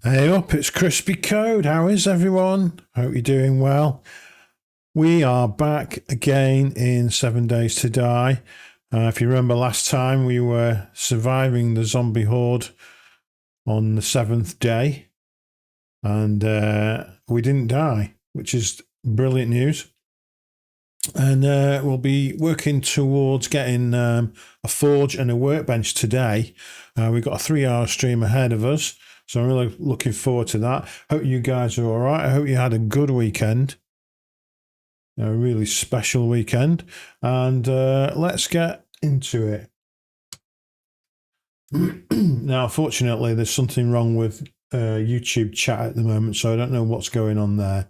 Hey up, it's Crispy Code. How is everyone? Hope you're doing well. We are back again in 7 Days to Die. If you remember last time, we were surviving the zombie horde on the 7th day, and we didn't die, which is brilliant news. And we'll be working towards getting a forge and a workbench today. We've got a 3-hour stream ahead of us. So I'm really looking forward to that. Hope you guys are all right. I hope you had a good weekend. A really special weekend. And let's get into it. Now, fortunately, there's something wrong with YouTube chat at the moment, so I don't know what's going on there.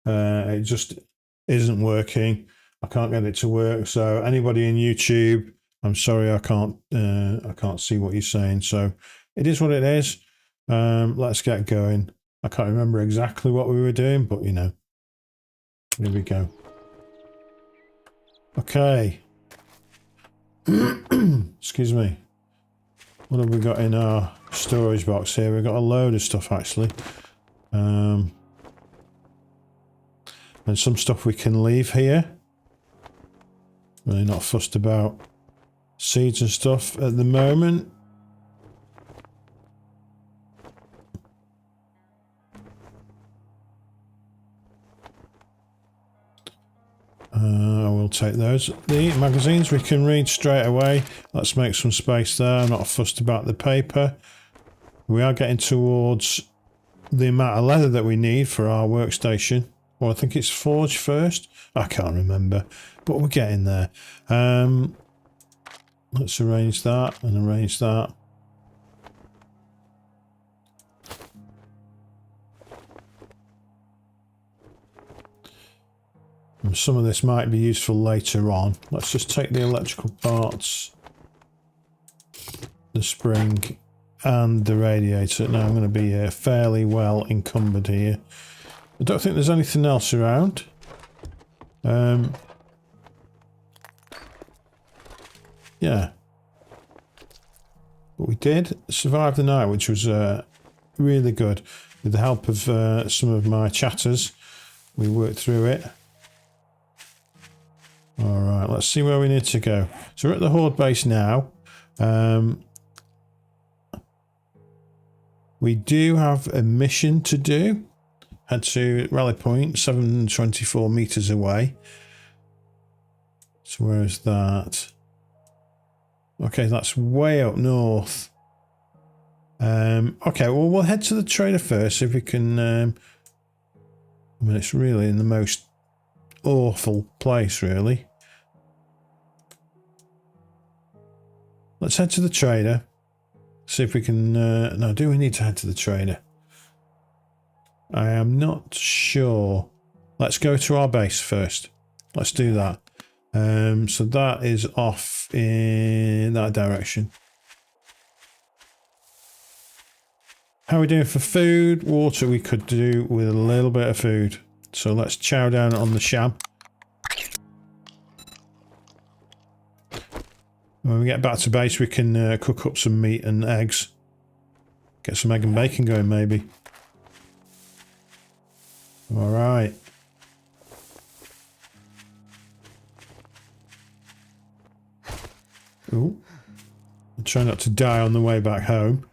It just isn't working. I can't get it to work. So anybody in YouTube, I'm sorry, I can't see what you're saying. So it is what it is. Let's get going. I can't remember exactly what we were doing, but you know, here we go. Okay. Excuse me. What have we got in our storage box here? We've got a load of stuff actually. And some stuff we can leave here. Really not fussed about seeds and stuff at the moment. We'll take those. The magazines we can read straight away. Let's make some space there. I'm not fussed about the paper. We are getting towards the amount of leather that we need for our workstation. Well, I think it's forge first. I can't remember, but we're getting there. Let's arrange that and arrange that. And some of this might be useful later on. Let's just take the electrical parts, the spring and the radiator. Now I'm going to be fairly well encumbered here. I don't think there's anything else around. Yeah. But we did survive the night, which was really good. With the help of some of my chatters, we worked through it. All right, let's see where we need to go. So we're at the Horde base now. We do have a mission to do. Head to rally point, 724 meters away. So where is that? Okay, that's way up north. Okay, well, we'll head to the trader first, see if we can... I mean, it's really in the most awful place, really. Let's head to the trader. See if we can... no, do we need to head to the trader? I am not sure. Let's go to our base first. Let's do that. So that is off in that direction. How are we doing for food? Water we could do with a little bit of food. So let's chow down on the sham. When we get back to base, we can cook up some meat and eggs. Get some egg and bacon going, maybe. All right. Ooh. I'll try not to die on the way back home.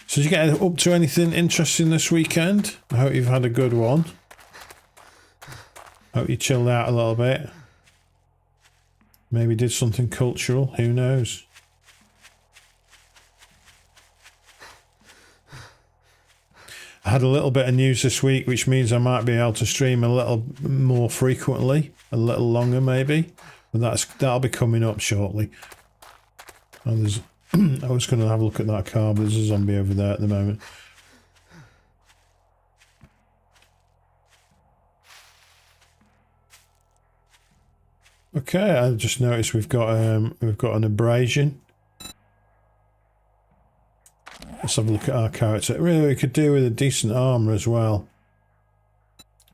So did you get up to anything interesting this weekend? I hope you've had a good one. Hope you chilled out a little bit. Maybe did something cultural, who knows? I had a little bit of news this week, which means I might be able to stream a little more frequently, a little longer maybe. But that'll be coming up shortly. Oh, I was going to have a look at that car, but there's a zombie over there at the moment. Okay, I just noticed we've got an abrasion. Let's have a look at our character. Really, we could do with a decent armour as well.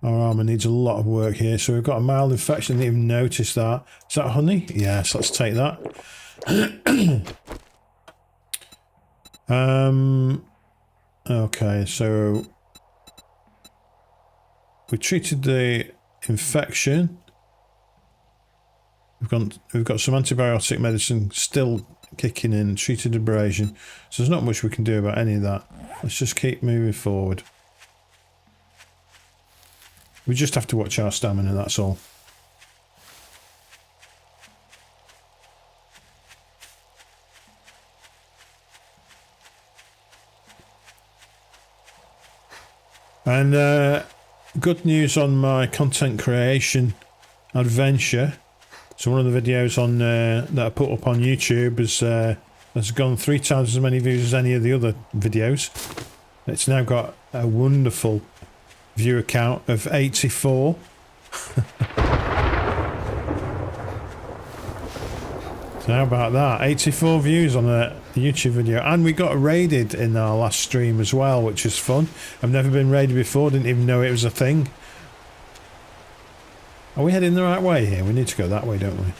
Our armour needs a lot of work here. So we've got a mild infection. I didn't even notice that. Is that honey? Yes, let's take that. Okay, so we treated the infection. We've got some antibiotic medicine still kicking in, treated abrasion. So there's not much we can do about any of that. Let's just keep moving forward. We just have to watch our stamina, that's all. And good news on my content creation adventure. So one of the videos on that I put up on YouTube has gone 3 times as many views as any of the other videos. It's now got a wonderful viewer count of 84. So how about that? 84 views on a YouTube video. And we got raided in our last stream as well, which is fun. I've never been raided before, didn't even know it was a thing. Are we heading the right way here? We need to go that way, don't we?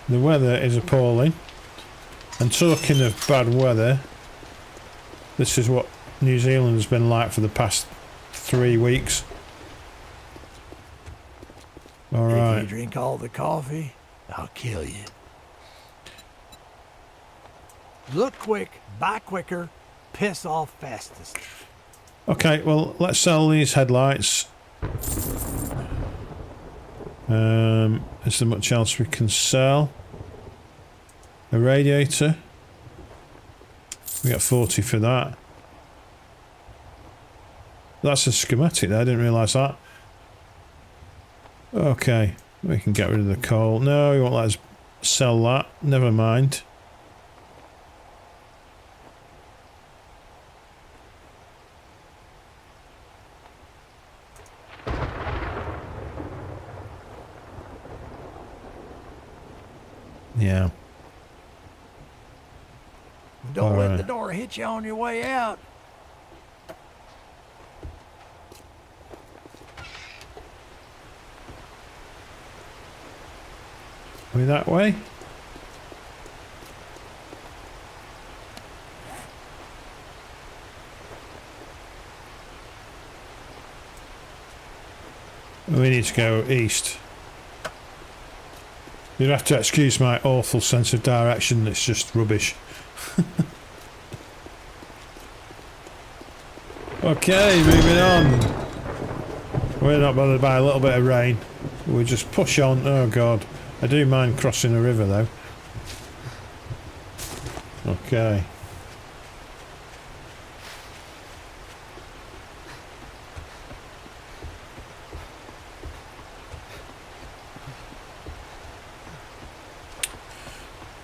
The weather is appalling. And talking of bad weather, this is what New Zealand has been like for the past 3 weeks. Alright. If you drink all the coffee, I'll kill you. Look quick, buy quicker, piss off fastest. Okay, well, let's sell these headlights. Is there much else we can sell? A radiator. We got 40 for that. That's a schematic there, I didn't realise that. Okay, we can get rid of the coal. No, he won't let us sell that. Never mind. Yeah. Don't let the door hit you on your way out. Are we that way? We need to go east. You'd have to excuse my awful sense of direction, it's just rubbish. Okay, moving on. We're not bothered by a little bit of rain. We'll just push on. Oh god. I do mind crossing a river though. Okay.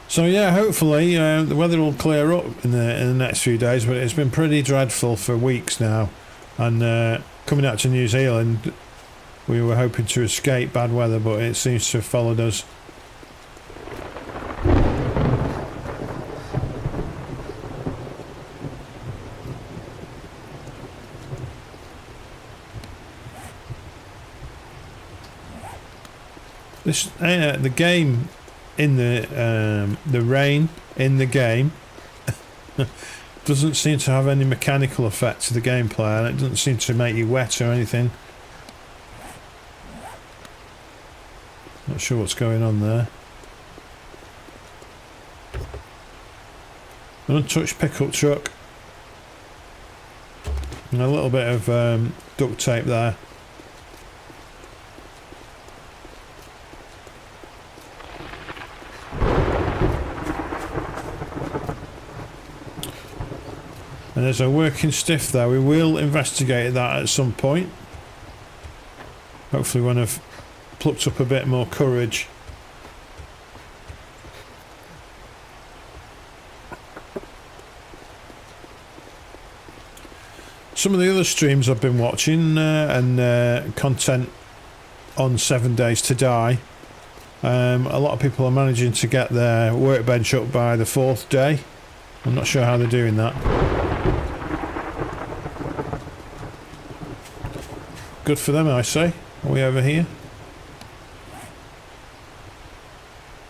So yeah, hopefully the weather will clear up in the next few days, but it's been pretty dreadful for weeks now. And coming out to New Zealand, we were hoping to escape bad weather, but it seems to have followed us. This the game in the rain in the game doesn't seem to have any mechanical effect to the gameplay, and it doesn't seem to make you wet or anything. Not sure what's going on there. An untouched pickup truck and a little bit of duct tape there. And there's a working stiff there. We will investigate that at some point. Hopefully when I've plucked up a bit more courage. Some of the other streams I've been watching and content on 7 Days to Die. A lot of people are managing to get their workbench up by the 4th day. I'm not sure how they're doing that. Good for them, I say. Are we over here?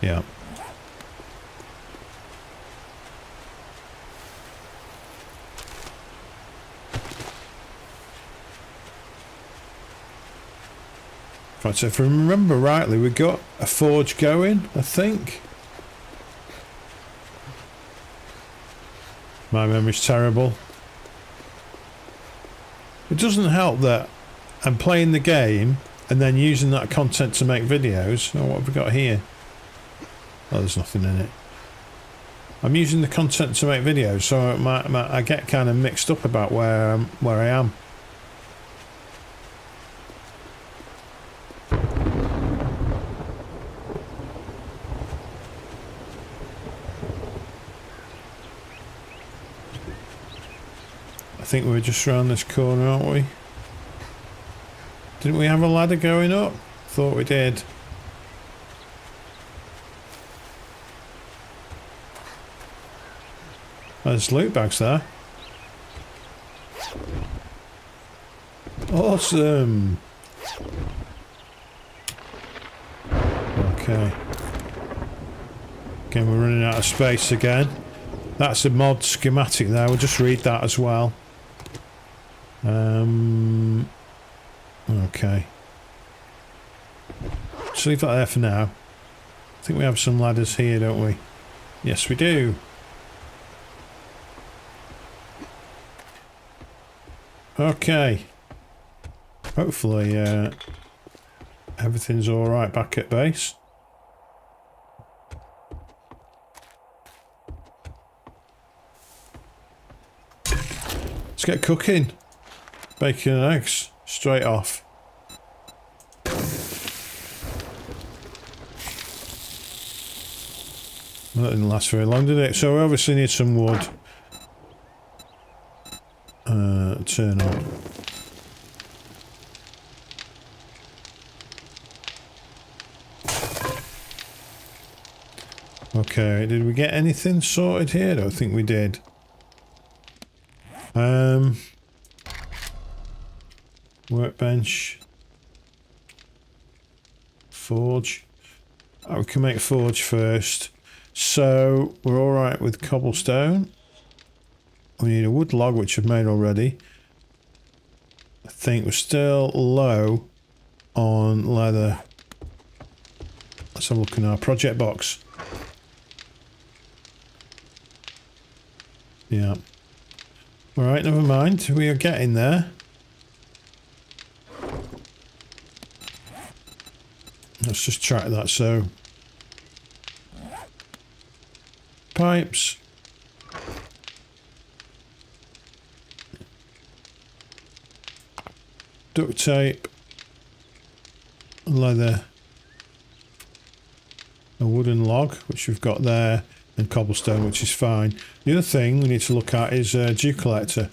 Yeah. Right, so if I remember rightly, we got a forge going, I think. My memory's terrible. It doesn't help that I'm playing the game and then using that content to make videos. Oh, what have we got here? Oh, there's nothing in it. I'm using the content to make videos, so I get kind of mixed up about where I am. I think we're just around this corner, aren't we? Didn't we have a ladder going up? Thought we did. There's loot bags there. Awesome. Okay. Again, we're running out of space again. That's a mod schematic there. We'll just read that as well. Okay. Just leave that there for now. I think we have some ladders here, don't we? Yes, we do. Okay. Hopefully, everything's alright back at base. Let's get cooking. Bacon and eggs, straight off. Well, that didn't last very long, did it? So we obviously need some wood. Turn on. Okay, did we get anything sorted here? I don't think we did. Workbench. Forge. Oh, we can make forge first. So, we're alright with cobblestone. We need a wood log, which I've made already. I think we're still low on leather. Let's have a look in our project box. Yeah. Alright, never mind. We are getting there. Let's just track that. So, pipes. Duct tape. Leather. A wooden log, which we've got there. And cobblestone, which is fine. The other thing we need to look at is dew collector.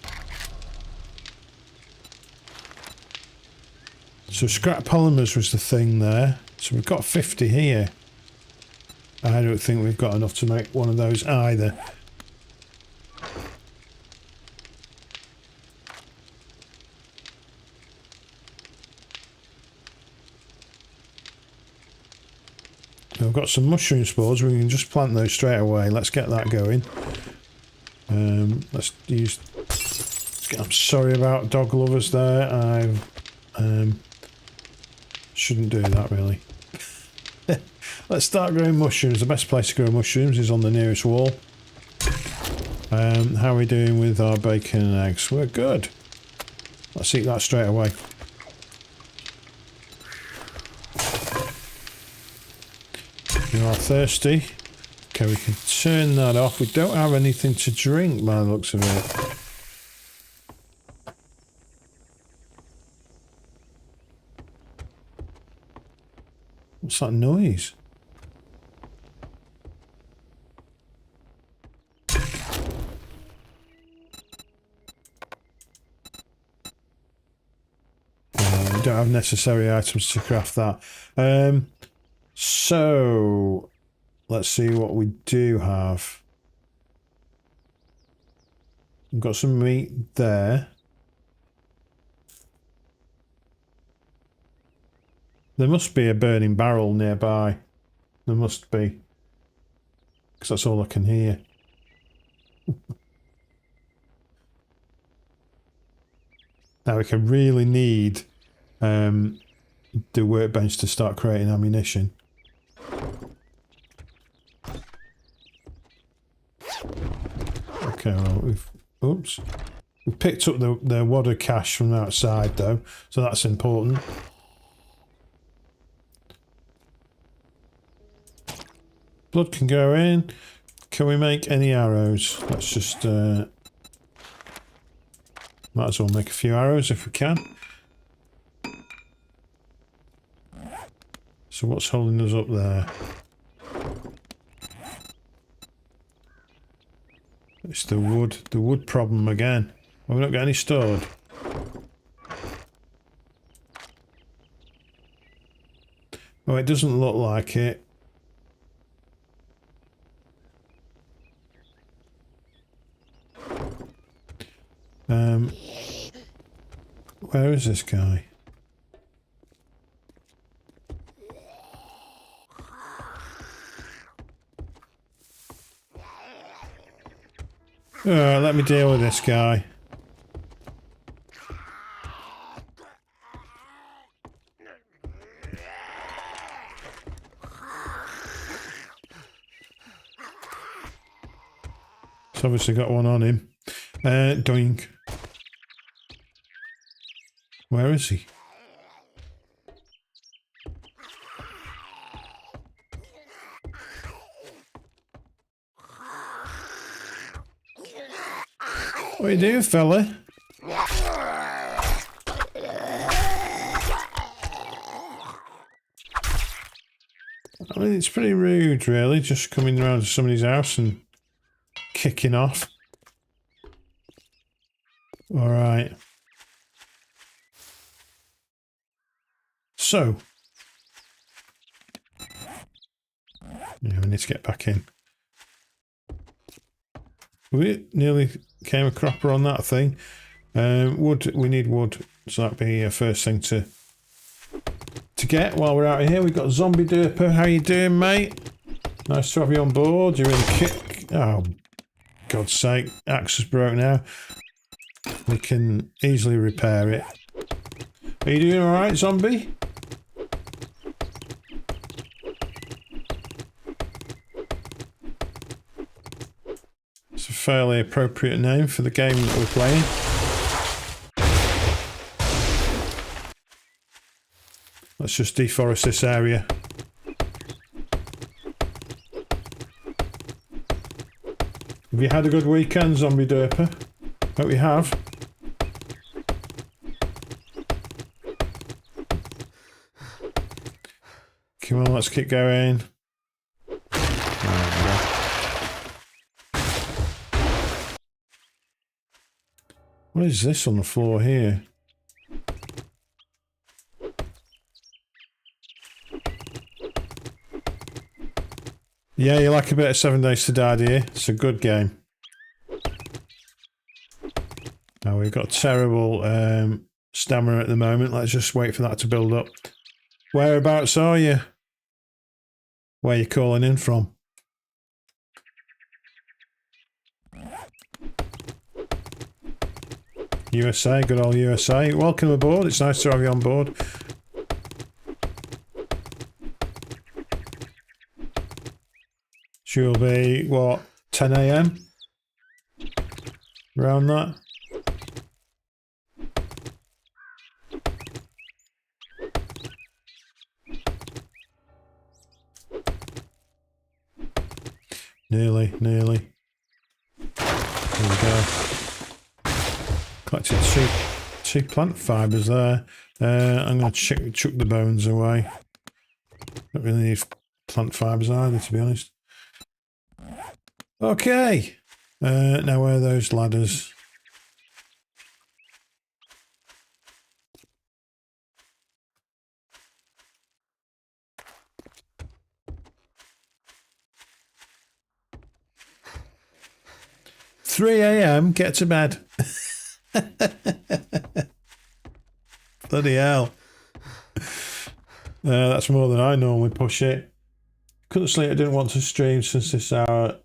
So scrap polymers was the thing there. So we've got 50 here. I don't think we've got enough to make one of those either. We've got some mushroom spores. We can just plant those straight away. Let's get that going. Let's use... I'm sorry about dog lovers there. I shouldn't do that really. Let's start growing mushrooms. The best place to grow mushrooms is on the nearest wall. How are we doing with our bacon and eggs? We're good. Let's eat that straight away. You are thirsty. Okay, we can turn that off. We don't have anything to drink by the looks of it. What's that noise? We don't have necessary items to craft that. So, let's see what we do have. We've got some meat there. There must be a burning barrel nearby. There must be. Because that's all I can hear. Now we can really need the workbench to start creating ammunition. Okay, well, oops. We've picked up the water cache from outside though, so that's important. Blood can go in. Can we make any arrows? Let's just might as well make a few arrows if we can. So what's holding us up there? It's the wood problem again. Have we not got any stored? Oh, it doesn't look like it. Where is this guy? Let me deal with this guy. It's obviously got one on him. Doink. Where is he? What are you doing, fella? I mean, it's pretty rude, really, just coming around to somebody's house and kicking off. Alright. So. Yeah, we need to get back in. We nearly came a cropper on that thing. Wood, we need wood. So that'd be a first thing to get while we're out of here. We've got Zombie Derper. How you doing, mate? Nice to have you on board. You're in kick. Oh, God's sake. Axe is broke now. We can easily repair it. Are you doing alright, Zombie? It's a fairly appropriate name for the game that we're playing. Let's just deforest this area. Have you had a good weekend, Zombie Derper? Hope you have. Come on, let's keep going. What is this on the floor here? Yeah, you like a bit of 7 Days to Die, do you? It's a good game. Now we've got terrible stamina at the moment. Let's just wait for that to build up. Whereabouts are you? Where are you calling in from? USA, good old USA. Welcome aboard. It's nice to have you on board. She'll be, what, 10 AM? Around that? Nearly. There we go. Collected two plant fibres there. I'm going to chuck the bones away. Don't really need plant fibres either, to be honest. Okay. Now where are those ladders? "3 AM, get to bed." Bloody hell. That's more than I normally push it. Couldn't sleep. I didn't want to stream since this hour.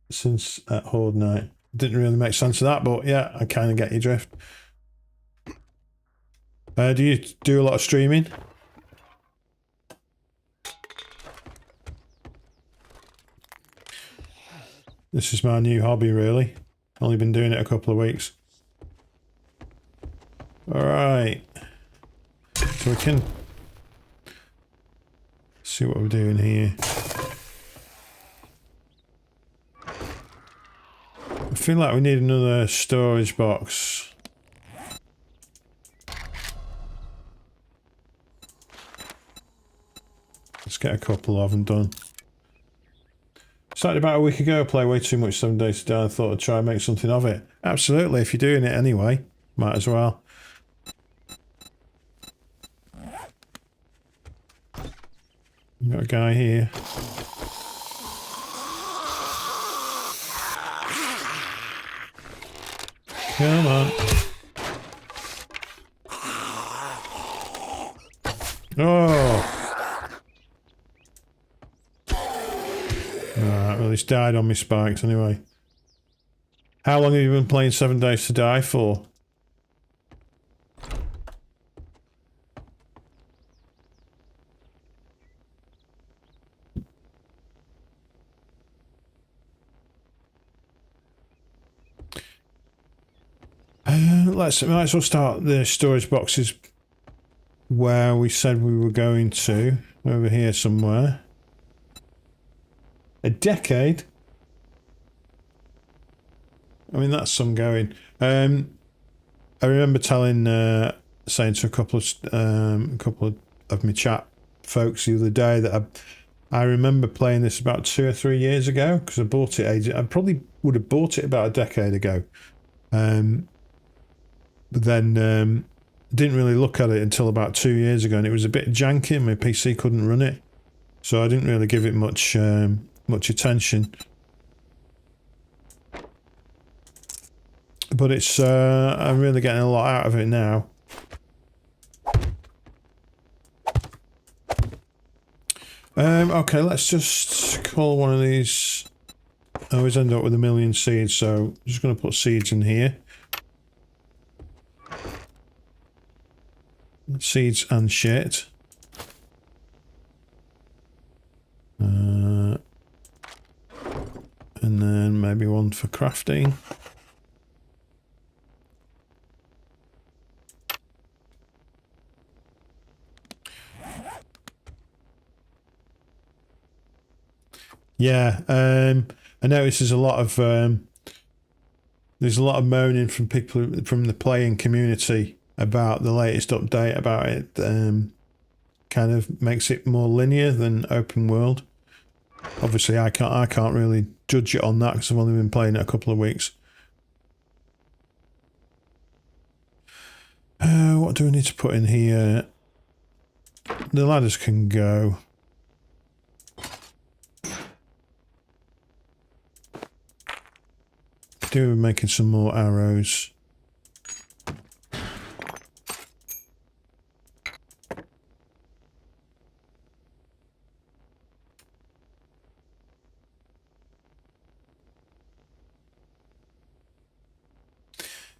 Since at Horde night. Didn't really make sense of that, but yeah, I kind of get your drift. Do you do a lot of streaming? This is my new hobby, really. Only been doing it a couple of weeks. Alright. So we can see what we're doing here. I feel like we need another storage box. Let's get a couple of them done. Started about a week ago, play way too much 7 Days to Die. I thought I'd try and make something of it. Absolutely, if you're doing it anyway, might as well. Got a guy here. Come on. Oh! Alright, well he's died on my spikes anyway. How long have you been playing 7 Days to Die for? Might as well start the storage boxes where we said we were going to. Over here somewhere. A decade? I mean, that's some going. I remember saying to a couple of my chat folks the other day that I remember playing this about 2 or 3 years ago, because I bought it I probably would have bought it about a decade ago. But then didn't really look at it until about 2 years ago, and it was a bit janky and my PC couldn't run it. So I didn't really give it much attention. But it's I'm really getting a lot out of it now. Okay, let's just call one of these. I always end up with 1,000,000 seeds, so I'm just going to put seeds in here. Seeds and shit. And then maybe one for crafting. Yeah, I notice there's a lot of moaning from people from the playing community about the latest update about it. Kind of makes it more linear than open world. Obviously, I can't really judge it on that because I've only been playing it a couple of weeks. What do we need to put in here? The ladders can go. Do making some more arrows.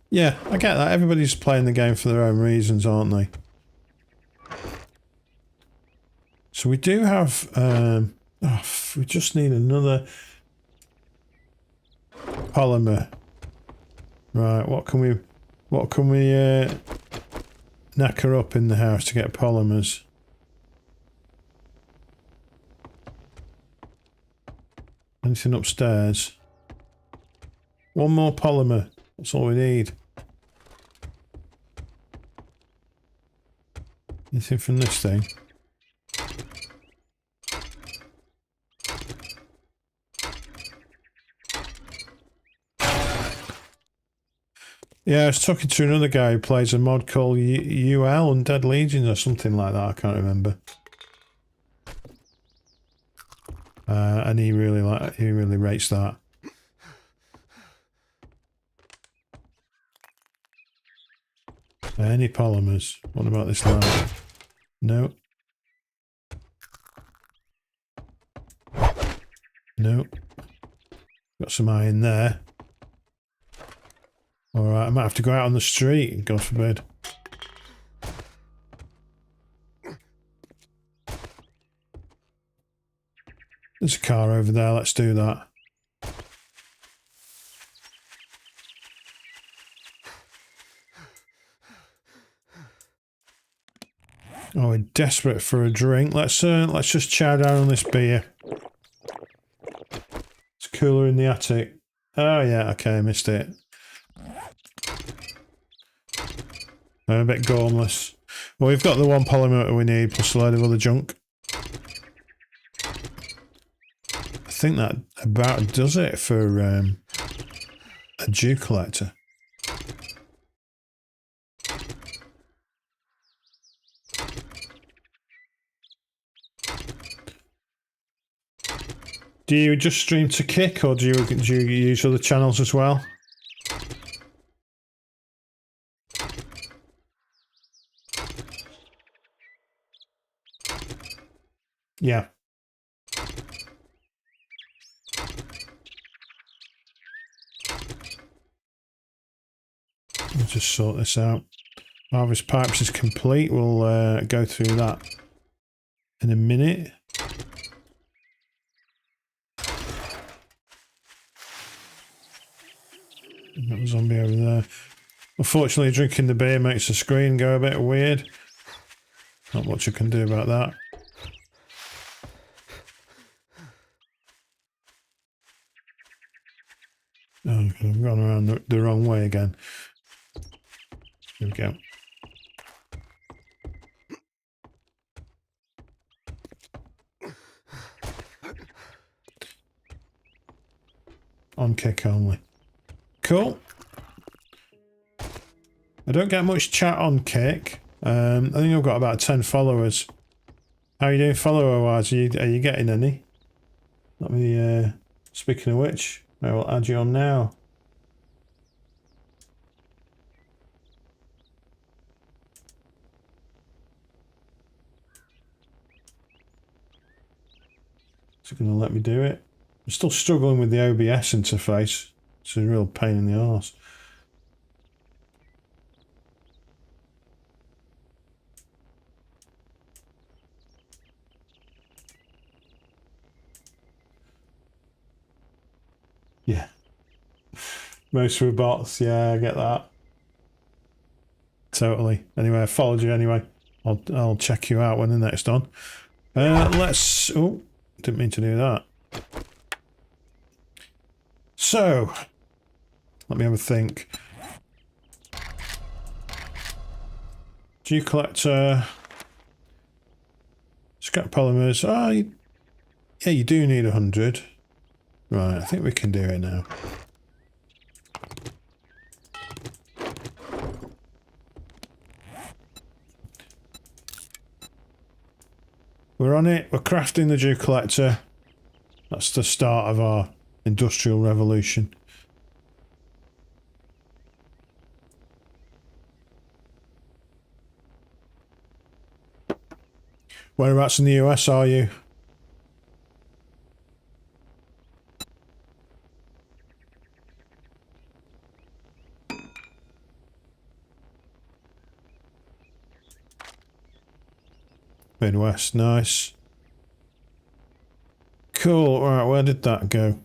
Yeah, I get that. Everybody's playing the game for their own reasons, aren't they? So we do have... we just need another polymer. Right, what can we knacker up in the house to get polymers? Anything upstairs? One more polymer. That's all we need. Anything from this thing? Yeah, I was talking to another guy who plays a mod called UL Undead Legions or something like that. I can't remember. And he really rates that. Any polymers? What about this lamp? No. Nope. Got some iron there. Alright, I might have to go out on the street, God forbid. There's a car over there, let's do that. Oh, we're desperate for a drink. Let's just chow down on this beer. It's cooler in the attic. Oh yeah, okay, I missed it. I'm a bit gormless. Well, we've got the one polymer we need, plus a load of other junk. I think that about does it for a dew collector. Do you just stream to Kick, or do you use other channels as well? Yeah. We'll just sort this out. Harvest pipes is complete. We'll go through that in a minute. Got a zombie over there. Unfortunately, drinking the beer makes the screen go a bit weird. Not much I can do about that. Oh, I've gone around the wrong way again. Here we go. On Kick only. Cool. I don't get much chat on Kick. I think I've got about 10 followers. How are you doing follower-wise? Are you getting any? Let me, speaking of which, I will add you on now. Is it going to let me do it? I'm still struggling with the OBS interface. It's a real pain in the arse. Yeah. Most were bots, yeah, I get that. Totally. Anyway, I followed you anyway. I'll check you out when the next on. Let's... Oh, didn't mean to do that. So, let me have a think. Dew collector... Scrap polymers. Oh, yeah, you do need 100. Right, I think we can do it now. We're on it. We're crafting the dew collector. That's the start of our industrial revolution. Whereabouts in the US are you? Midwest, nice. Cool, alright, where did that go?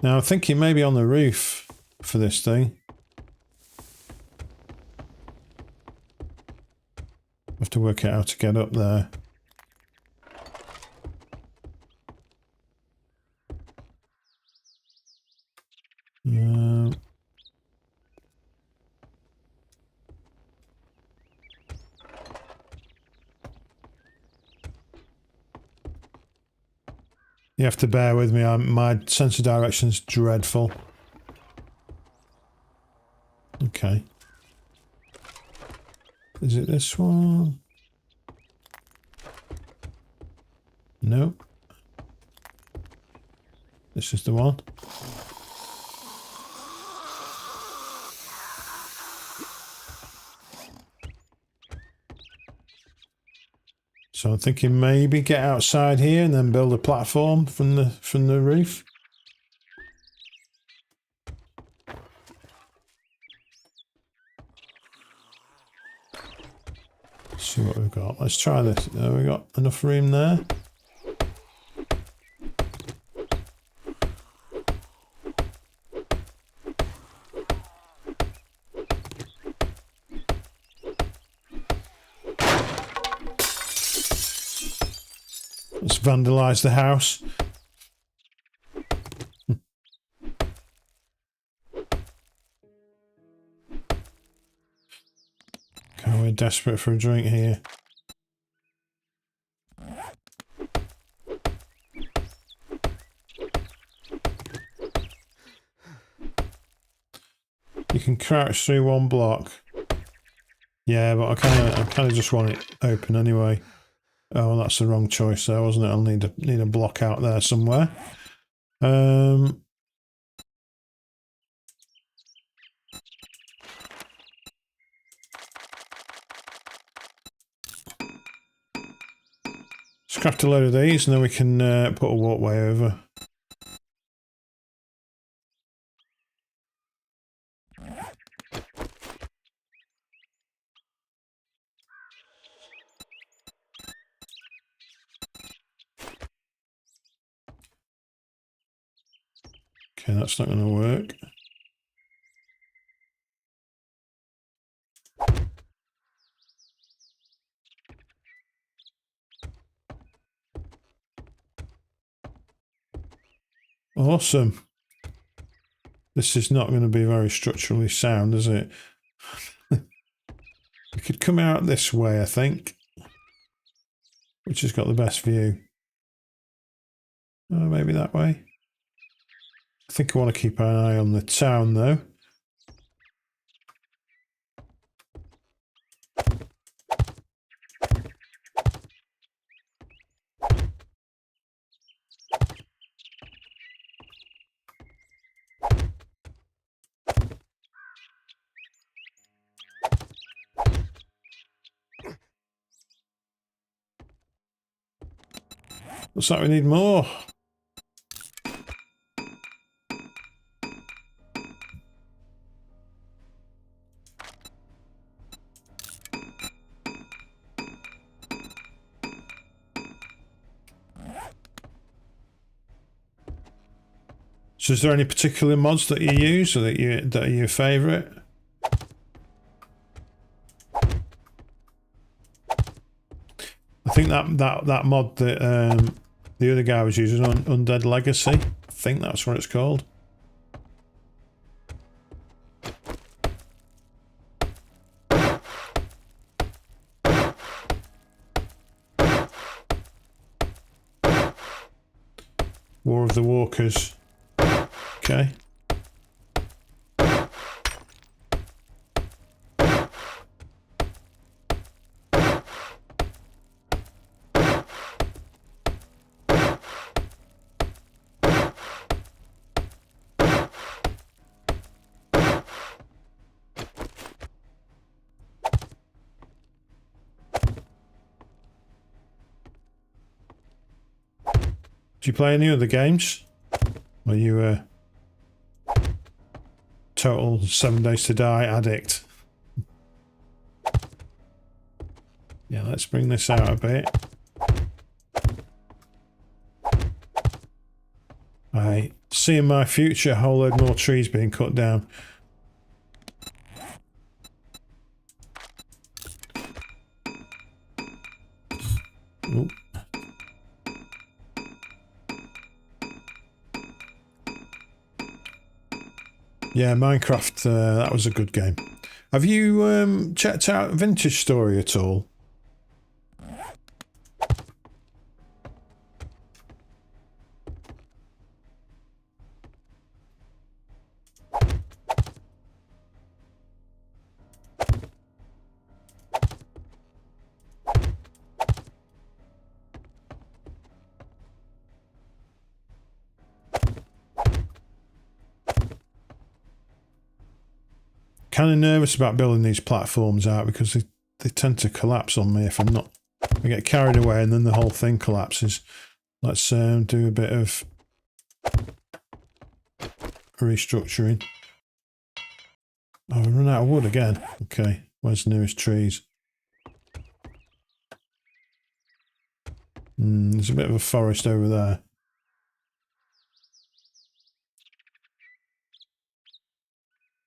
Now I'm thinking maybe on the roof for this thing. Have to work out how to get up there. You have to bear with me, my sense of direction's dreadful. Okay. Is it this one? Nope. This is the one. So I'm thinking maybe get outside here and then build a platform from the roof. See what we've got. Let's try this. We got enough room there. Let's vandalise the house. Okay, we're desperate for a drink here. You can crouch through one block. Yeah, but I kind of just want it open anyway. Oh, that's the wrong choice there, wasn't it? I'll need a block out there somewhere. Let's craft a load of these, and then we can put a walkway over. Okay, that's not going to work. Awesome. This is not going to be very structurally sound, is it? We could come out this way, I think. Which has got the best view. Maybe that way. I think I want to keep an eye on the town, though. Looks like we need more. So is there any particular mods that you use or that are your favourite? I think that mod that the other guy was using on Undead Legacy. I think that's what it's called. War of the Walkers. Okay. Do you play any other games? Are you a total 7 Days to Die addict? Yeah, let's bring this out a bit. I see in my future a whole load more trees being cut down. Ooh. Yeah, Minecraft, that was a good game. Have you checked out Vintage Story at all? Kind of nervous about building these platforms out because they tend to collapse on me if I'm not We get carried away and then the whole thing collapses. Let's do a bit of restructuring. Oh, we run out of wood again. Okay, where's the nearest trees? There's a bit of a forest over there.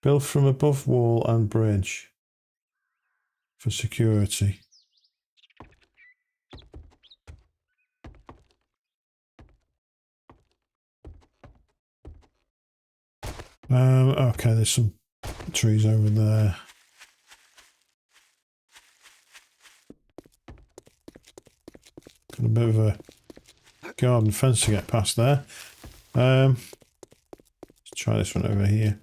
Build from above wall and bridge for security. Okay, there's some trees over there. Got a bit of a garden fence to get past there. Let's try this one over here.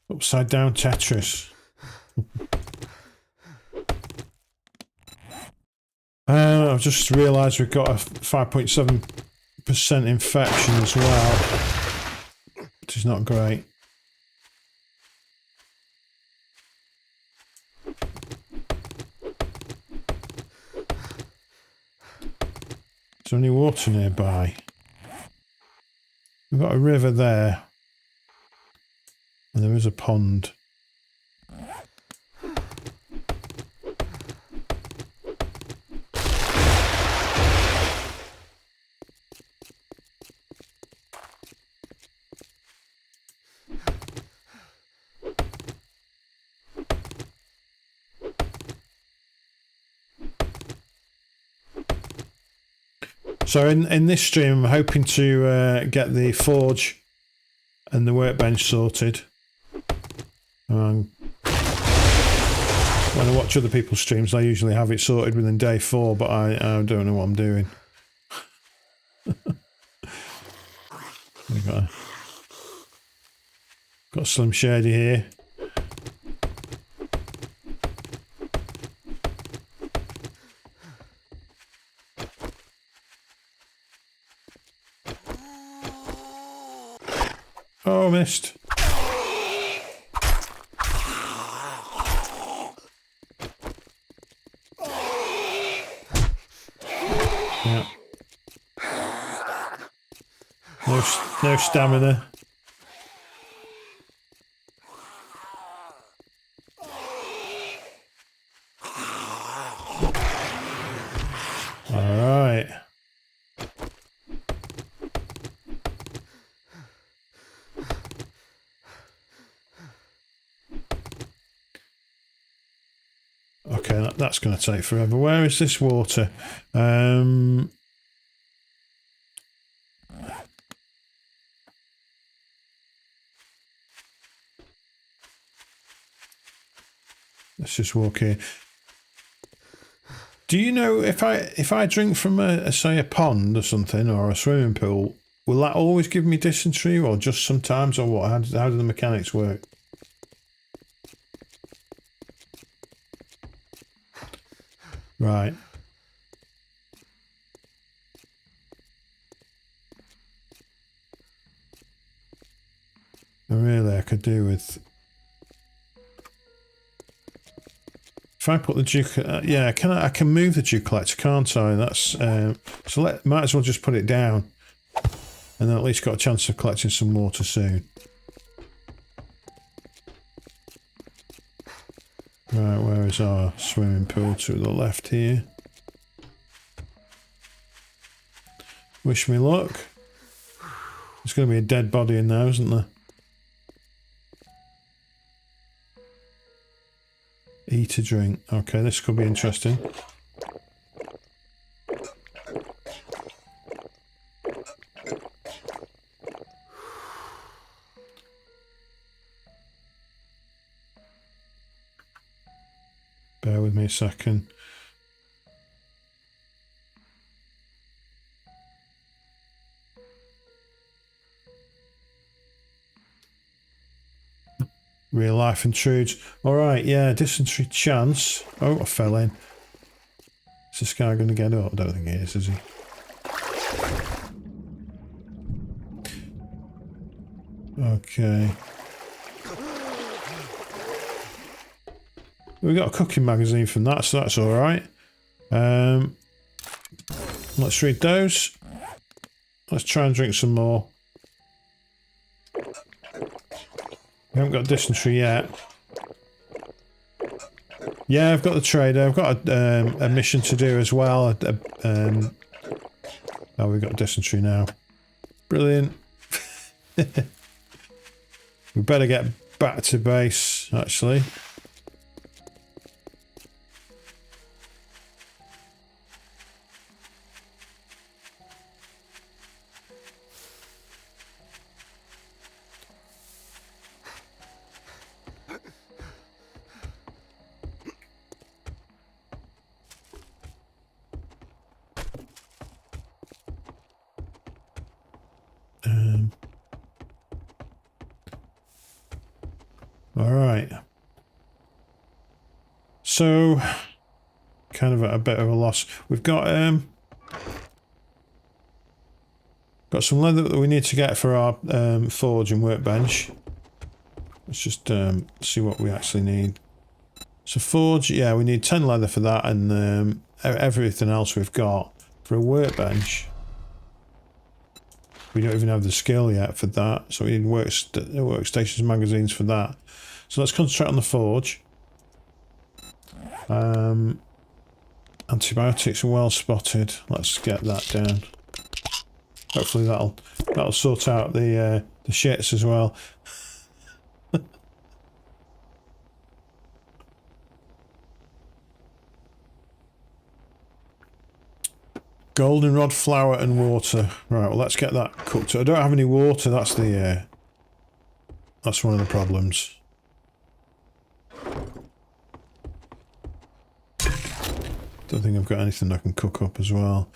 Upside down Tetris. I've just realised we've got a 5.7% infection as well, which is not great. Is there any water nearby? We've got a river there, and there is a pond. So in this stream, I'm hoping to get the forge and the workbench sorted. When I watch other people's streams, I usually have it sorted within day 4, but I don't know what I'm doing. Got Slim Shady here. Oh, missed. Yeah. No stamina. All right. Okay, that's going to take forever. Where is this water? Let's just walk here. Do you know if I drink from say a pond or something or a swimming pool, will that always give me dysentery or just sometimes, or what? How do the mechanics work? Right. Really, I could do with. If I put the dew, yeah, I can move the dew collector, can't I? That's so. Might as well just put it down, and then at least got a chance of collecting some water soon. Right, where is our swimming pool? To the left here. Wish me luck. There's going to be a dead body in there, isn't there? Eat a drink. Okay, this could be interesting. Bear with me a second. Real life intrudes. Alright, yeah, dysentery chance. Oh, I fell in. Is this guy going to get up? I don't think he is he? Okay. We got a cooking magazine from that, so that's all right. Let's read those. Let's try and drink some more. We haven't got dysentery yet. Yeah, I've got the trader. I've got a mission to do as well. Oh, we've got dysentery now. Brilliant. We better get back to base, actually. All right. So, kind of at a bit of a loss. We've got some leather that we need to get for our forge and workbench. Let's just see what we actually need. So forge, yeah, we need 10 leather for that, and everything else we've got for a workbench. We don't even have the skill yet for that, so we need workstations magazines for that. So let's concentrate on the forge. Antibiotics are well spotted. Let's get that down. Hopefully that'll sort out the shits as well. Goldenrod flour and water. Right, well let's get that cooked. I don't have any water. That's one of the problems. Don't think I've got anything I can cook up as well.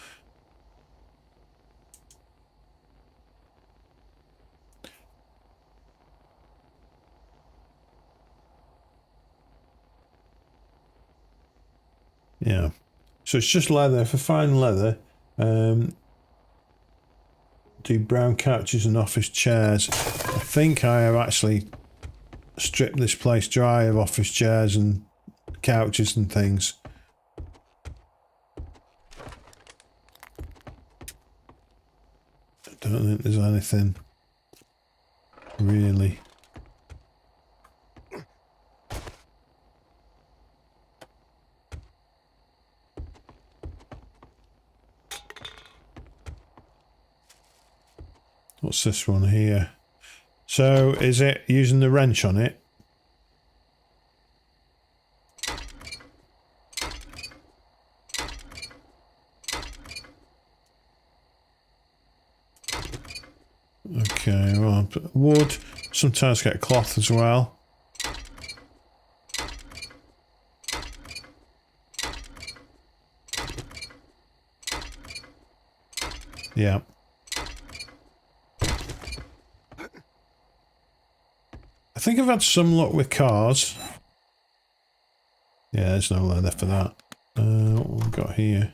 Yeah. So it's just leather. For fine leather, do brown couches and office chairs. I think I have actually stripped this place dry of office chairs and couches and things. I don't think there's anything really. What's this one here? So is it using the wrench on it? Okay, well, wood. Sometimes get cloth as well. Yeah. I think I've had some luck with cars. Yeah, there's no leather for that. What we've got here?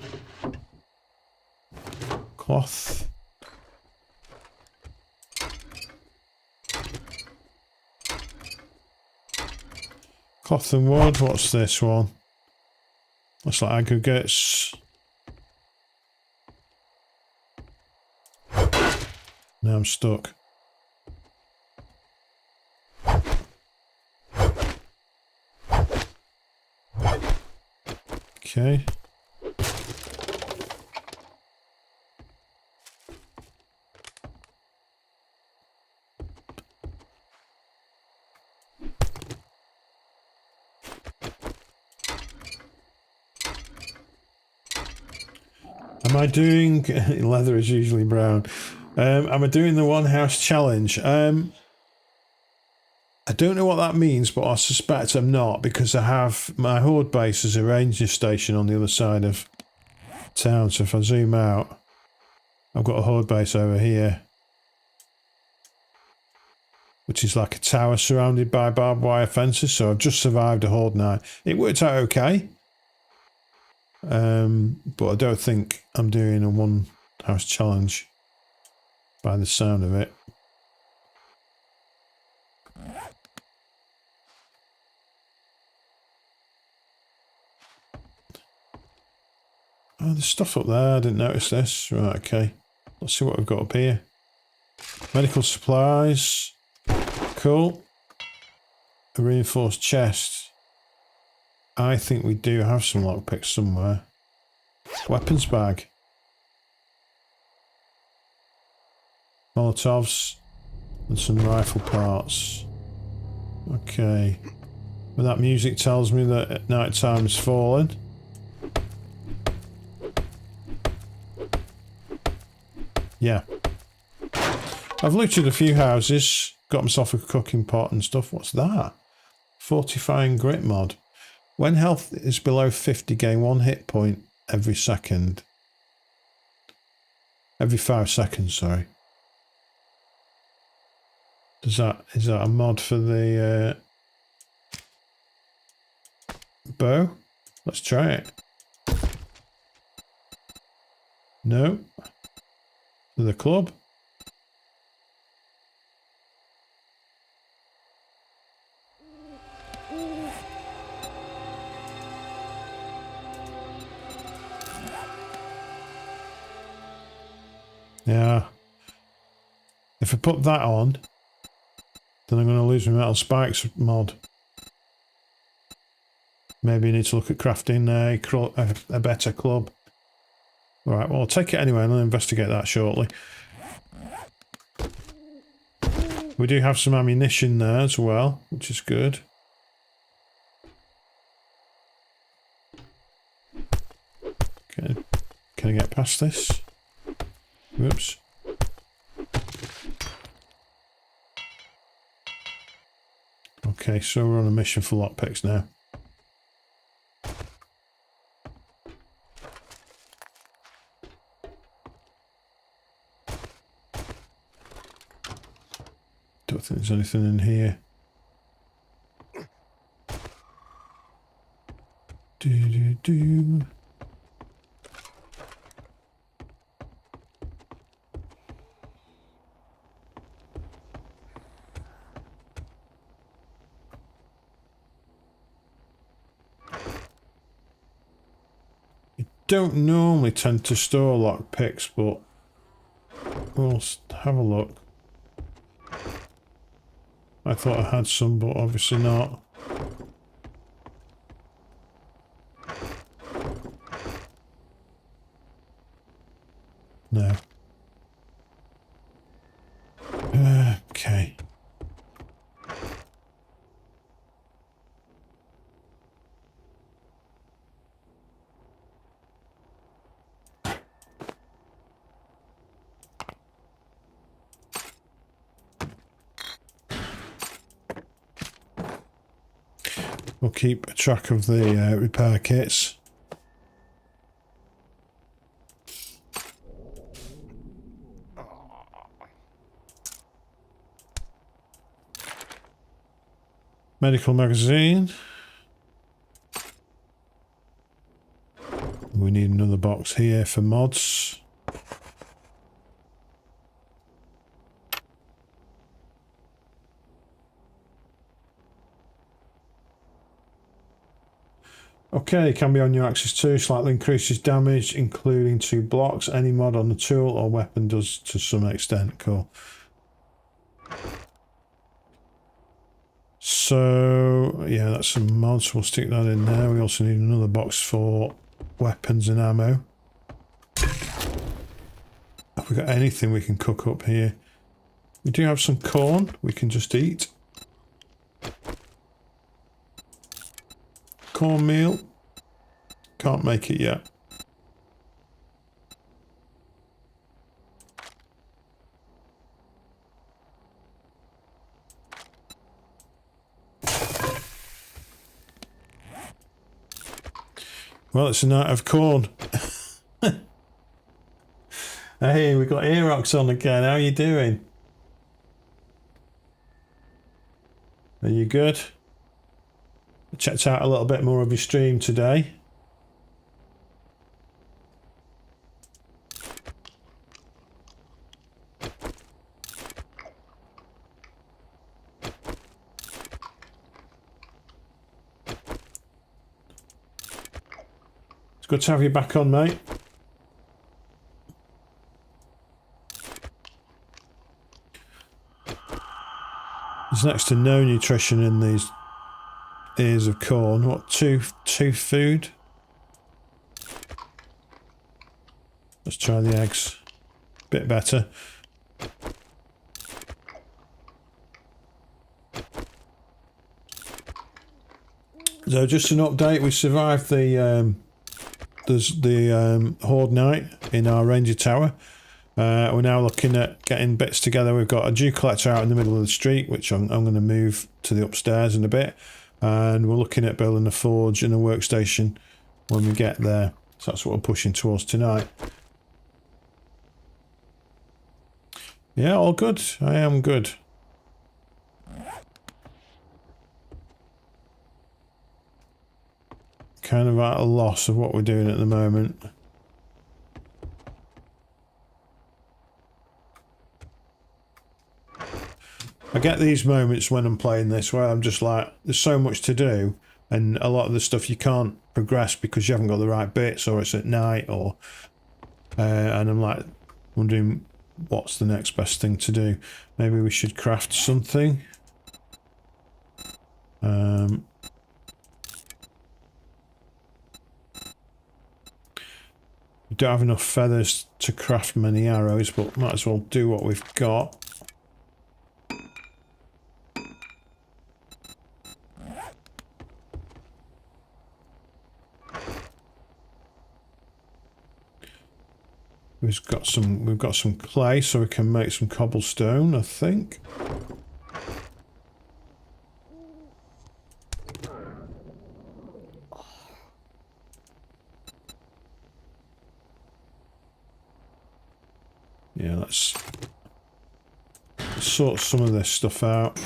Cloth. Cloth and wood. What's this one? Looks like aggregates. Now I'm stuck. Okay. Am I doing leather is usually brown? Am I doing the one house challenge? I don't know what that means, but I suspect I'm not, because I have my horde base as a ranger station on the other side of town. So if I zoom out, I've got a horde base over here, which is like a tower surrounded by barbed wire fences. So I've just survived a horde night. It worked out okay. But I don't think I'm doing a one house challenge by the sound of it. Oh, there's stuff up there. I didn't notice this. Right, okay. Let's see what we've got up here. Medical supplies. Cool. A reinforced chest. I think we do have some lockpicks somewhere. Weapons bag. Molotovs. And some rifle parts. Okay. But that music tells me that night time is falling. Yeah. I've looted a few houses. Got myself a cooking pot and stuff. What's that? Fortifying grit mod. When health is below 50, gain 1 hit point every second. Every 5 seconds, sorry. Is that a mod for the bow? Let's try it. No. For the club. Yeah. If I put that on, then I'm going to lose my metal spikes mod. Maybe you need to look at crafting a better club. Alright, well I'll take it anyway and I'll investigate that shortly. We do have some ammunition there as well, which is good. Okay. Can I get past this? Whoops. Okay, so we're on a mission for lockpicks now. Don't think there's anything in here. Do. Don't normally tend to store lockpicks, but we'll have a look. I thought I had some, but obviously not. No. Okay. We'll keep track of the repair kits. Medical magazine. We need another box here for mods. Okay, can be on your axis too. Slightly increases damage, including 2 blocks. Any mod on the tool or weapon does to some extent. Cool. So, yeah, that's some mods. We'll stick that in there. We also need another box for weapons and ammo. Have we got anything we can cook up here? We do have some corn we can just eat. Cornmeal. Can't make it yet. Well, it's a night of corn. Hey, we got Aerox on again. How are you doing? Are you good? I checked out a little bit more of your stream today. It's good to have you back on, mate. There's next to no nutrition in these ears of corn. What, two food? Let's try the eggs. Bit better. So just an update, we survived the Horde night in our Ranger Tower. We're now looking at getting bits together. We've got a dew collector out in the middle of the street, which I'm going to move to the upstairs in a bit. And we're looking at building a forge and a workstation when we get there. So that's what we're pushing towards tonight. Yeah, all good. I am good. Kind of at a loss of what we're doing at the moment. I get these moments when I'm playing this where I'm just like, there's so much to do, and a lot of the stuff you can't progress because you haven't got the right bits, or it's at night, or and I'm like wondering what's the next best thing to do. Maybe we should craft something. We don't have enough feathers to craft many arrows, but might as well do what we've got. We've got some clay, so we can make some cobblestone, I think. Yeah, let's sort some of this stuff out.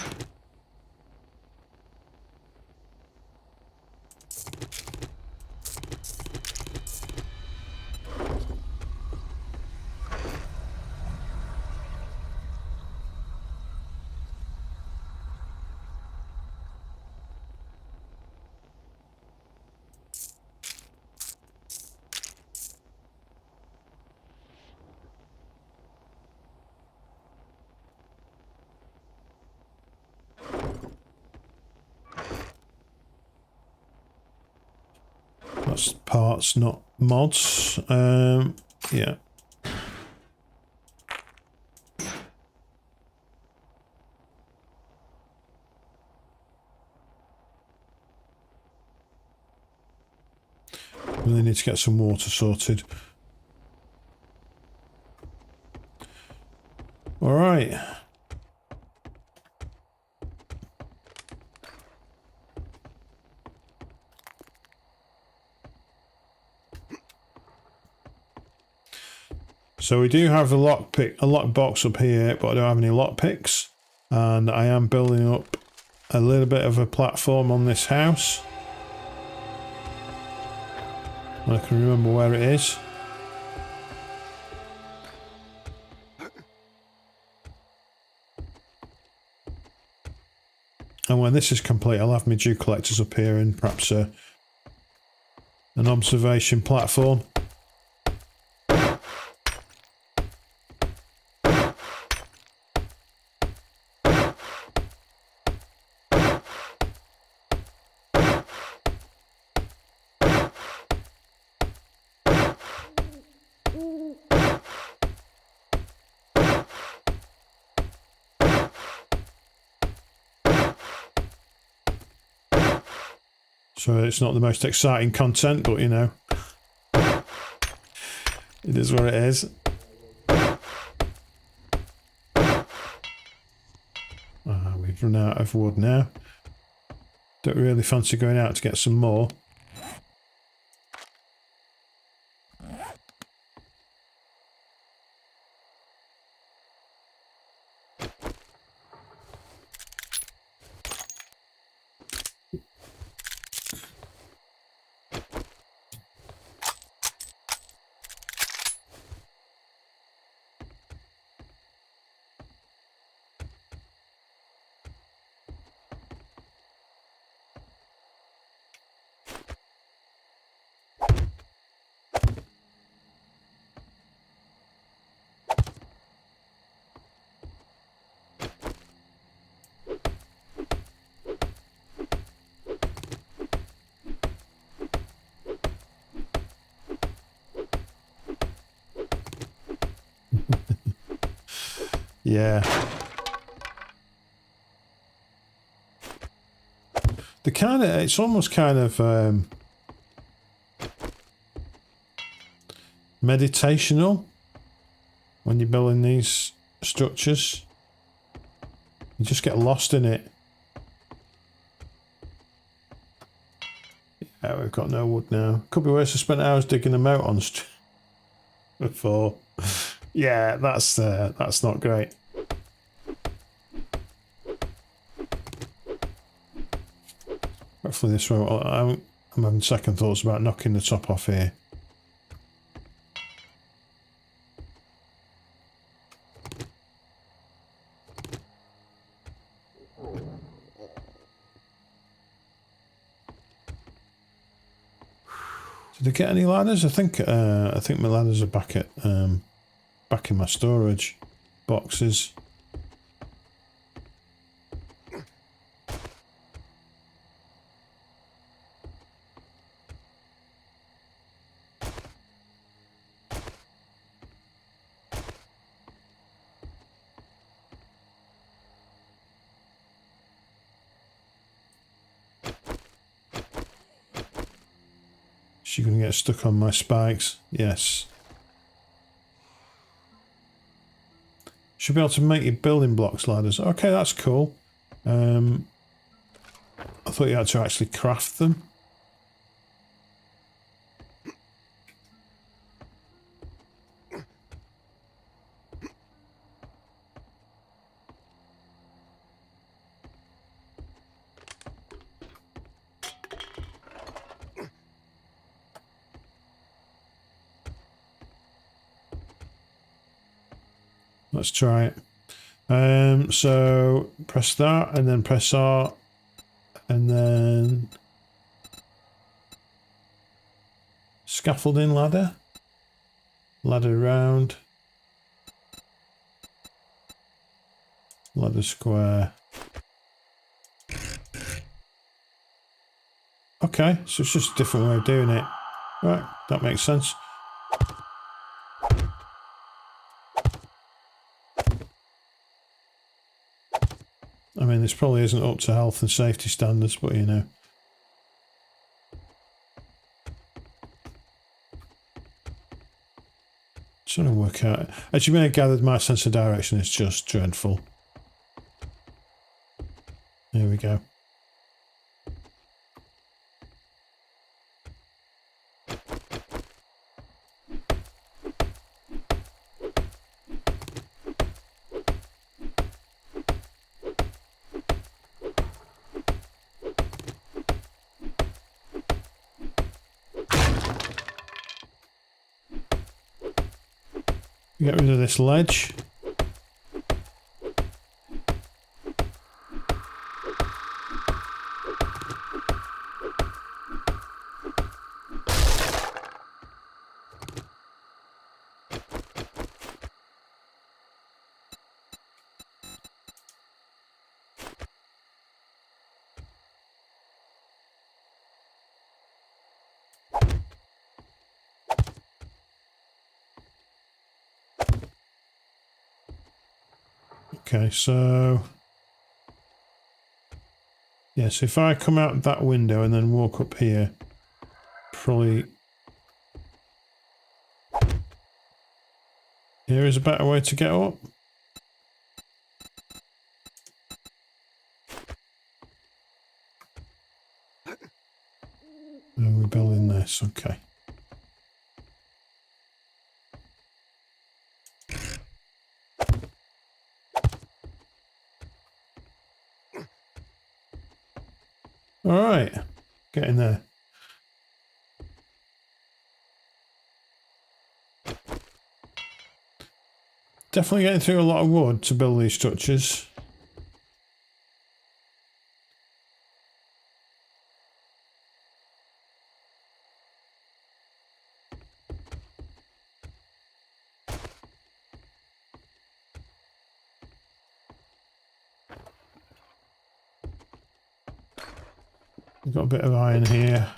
That's parts, not mods. Yeah. Really need to get some water sorted. All right. So we do have a lock box up here, but I don't have any lock picks, and I am building up a little bit of a platform on this house. I can remember where it is. And when this is complete, I'll have my dew collectors up here and perhaps an observation platform. So it's not the most exciting content, but you know, it is what it is. We've run out of wood now. Don't really fancy going out to get some more. Yeah. The kind of, it's almost kind of meditational when you're building these structures. You just get lost in it. Yeah, we've got no wood now. Could be worse. I spent hours digging them out on before. Yeah, that's not great. Hopefully this won't. I'm having second thoughts about knocking the top off here. Did I get any ladders? I think my ladders are back at back in my storage boxes. Is she going to get stuck on my spikes? Yes. Should be able to make your building blocks ladders. Okay, that's cool. I thought you had to actually craft them. Let's try it. So press that and then press R and then scaffolding ladder. Ladder round. Ladder square. Okay, so it's just a different way of doing it. Right, that makes sense. I mean, this probably isn't up to health and safety standards, but you know. Trying to work out. As you may have gathered, my sense of direction is just dreadful. Here we go. Get rid of this ledge. Okay, so yeah, so if I come out that window and then walk up here, probably here is a better way to get up. And we're building this, okay. All right, getting there. Definitely getting through a lot of wood to build these structures. We've got a bit of iron here.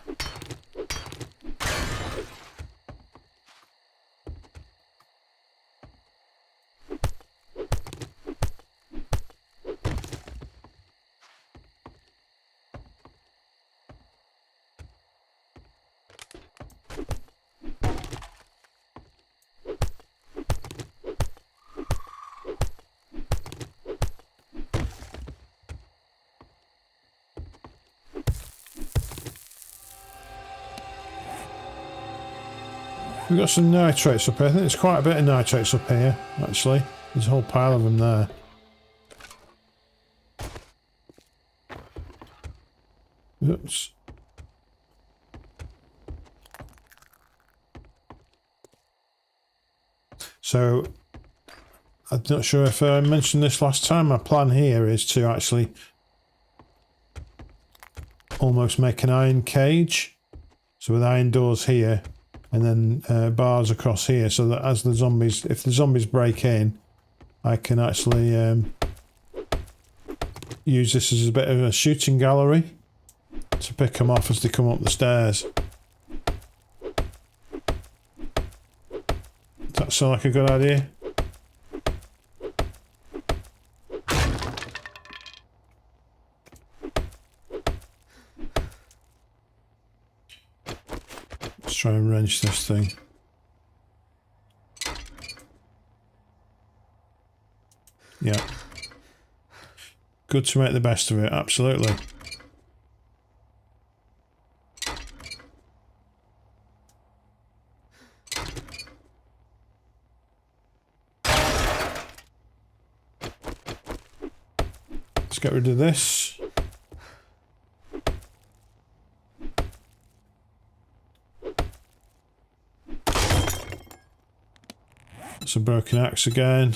We've got some nitrates up here. I think there's quite a bit of nitrates up here, actually. There's a whole pile of them there. Oops. So, I'm not sure if I mentioned this last time. My plan here is to actually almost make an iron cage. So with iron doors here and then bars across here, so that as the zombies, if the zombies break in, I can actually use this as a bit of a shooting gallery to pick them off as they come up the stairs. Does that sound like a good idea? Let's try and wrench this thing. Yeah. Good to make the best of it, absolutely. Let's get rid of this. It's a broken axe again.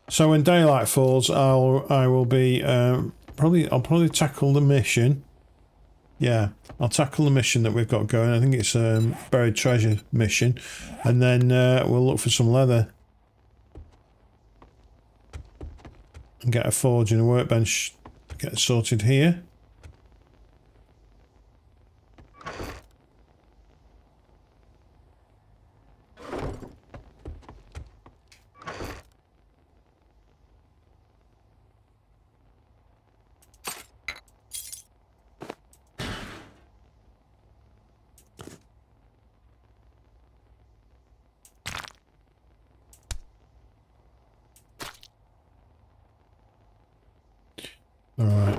So when daylight falls, I'll probably tackle the mission. Yeah, I'll tackle the mission that we've got going. I think it's a buried treasure mission, and then we'll look for some leather and get a forge and a workbench. Get sorted here. Alright.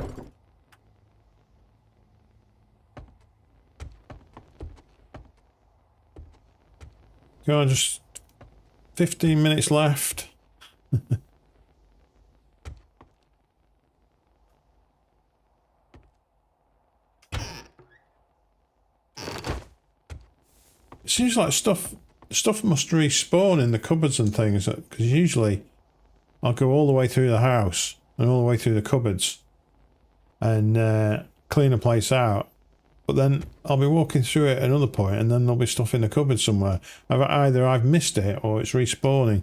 Go on, just 15 minutes left. It seems like stuff must respawn in the cupboards and things, because usually I'll go all the way through the house and all the way through the cupboards and clean a place out, but then I'll be walking through it at another point and then there'll be stuff in the cupboard somewhere. Either I've missed it or it's respawning.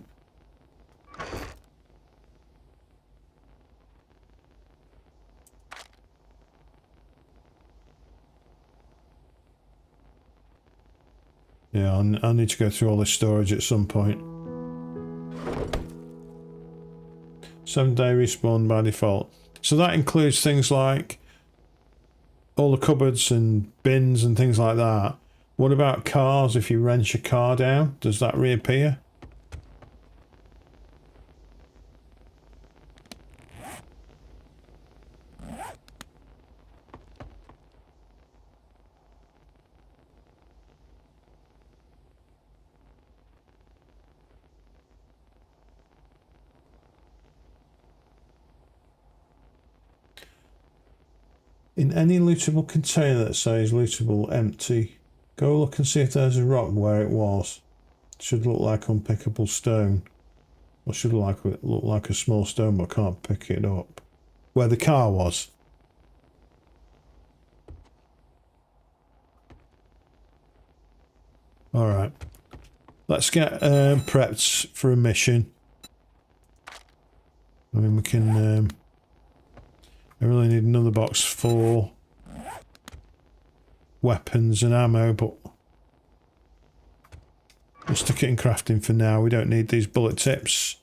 Yeah, I'll need to go through all this storage at some point. 7-day respawn by default. So that includes things like all the cupboards and bins and things like that. What about cars? If you wrench a car down, does that reappear? In any lootable container that says lootable empty, go look and see if there's a rock where it was. It should look like unpickable stone. Or should look like a small stone, but can't pick it up. Where the car was. Alright. Let's get prepped for a mission. I mean, we can... I really need another box for weapons and ammo, but we'll stick it in crafting for now. We don't need these bullet tips.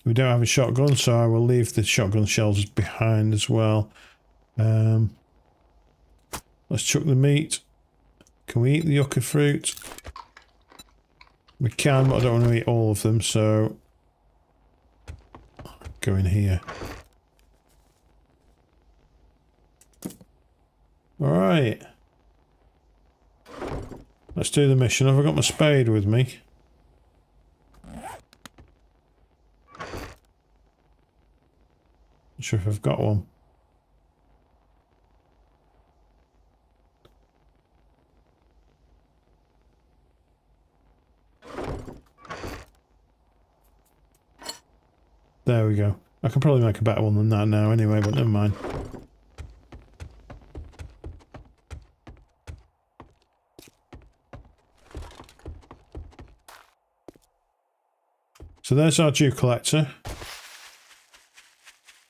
We don't have a shotgun, so I will leave the shotgun shells behind as well. Let's chuck the meat. Can we eat the yucca fruit? We can, but I don't want to eat all of them, so go in here. Alright. Let's do the mission. Have I got my spade with me? Not sure if I've got one. There we go. I can probably make a better one than that now anyway, but never mind. So there's our dew collector.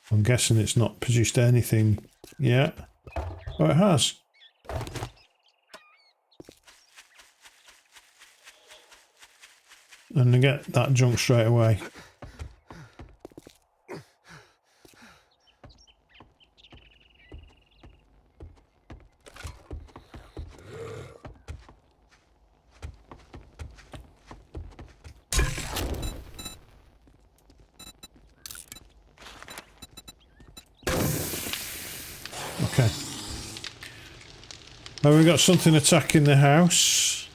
I'm guessing it's not produced anything yet. Oh, it has. And I get that junk straight away. Okay. Oh, we got something attacking the house.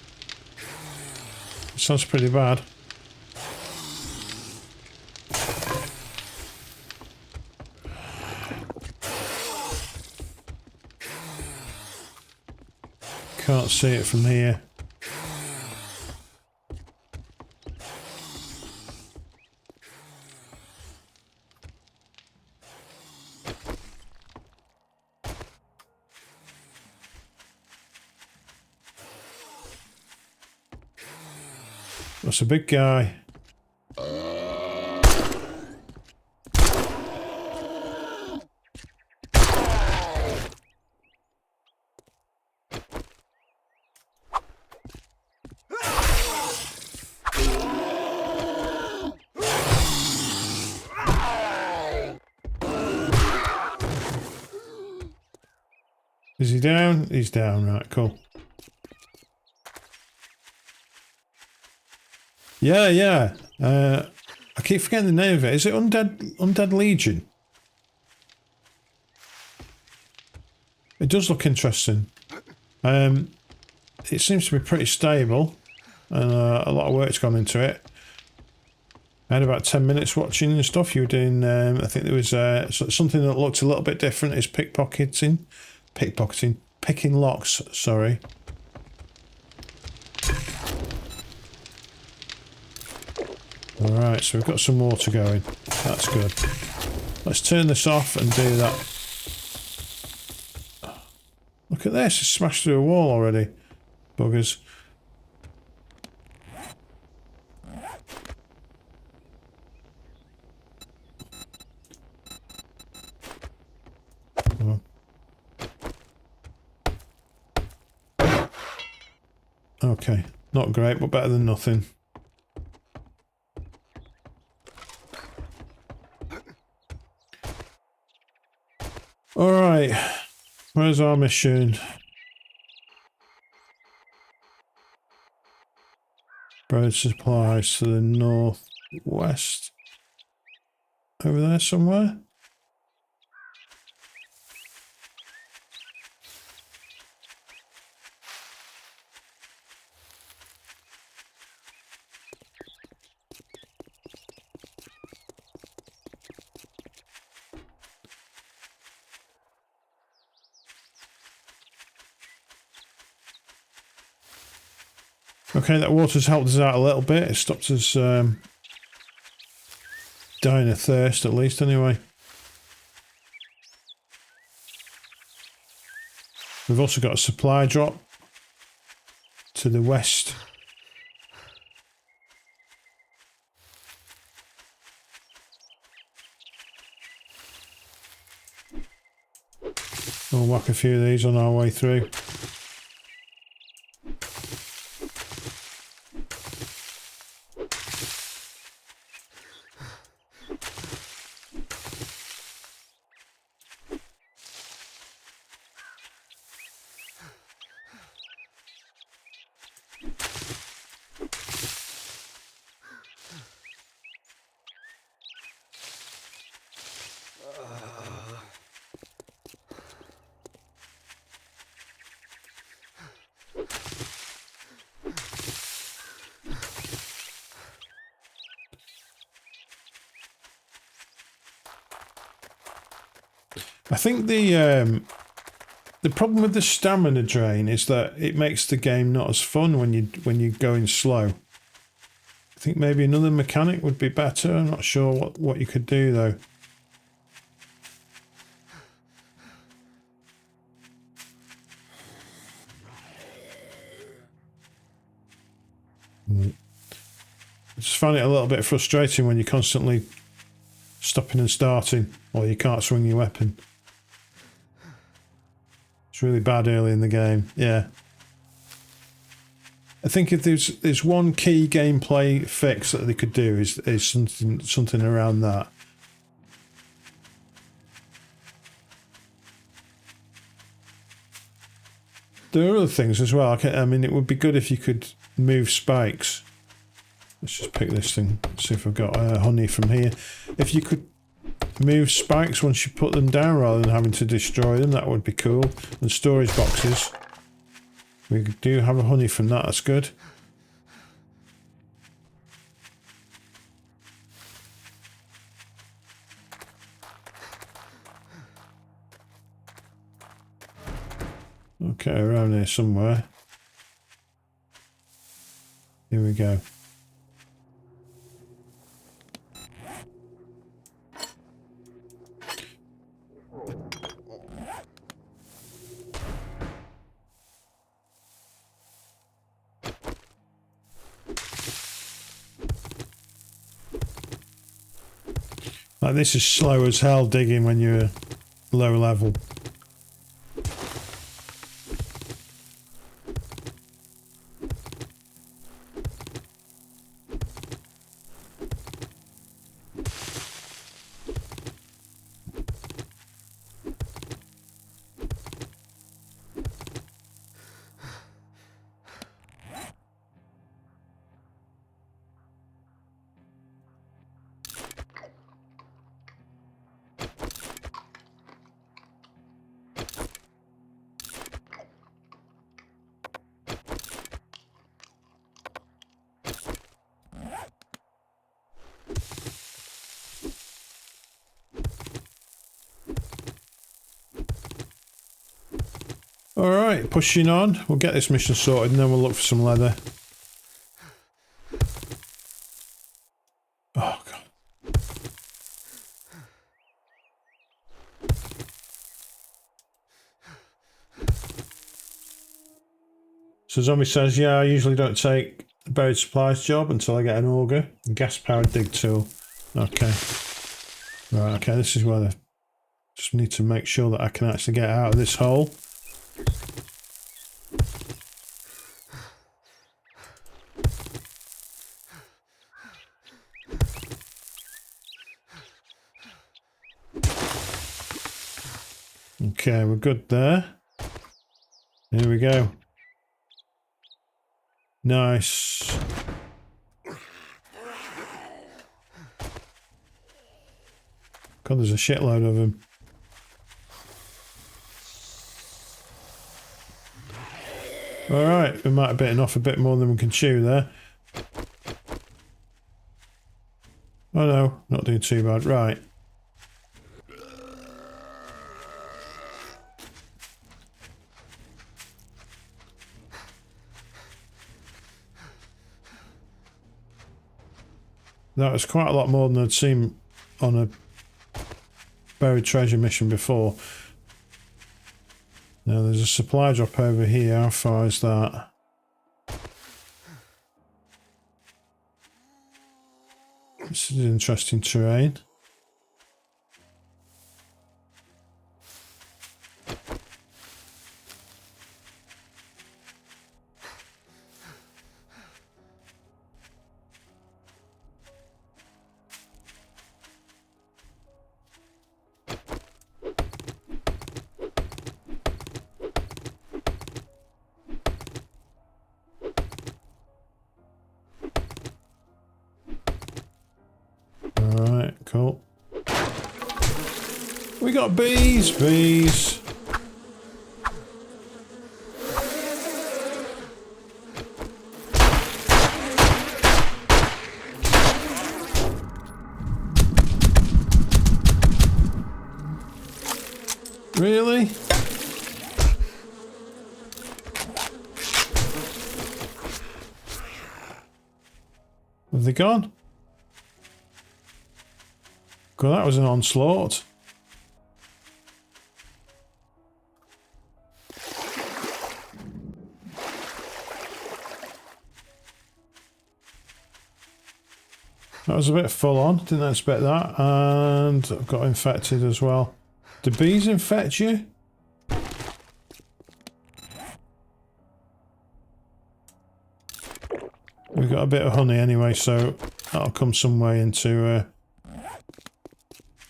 Sounds pretty bad. Can't see it from here. That's a big guy. Is he down? He's down, right, cool. Yeah. I keep forgetting the name of it. Is it Undead Legion? It does look interesting. It seems to be pretty stable, and a lot of work's gone into it. I had about 10 minutes watching and stuff. You were doing, I think there was something that looked a little bit different. Is picking locks, sorry. Alright, so we've got some water going. That's good. Let's turn this off and do that. Look at this, it's smashed through a wall already. Buggers. Okay, not great, but better than nothing. Alright, where's our mission? Road supplies to the northwest. Over there somewhere? Okay, that water's helped us out a little bit. It stopped us dying of thirst, at least, anyway. We've also got a supply drop to the west. We'll whack a few of these on our way through. I think the problem with the stamina drain is that it makes the game not as fun when you're going slow. I think maybe another mechanic would be better. I'm not sure what you could do though. I just find it a little bit frustrating when you're constantly stopping and starting, or you can't swing your weapon. It's really bad early in the game, yeah. I think if there's one key gameplay fix that they could do is something around that. There are other things as well. I mean, it would be good if you could move spikes. Let's just pick this thing, see if I've got honey from here. If you could move spikes once you put them down rather than having to destroy them, that would be cool. And storage boxes. We do have a honey from that, that's good. Okay, around here somewhere. Here we go. Like, this is slow as hell digging when you're low level. Alright, pushing on. We'll get this mission sorted and then we'll look for some leather. Oh, God. So Zombie says, yeah, I usually don't take the buried supplies job until I get an auger. Gas-powered dig tool. Okay. Right, okay, this is where I just need to make sure that I can actually get out of this hole. Okay, we're good there. Here we go. Nice. God, there's a shitload of them. Alright, we might have bitten off a bit more than we can chew there. Oh no, not doing too bad. Right. That was quite a lot more than I'd seen on a buried treasure mission before. Now there's a supply drop over here. How far is that? This is interesting terrain. Alright, cool. We got bees, bees. Really? Have they gone? God, that was an onslaught. That was a bit full on, didn't expect that. And I've got infected as well. Do bees infect you? We've got a bit of honey anyway, so that'll come some way into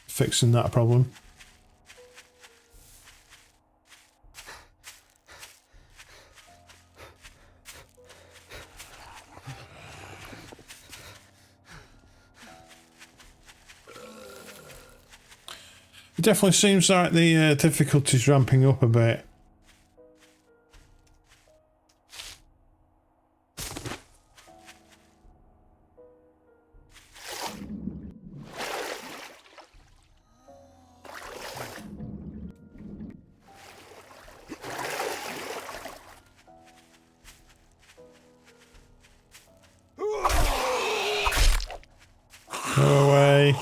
fixing that problem. It definitely seems like the difficulty's ramping up a bit. Go away.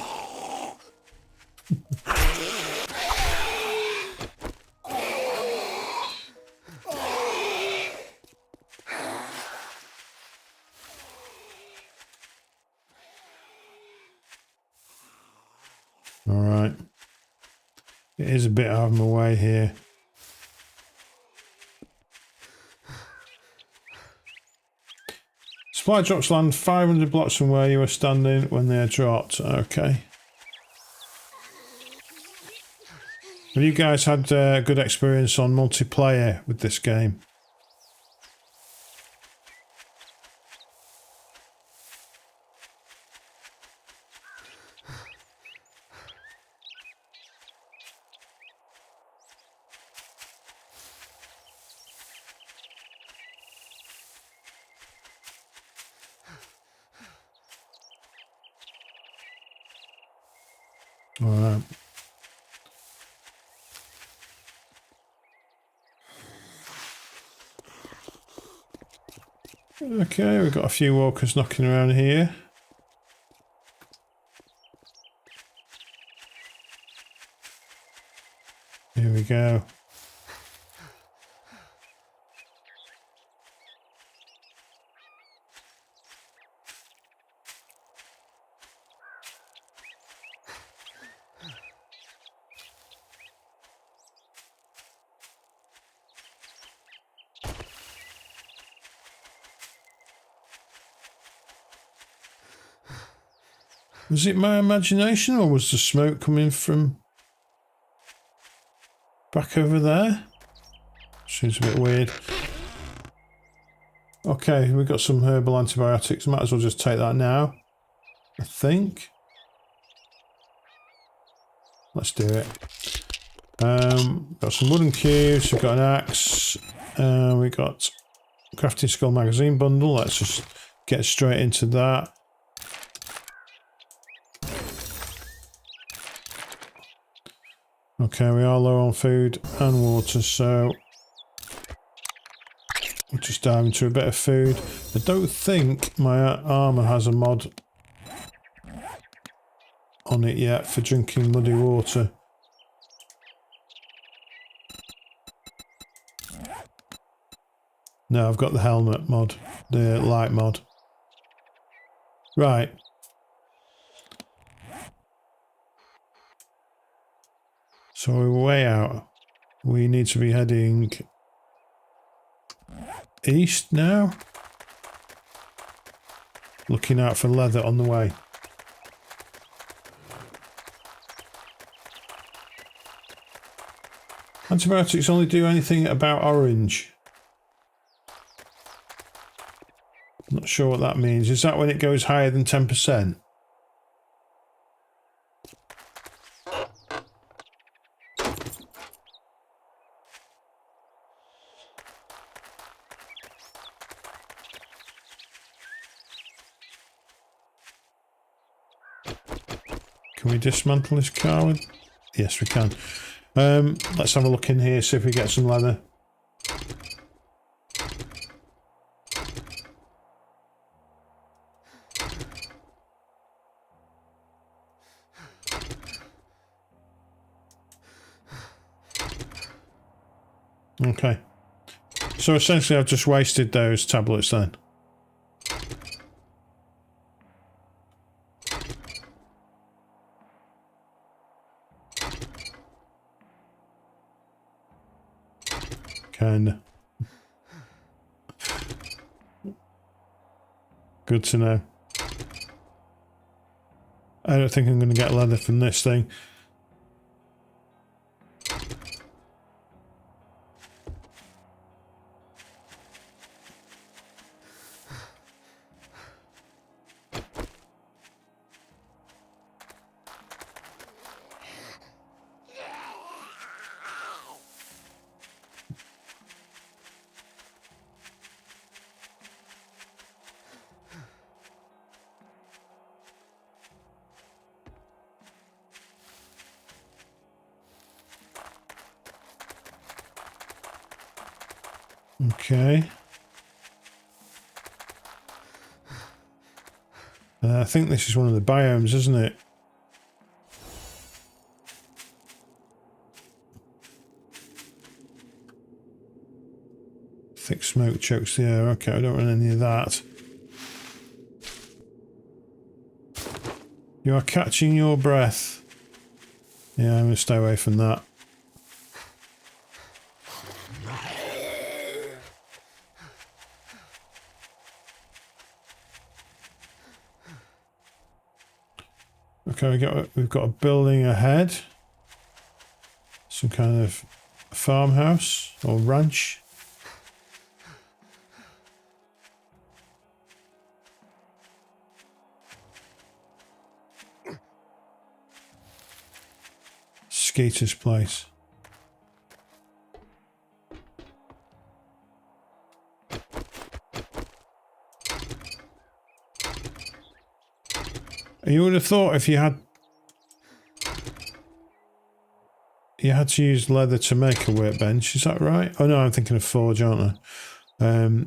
Alright. It is a bit out of my way here. Supply drops land 500 blocks from where you were standing when they are dropped. Okay. Have you guys had good experience on multiplayer with this game? All right. Okay, we've got a few walkers knocking around here. Here we go. Was it my imagination, or was the smoke coming from back over there? Seems a bit weird. Okay, we've got some herbal antibiotics. Might as well just take that now, I think. Let's do it. Got some wooden cubes, we've got an axe, we've got crafting skull magazine bundle. Let's just get straight into that. Okay, we are low on food and water, so we'll just dive into a bit of food. I don't think my armour has a mod on it yet for drinking muddy water. No, I've got the helmet mod, the light mod. Right. So we're way out. We need to be heading east now. Looking out for leather on the way. Antibiotics only do anything about orange. Not sure what that means. Is that when it goes higher than 10%? Can we dismantle this car? Yes, we can. Let's have a look in here, see if we get some leather. Okay. So essentially I've just wasted those tablets then. Kinda. Good to know. I don't think I'm going to get leather from this thing. Okay. I think this is one of the biomes, isn't it? Thick smoke chokes the air. Okay, I don't want any of that. You are catching your breath. Yeah, I'm going to stay away from that. Okay, we've got a building ahead. Some kind of farmhouse or ranch. Skeeter's place. You would have thought if you had to use leather to make a workbench, is that right? Oh no, I'm thinking of forge, aren't I?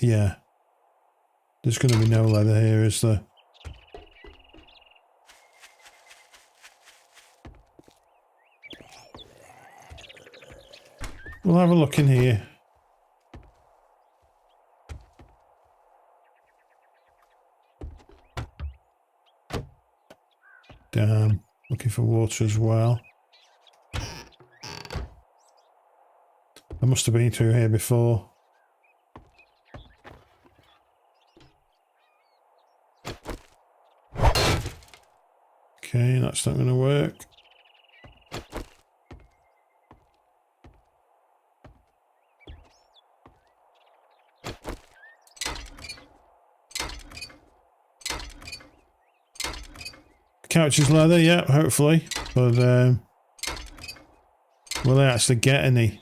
Yeah. There's going to be no leather here, is there? We'll have a look in here. Damn, looking for water as well. I must have been through here before. Okay, that's not going to work. Couch is leather, yeah, hopefully. But will they actually get any?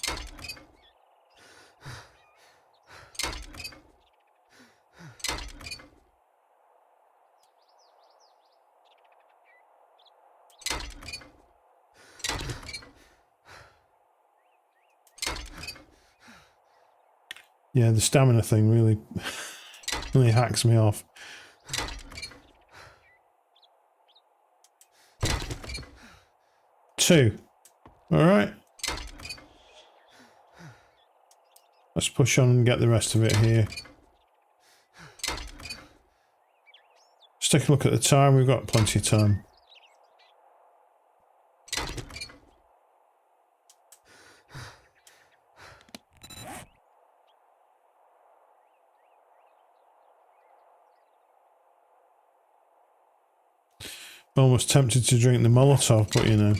Yeah, the stamina thing really, really hacks me off. Two. All right. Let's push on and get the rest of it here. Let's take a look at the time. We've got plenty of time. Almost tempted to drink the Molotov, but you know.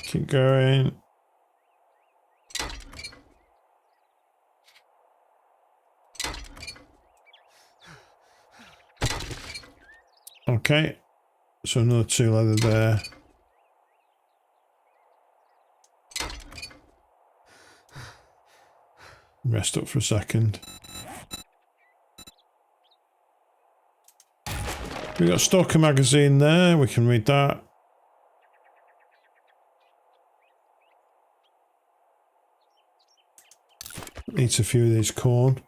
Keep going. Okay. So another 2 leather there. Rest up for a second. We've got Stalker magazine there, we can read that. Eat a few of these corn.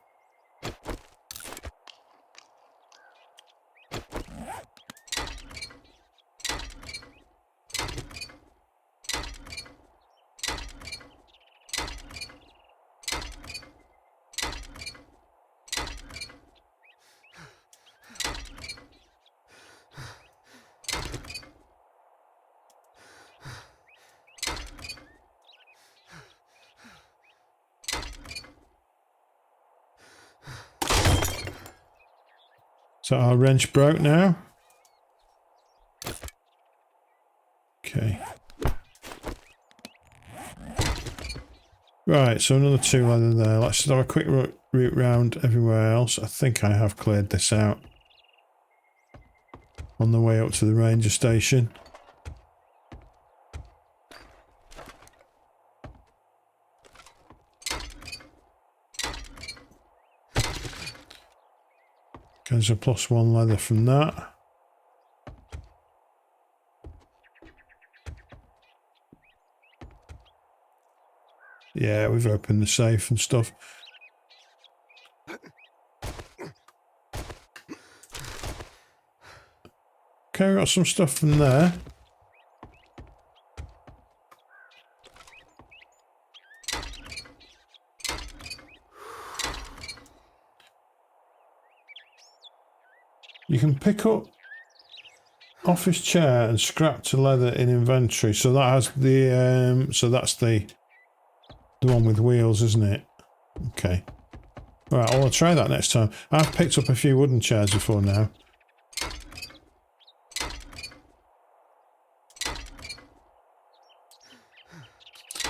So our wrench broke now. Okay. Right, so another 2 leather there. Let's just have a quick route round everywhere else. I think I have cleared this out on the way up to the ranger station. There's a +1 leather from that. Yeah, we've opened the safe and stuff. Okay, we got some stuff from there. You can pick up office chair and scrap to leather in inventory. So that has the so that's the one with wheels, isn't it? Okay. Right, I'll try that next time. I've picked up a few wooden chairs before now.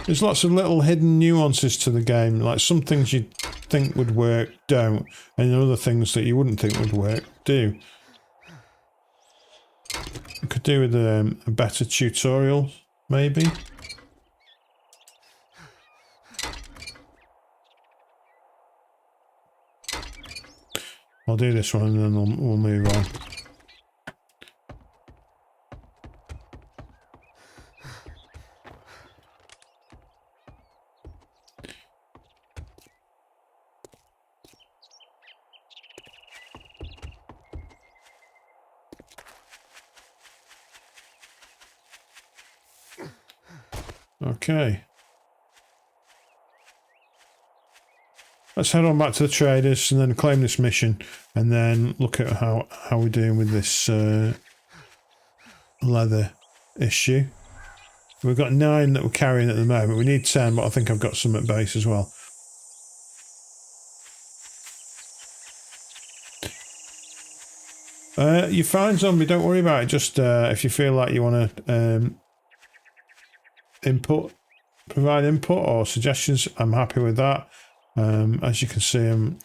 There's lots of little hidden nuances to the game. Like some things you'd think would work, don't. And other things that you wouldn't think would work, do. You could do with a better tutorial, maybe. I'll do this one and then we'll move on. Okay. Let's head on back to the traders and then claim this mission and then look at how we're doing with this leather issue. We've got 9 that we're carrying at the moment. We need 10, but I think I've got some at base as well. You're fine, zombie, don't worry about it. Just if you feel like you want to provide input or suggestions, I'm happy with that. As you can see, I'm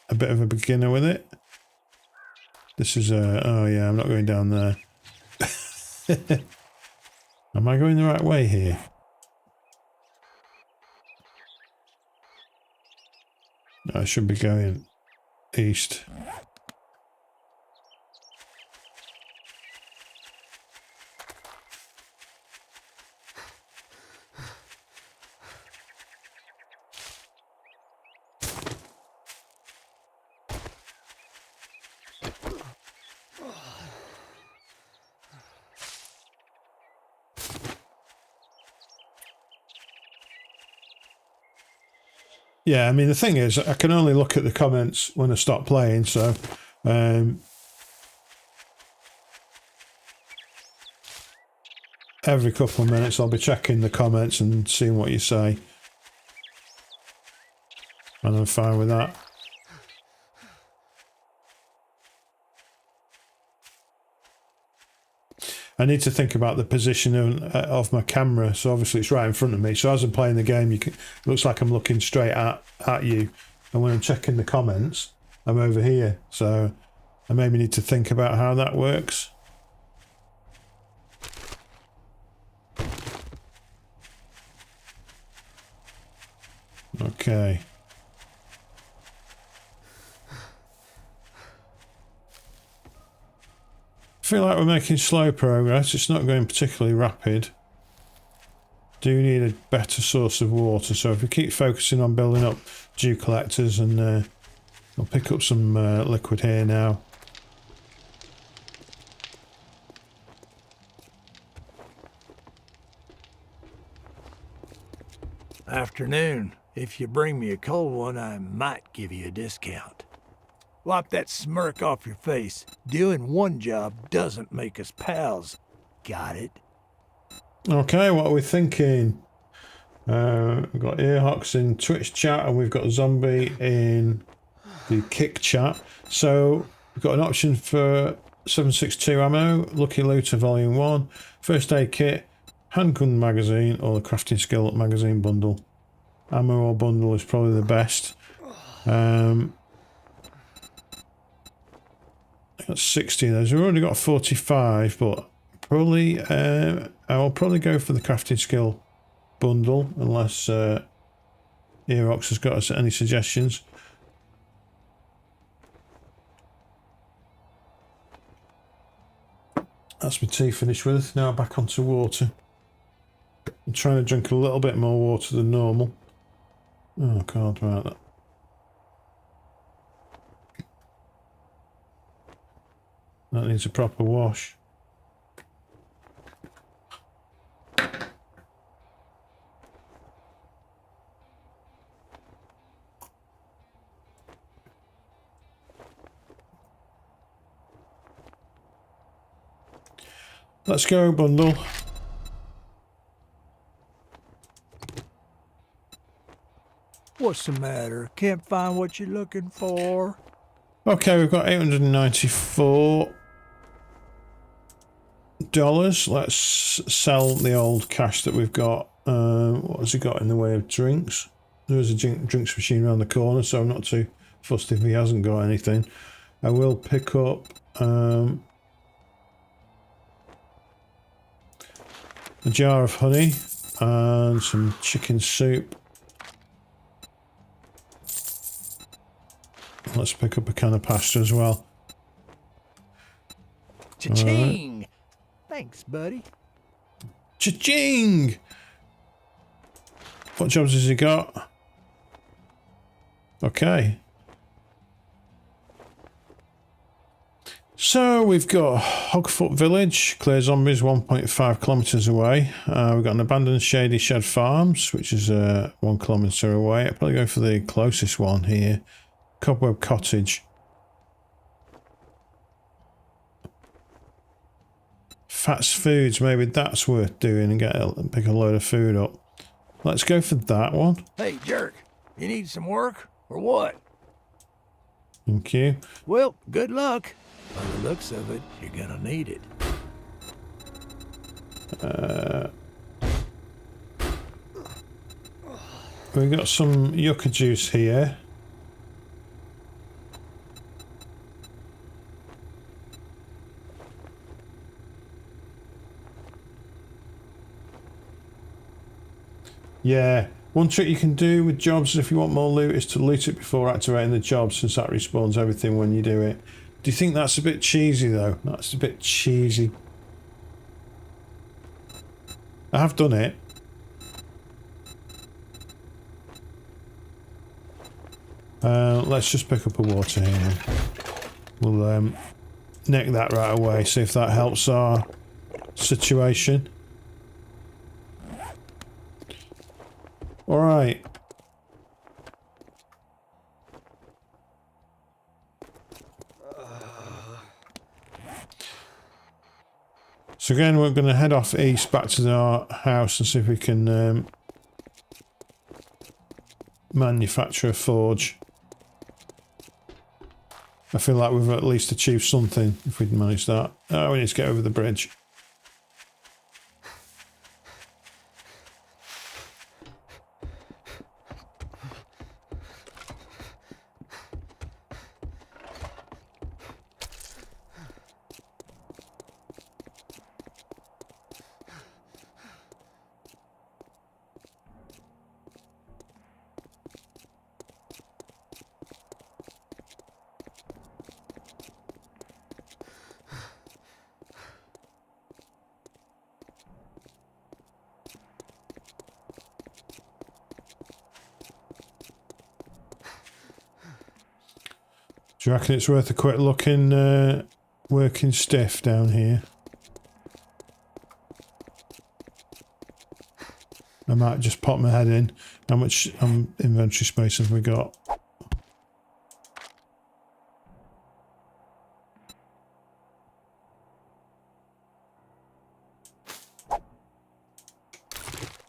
a bit of a beginner with it. This is oh yeah, I'm not going down there. Am I going the right way here? I should be going east. Yeah, I mean, the thing is, I can only look at the comments when I stop playing, so every couple of minutes I'll be checking the comments and seeing what you say. And I'm fine with that. I need to think about the position of my camera. So obviously it's right in front of me. So as I'm playing the game, it looks like I'm looking straight at you. And when I'm checking the comments, I'm over here. So I maybe need to think about how that works. Okay. feel like we're making slow progress. It's not going particularly rapid. Do need a better source of water, so if we keep focusing on building up dew collectors, and I'll pick up some liquid here now. Afternoon. If you bring me a cold one, I might give you a discount. Wipe that smirk off your face. Doing one job doesn't make us pals. Got it? Okay, what are we thinking? We've got Earhawks in Twitch chat, and we've got Zombie in the Kick chat. So we've got an option for 7.62 ammo, Lucky Looter Volume 1, First Aid Kit, Handgun Magazine, or the Crafting Skill Magazine Bundle. Ammo or bundle is probably the best. Got 60 of those. We've already got 45, but probably I'll probably go for the Crafting Skill Bundle, unless Erox has got us any suggestions. That's my tea finished with. Now back onto water. I'm trying to drink a little bit more water than normal. Oh god, right. That needs a proper wash. Let's go, bundle. What's the matter? Can't find what you're looking for? Okay, we've got $894. Let's sell the old cash that we've got. What has he got in the way of drinks? There is a drinks machine around the corner, so I'm not too fussed if he hasn't got anything. I will pick up a jar of honey and some chicken soup. Let's pick up a can of pasta as well. Cha-ching! Right. Thanks, buddy. Cha-ching! What jobs has he got? Okay. So we've got Hogfoot Village, clear zombies 1.5 kilometres away. We've got an abandoned Shady Shed Farms, which is 1 kilometre away. I'll probably go for the closest one here. Cobweb Cottage. Fats Foods, maybe that's worth doing and pick a load of food up. Let's go for that one. Hey, jerk, you need some work or what? Thank you. Well, good luck. By the looks of it, you're gonna need it. We've got some yucca juice here. Yeah, one trick you can do with jobs if you want more loot is to loot it before activating the job, since that respawns everything when you do it. Do you think that's a bit cheesy though? That's a bit cheesy. I have done it. Let's just pick up a water here. We'll nick that right away, see if that helps our situation. Alright. So again, we're going to head off east back to our house and see if we can manufacture a forge. I feel like we've at least achieved something if we'd managed that. Oh, we need to get over the bridge. Do you reckon it's worth a quick look in working stiff down here? I might just pop my head in. How much inventory space have we got?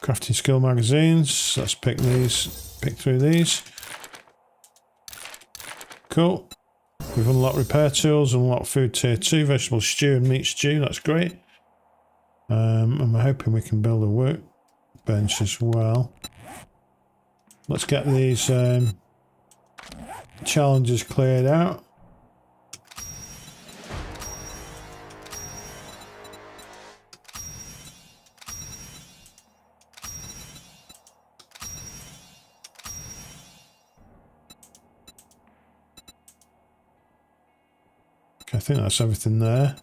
Crafting skill magazines. Let's pick through these. Cool. We've unlocked repair tools, unlocked food tier 2, vegetable stew and meat stew. That's great. I'm hoping we can build a workbench as well. Let's get these challenges cleared out. Okay, I think that's everything there.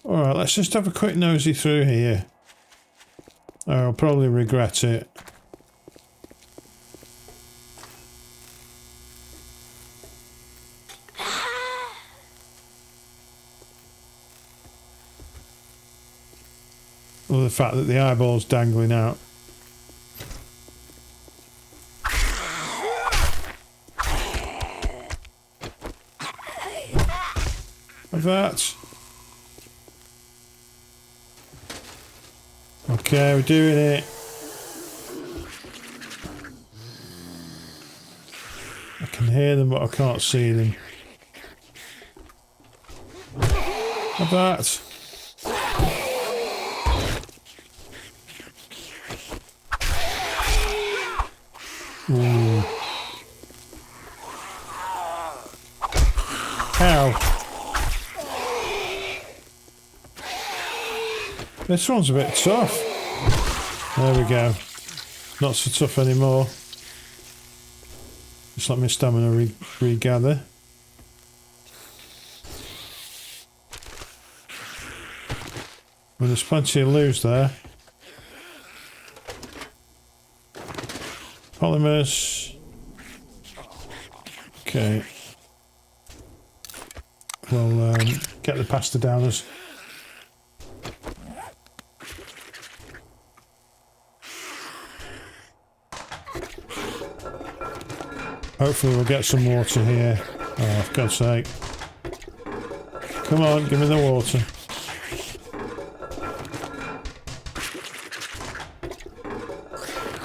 Alright, let's just have a quick nosy through here. I'll probably regret it. Well, the fact that the eyeball's dangling out. Like that. Okay, we're doing it. I can hear them, but I can't see them. Like that. Ooh. Ow. This one's a bit tough. There we go. Not so tough anymore. Just let my stamina regather. Well, there's plenty of loot there. Polymers. Okay. We'll get the pasta downers. Hopefully we'll get some water here. Oh, for God's sake. Come on, give me the water.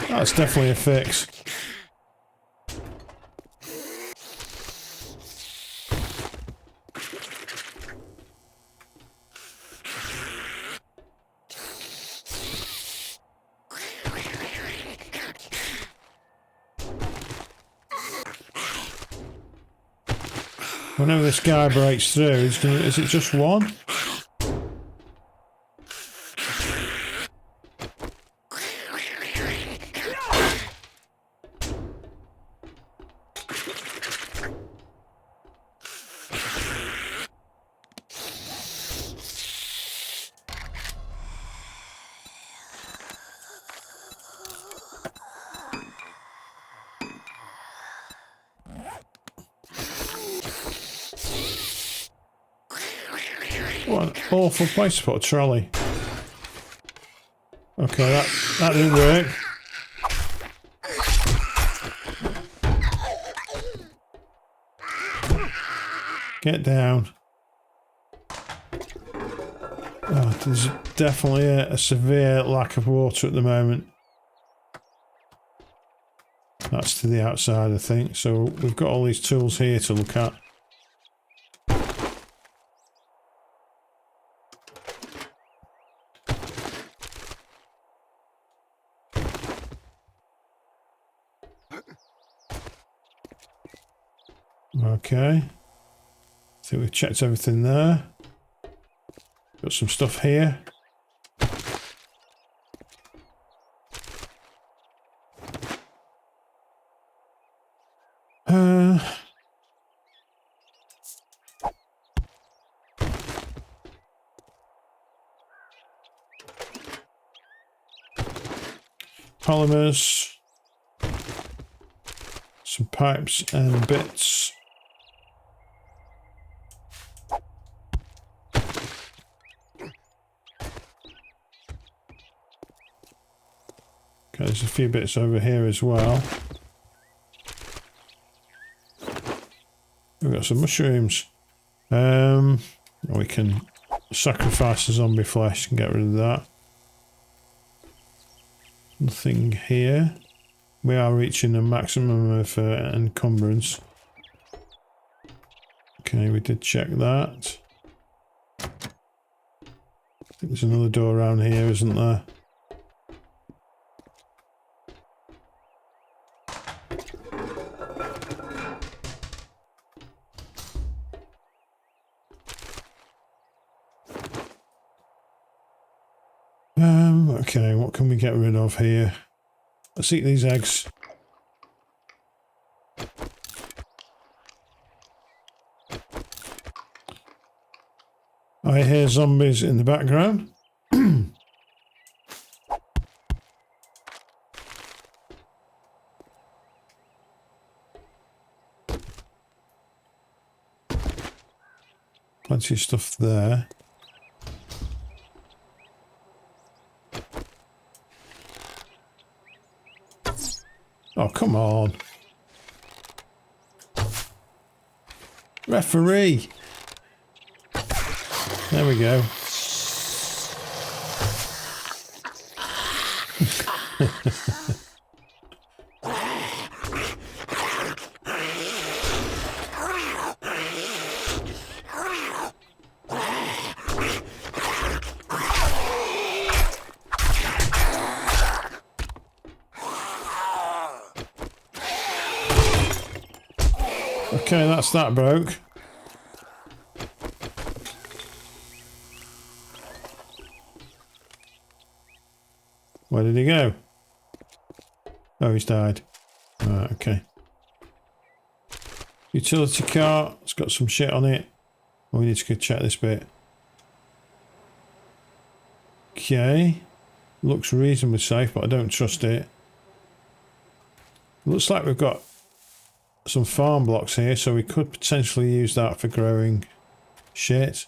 That's definitely a fix. Whenever this guy breaks through, is it just one? What an awful place to put a trolley. Okay, that didn't work. Get down. Oh, there's definitely a severe lack of water at the moment. That's to the outside, I think. So we've got all these tools here to look at. Okay. I think we've checked everything there. Got some stuff here. polymers, some pipes and bits. Okay, there's a few bits over here as well. We've got some mushrooms. We can sacrifice the zombie flesh and get rid of that. Nothing here. We are reaching a maximum of encumbrance. Okay, we did check that. I think there's another door around here, isn't there? Okay, what can we get rid of here? Let's eat these eggs. I hear zombies in the background. Plenty of stuff there. Oh, come on. Referee. There we go. Okay, that's that broke. Where did he go? Oh, he's died. Right, okay. Utility cart. It's got some shit on it. Oh, we need to go check this bit. Okay. Looks reasonably safe, but I don't trust it. Looks like we've got some farm blocks here, so we could potentially use that for growing shit.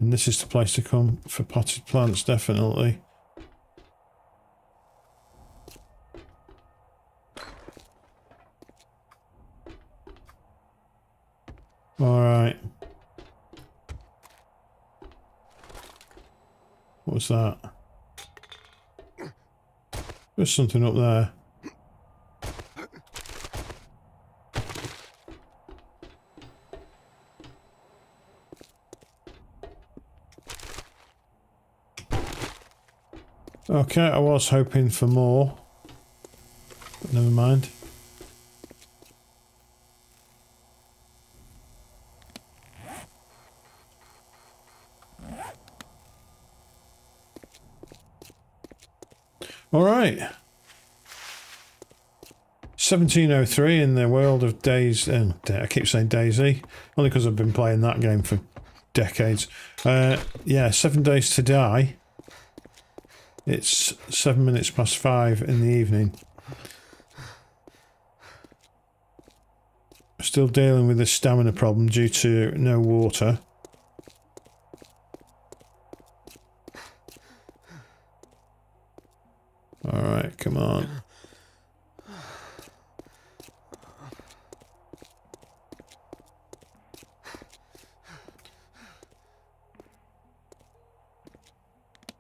And this is the place to come for potted plants, definitely. Alright. What was that? There's something up there. Okay, I was hoping for more, but never mind. All right. 1703 in the world of I keep saying Daisy, only because I've been playing that game for decades. Yeah, 7 Days to Die. It's 7 minutes past 5 in the evening. Still dealing with the stamina problem due to no water. Alright, come on.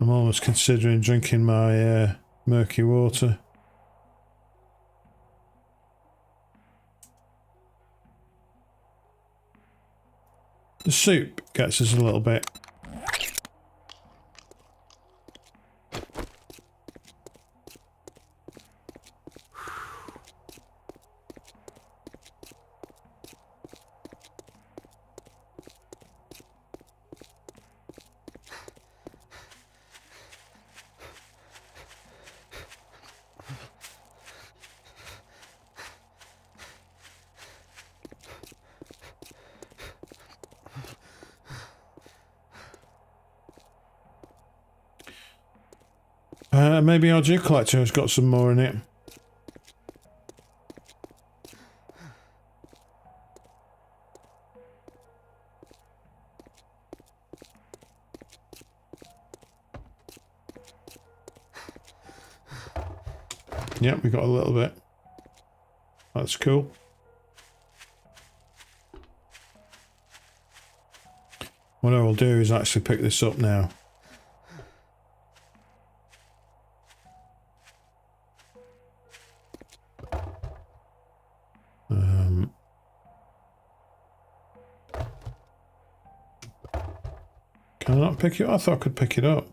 I'm almost considering drinking my murky water. The soup gets us a little bit. Maybe our dew collector has got some more in it. Yep, we got a little bit. That's cool. What I will do is actually pick this up now. Can I not pick it up? I thought I could pick it up.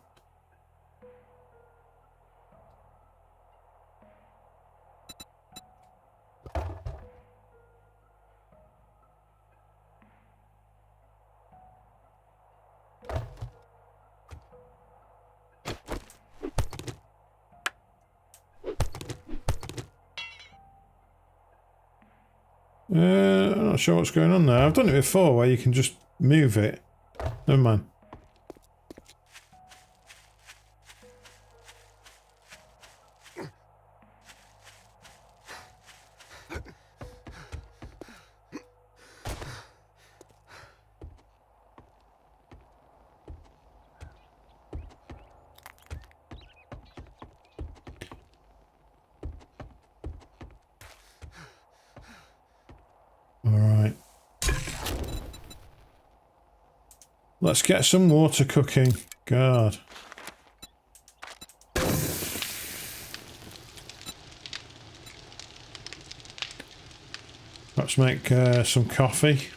I'm not sure what's going on there. I've done it before where you can just move it. Never mind. Alright. Let's get some water cooking. God. Let's make some coffee.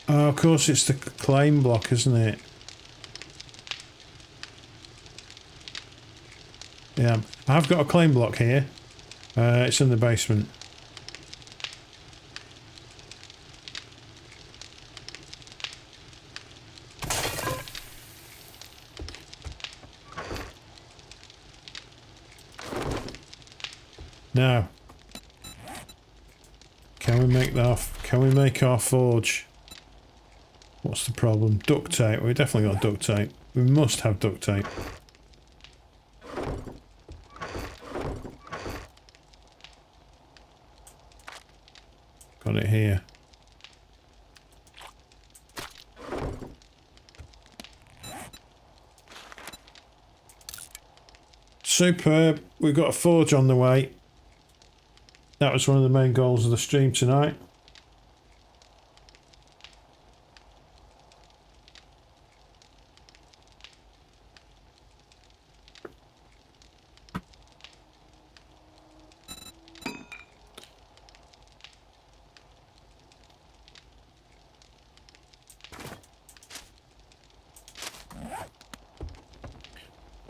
Oh, of course it's the claim block, isn't it? Yeah, I've got a claim block here. It's in the basement. Now, can we make that? Can we make our forge? What's the problem? Duct tape. We definitely got duct tape. We must have duct tape. Got it here. Superb. We've got a forge on the way. That was one of the main goals of the stream tonight.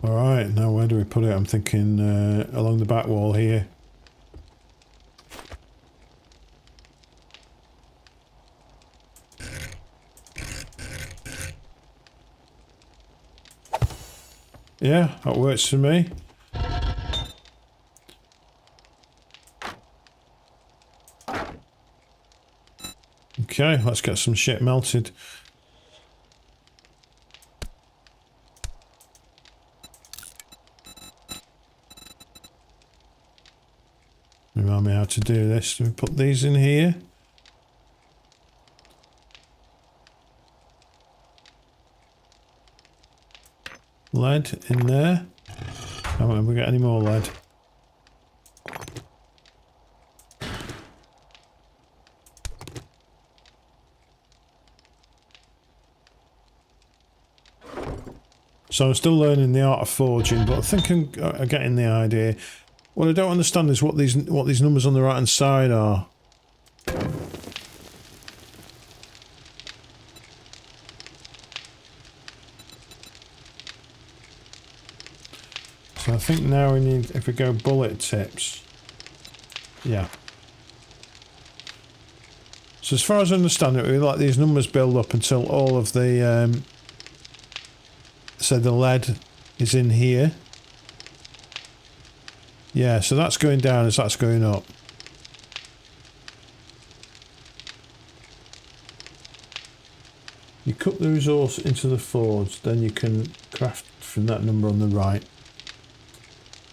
Alright, now where do we put it? I'm thinking along the back wall here. Yeah, that works for me. Okay, let's get some shit melted. Remind me how to do this. Do we put these in here? Lead in there. Haven't we got any more lead? So I'm still learning the art of forging, but I think I'm getting the idea. What I don't understand is what these numbers on the right hand side are. So I think now we need, if we go bullet tips, yeah. So as far as I understand it, we let these numbers build up until all of the, so the lead is in here. Yeah, so that's going down as that's going up. You cook the resource into the forge, then you can craft from that number on the right.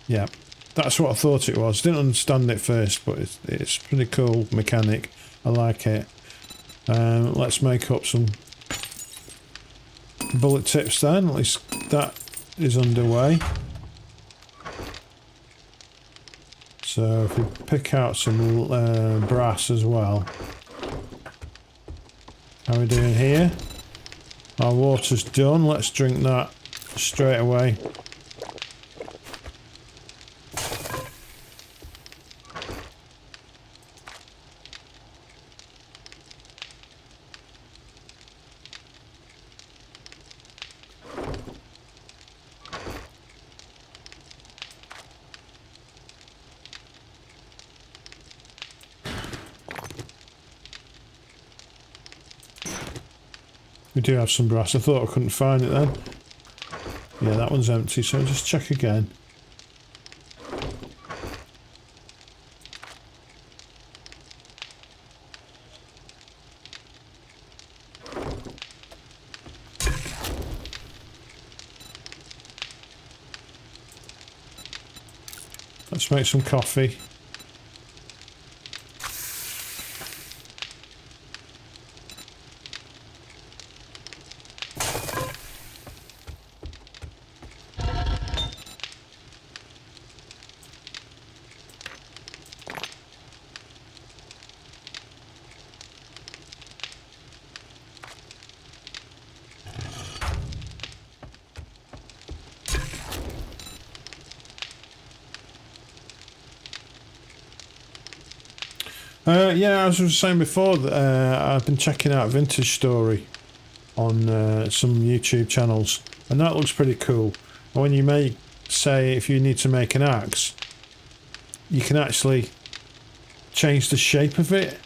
Yeah, that's what I thought it was. Didn't understand it first, but it's pretty cool mechanic. I like it. Let's make up some bullet tips then. At least that is underway. So if we pick out some brass as well. How are we doing here? Our water's done. Let's drink that straight away. We do have some brass. I thought I couldn't find it then. Yeah, that one's empty, so just check again. Let's make some coffee. Yeah, as I was saying before, I've been checking out Vintage Story on some YouTube channels, and that looks pretty cool. And when you make, say, if you need to make an axe, you can actually change the shape of it.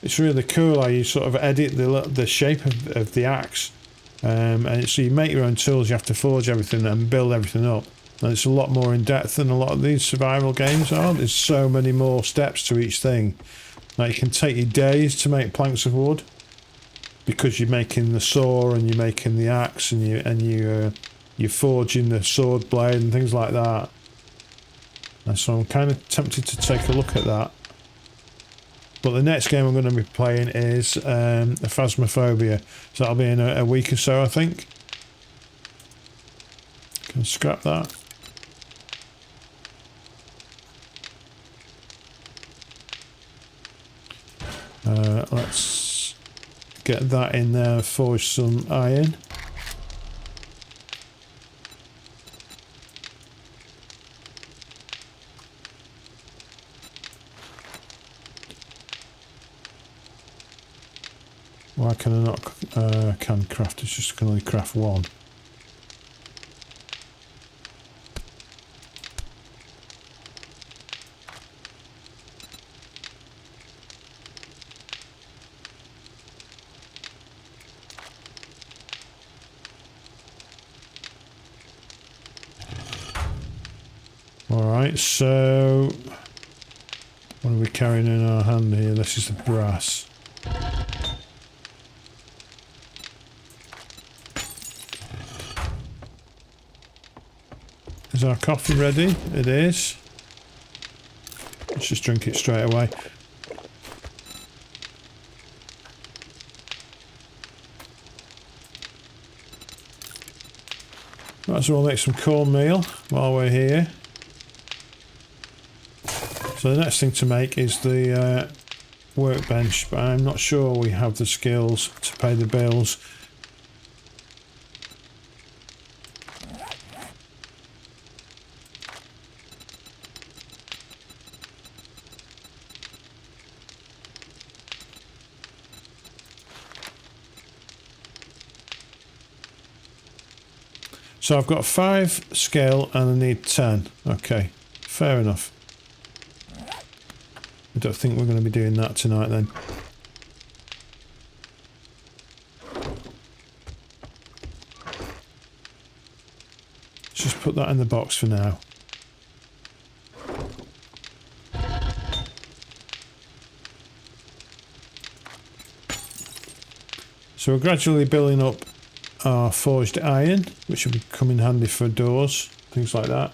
It's really cool how you sort of edit the shape of the axe, and so you make your own tools. You have to forge everything and build everything up. And it's a lot more in depth than a lot of these survival games are. There's so many more steps to each thing. Like, it can take you days to make planks of wood because you're making the saw and you're making the axe and you're forging the sword blade and things like that. And so I'm kind of tempted to take a look at that. But the next game I'm going to be playing is Phasmophobia. So that'll be in a week or so, I think. Can scrap that. Let's get that in there, forge some iron. Why can I not can craft? It's just can only craft one. Alright, so what are we carrying in our hand here? This is the brass. Is our coffee ready? It is. Let's just drink it straight away. Might as well make some cornmeal while we're here. So the next thing to make is the workbench, but I'm not sure we have the skills to pay the bills. So I've got 5 skill and I need 10. Okay, fair enough. I don't think we're going to be doing that tonight then. Let's just put that in the box for now. So we're gradually building up our forged iron, which will come in handy for doors, things like that.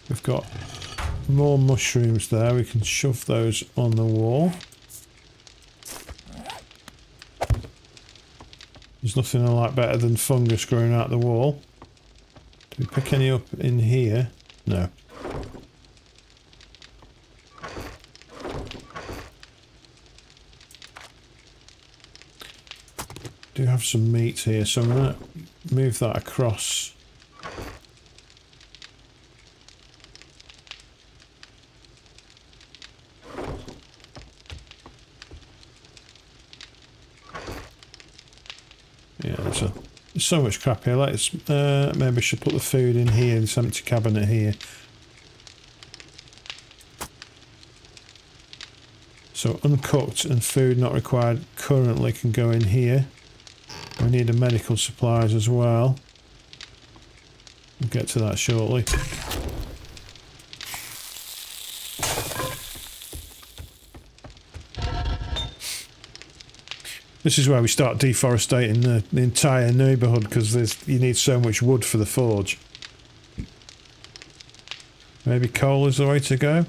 We've got more mushrooms there. We can shove those on the wall. There's nothing I like better than fungus growing out the wall. Do we pick any up in here? No. Do have some meat here, so I'm going to move that across. Yeah, there's so much crap here. Let's maybe I should put the food in here, this empty cabinet here. So uncooked and food not required currently can go in here. We need the medical supplies as well. We'll get to that shortly. This is where we start deforesting the entire neighbourhood, because you need so much wood for the forge. Maybe coal is the way to go.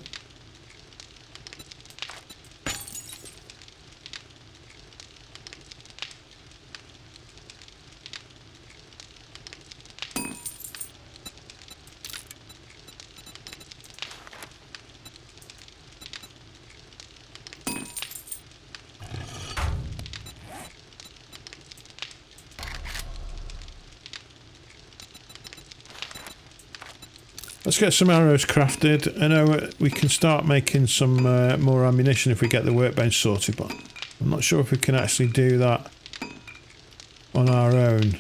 Let's get some arrows crafted. I know we can start making some more ammunition if we get the workbench sorted, but I'm not sure if we can actually do that on our own.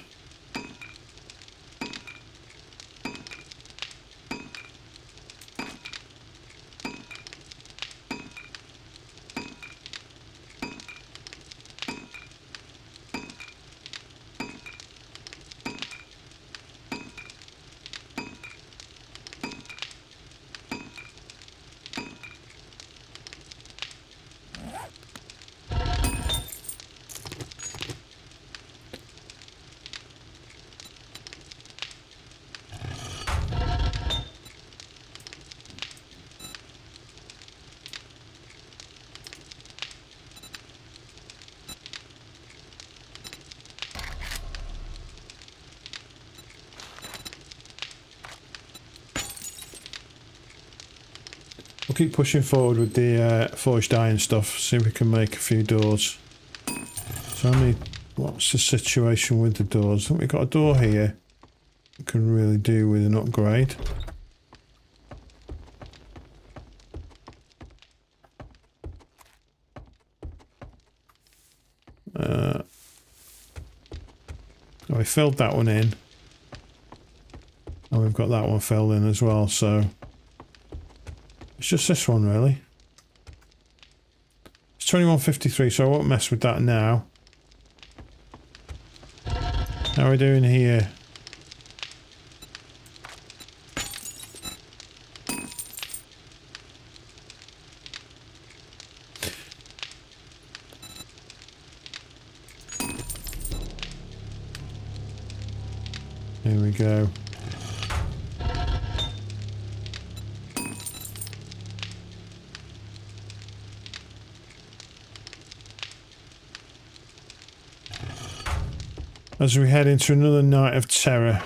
We'll keep pushing forward with the forged iron stuff, see if we can make a few doors. So what's the situation with the doors? I think we've got a door here we can really do with an upgrade. We filled that one in. And we've got that one filled in as well, so it's just this one really. It's 2153, so I won't mess with that now. How are we doing here? Here we go. As we head into another night of terror.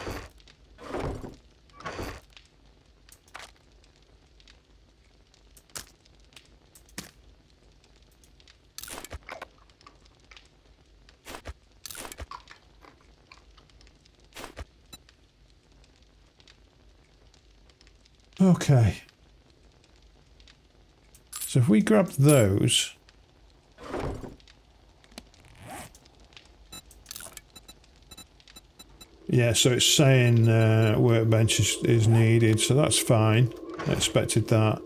Okay. So if we grab those... Yeah, so it's saying workbench is needed, so that's fine. I expected that.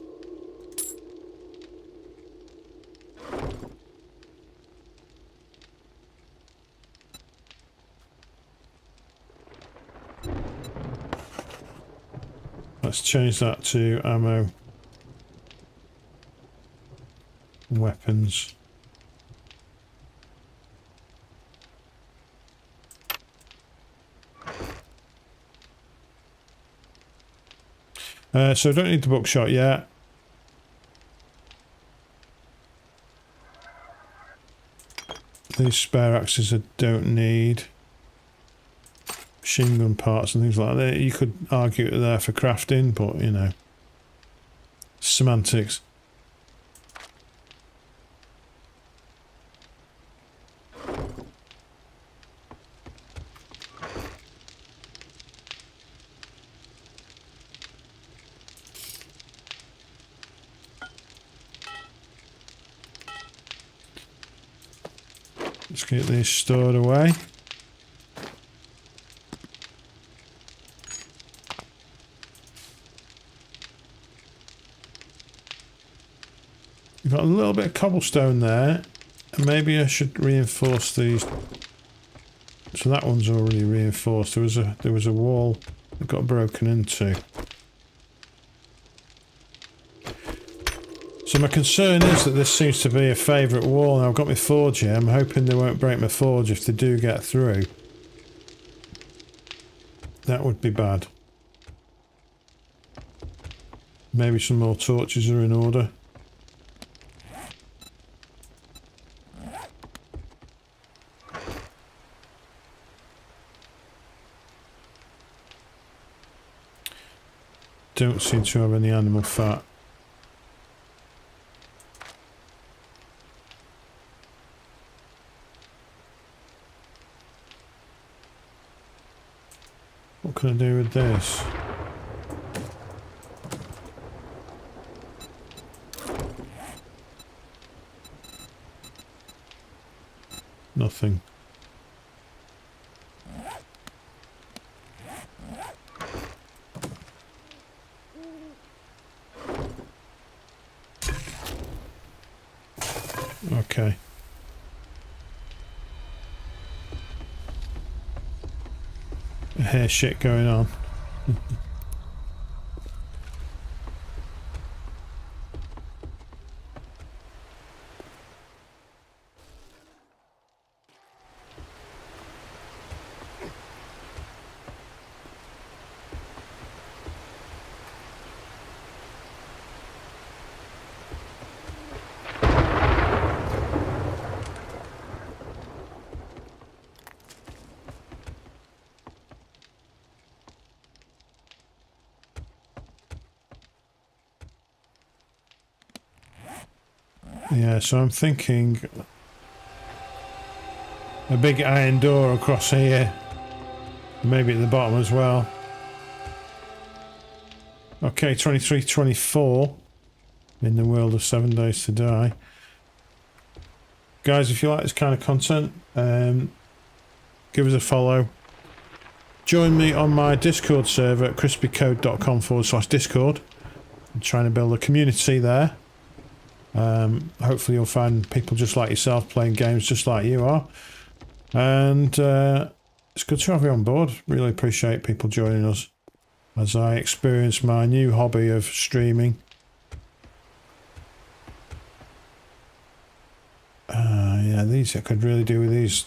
Let's change that to ammo. weapons. So I don't need the buckshot yet. These spare axes I don't need. Machine gun parts and things like that. You could argue that they're for crafting, but you know, semantics. Let's get these stored away. We've got a little bit of cobblestone there, and maybe I should reinforce these. So that one's already reinforced. There was a wall that got broken into. So my concern is that this seems to be a favourite wall. Now I've got my forge here. I'm hoping they won't break my forge if they do get through. That would be bad. Maybe some more torches are in order. Don't seem to have any animal fat. What can I do with this? Nothing. Okay. Hair shit going on. Yeah, so I'm thinking a big iron door across here, maybe at the bottom as well. Okay, 23-24 in the world of 7 Days to Die. Guys, if you like this kind of content, give us a follow. Join me on my Discord server at crispycode.com/Discord. I'm trying to build a community there. Hopefully you'll find people just like yourself playing games just like you are. And it's good to have you on board. Really appreciate people joining us as I experience my new hobby of streaming. Yeah, these I could really do with these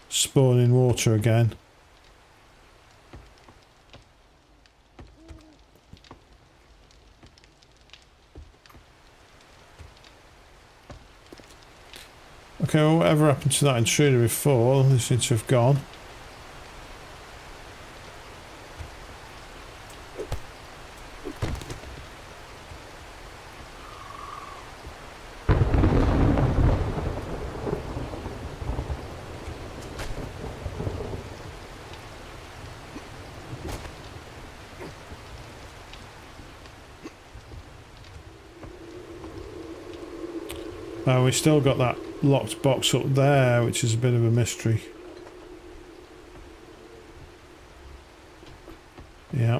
spawning water again. Okay, well, whatever happened to that intruder before, they seem to have gone. We still got that locked box up there, which is a bit of a mystery. Yeah.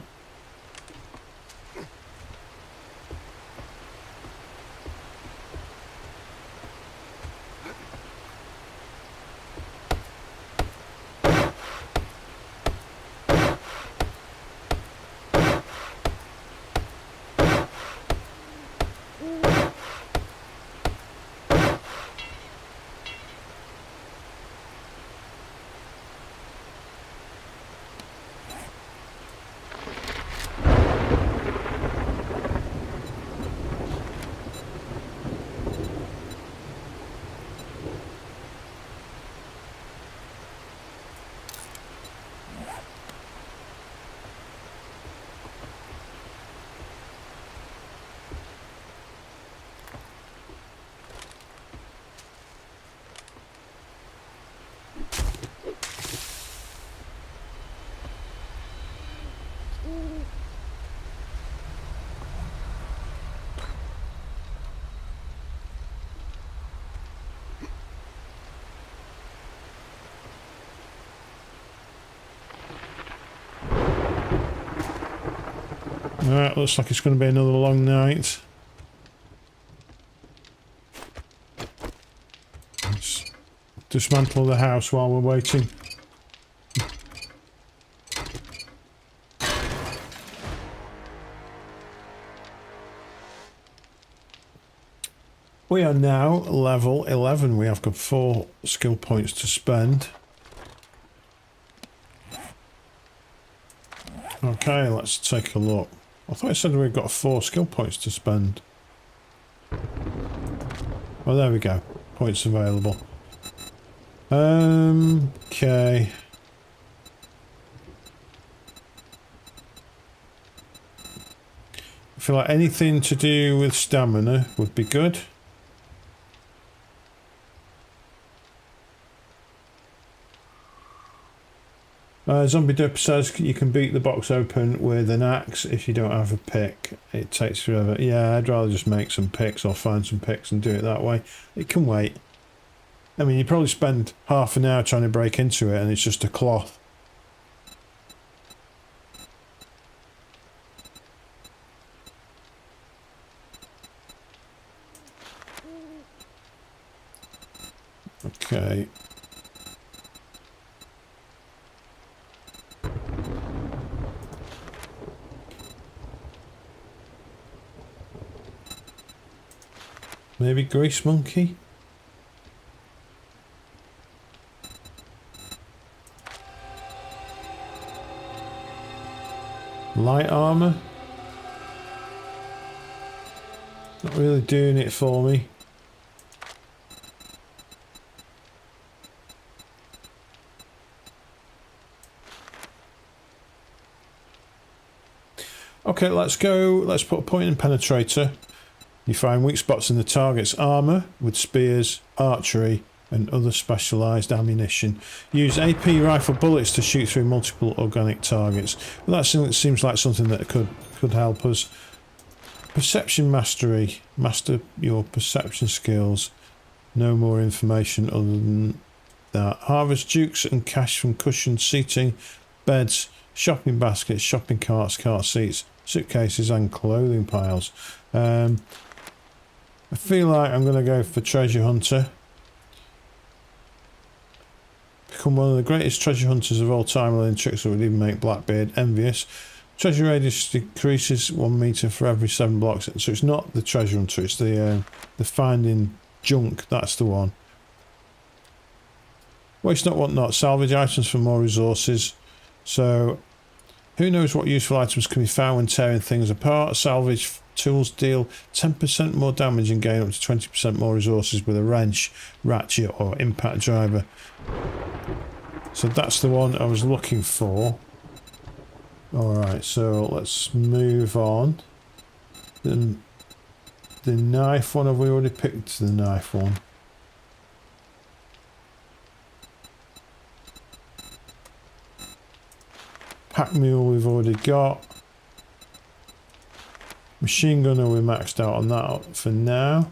Alright, looks like it's going to be another long night. Let's dismantle the house while we're waiting. We are now level 11. We have got 4 skill points to spend. Okay, let's take a look. I thought I said we've got 4 skill points to spend. Oh, there we go. Points available. Okay. I feel like anything to do with stamina would be good. Zombie Dip says you can beat the box open with an axe if you don't have a pick. It takes forever. Yeah, I'd rather just make some picks or find some picks and do it that way. It can wait. I mean, you probably spend half an hour trying to break into it and it's just a cloth. Okay. Maybe Grease Monkey? Light armor? Not really doing it for me. Okay, let's go. Let's put a point in penetrator. You find weak spots in the target's armour with spears, archery and other specialised ammunition. Use AP rifle bullets to shoot through multiple organic targets. Well, that seems like something that could help us. Perception mastery. Master your perception skills. No more information other than that. Harvest jukes and cash from cushioned seating, beds, shopping baskets, shopping carts, car seats, suitcases and clothing piles. I feel like I'm going to go for Treasure Hunter. Become one of the greatest treasure hunters of all time, learning tricks that would even make Blackbeard envious. Treasure radius decreases 1 metre for every 7 blocks. So it's not the treasure hunter, it's the finding junk. That's the one. Waste not, want not. Salvage items for more resources. So who knows what useful items can be found when tearing things apart. Salvage tools deal 10% more damage and gain up to 20% more resources with a wrench, ratchet or impact driver. So that's the one I was looking for. Alright, so let's move on. The knife one, have we already picked the knife one? Pack mule we've already got. Machine gunner we're maxed out on that for now.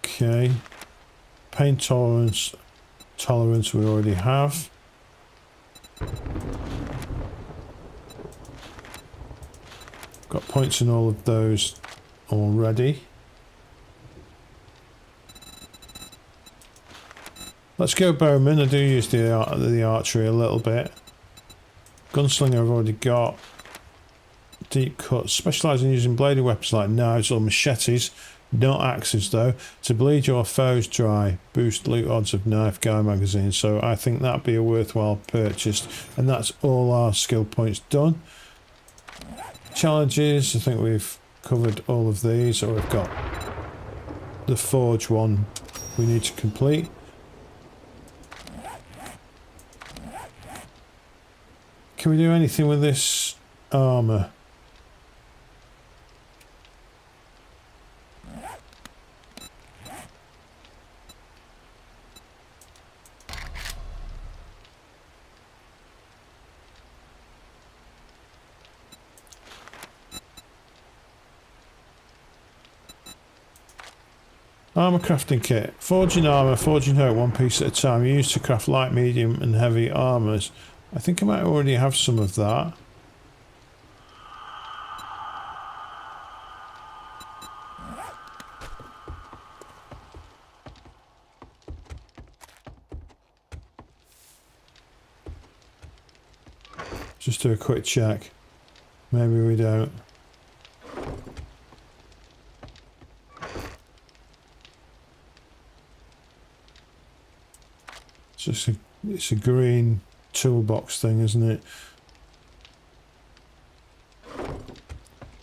Okay. Pain tolerance we already have. Got points in all of those already. Let's go bowman. I do use the archery a little bit. Gunslinger I've already got. Deep cuts. Specialise in using bladed weapons like knives or machetes. Not axes though. To bleed your foes dry. Boost loot odds of knife guy magazines. So I think that'd be a worthwhile purchase. And that's all our skill points done. Challenges. I think we've covered all of these. Or we've got the forge one we need to complete. Can we do anything with this armour? Armour crafting kit. Forging armour, forging hope, one piece at a time. Used to craft light, medium and heavy armours. I think I might already have some of that. Just do a quick check. Maybe we don't. It's a green toolbox thing, isn't it?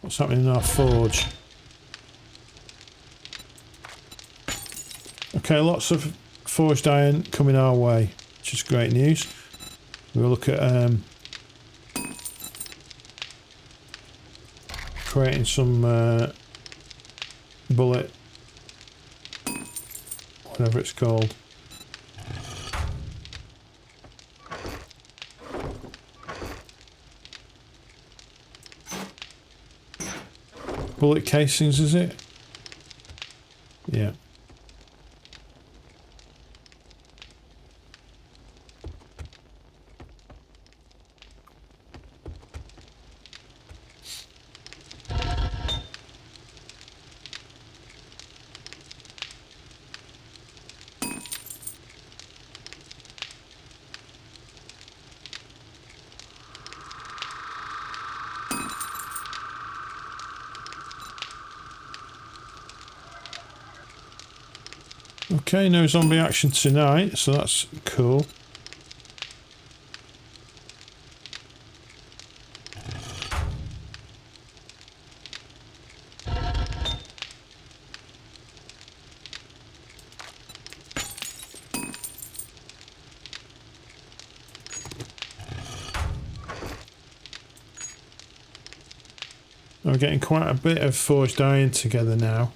What's happening in our forge? Okay, lots of forged iron coming our way, which is great news. We'll look at creating some bullet, whatever it's called. Bullet casings, is it? Yeah. Okay, no zombie action tonight, so that's cool. We're getting quite a bit of forged iron together now.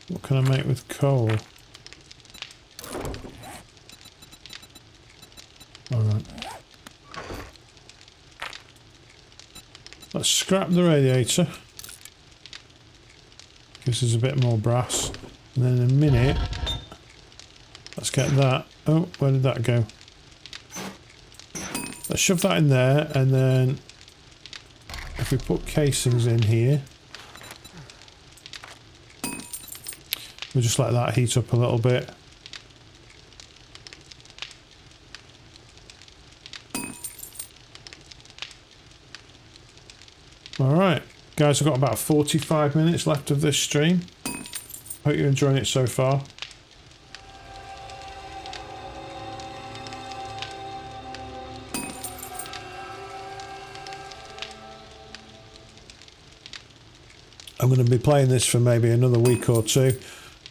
What can I make with coal? Alright. Let's scrap the radiator. Gives us a bit more brass. And then in a minute, let's get that. Oh, where did that go? Let's shove that in there, and then if we put casings in here, we'll just let that heat up a little bit. Alright, guys, I've got about 45 minutes left of this stream. Hope you're enjoying it so far. I'm going to be playing this for maybe another week or two.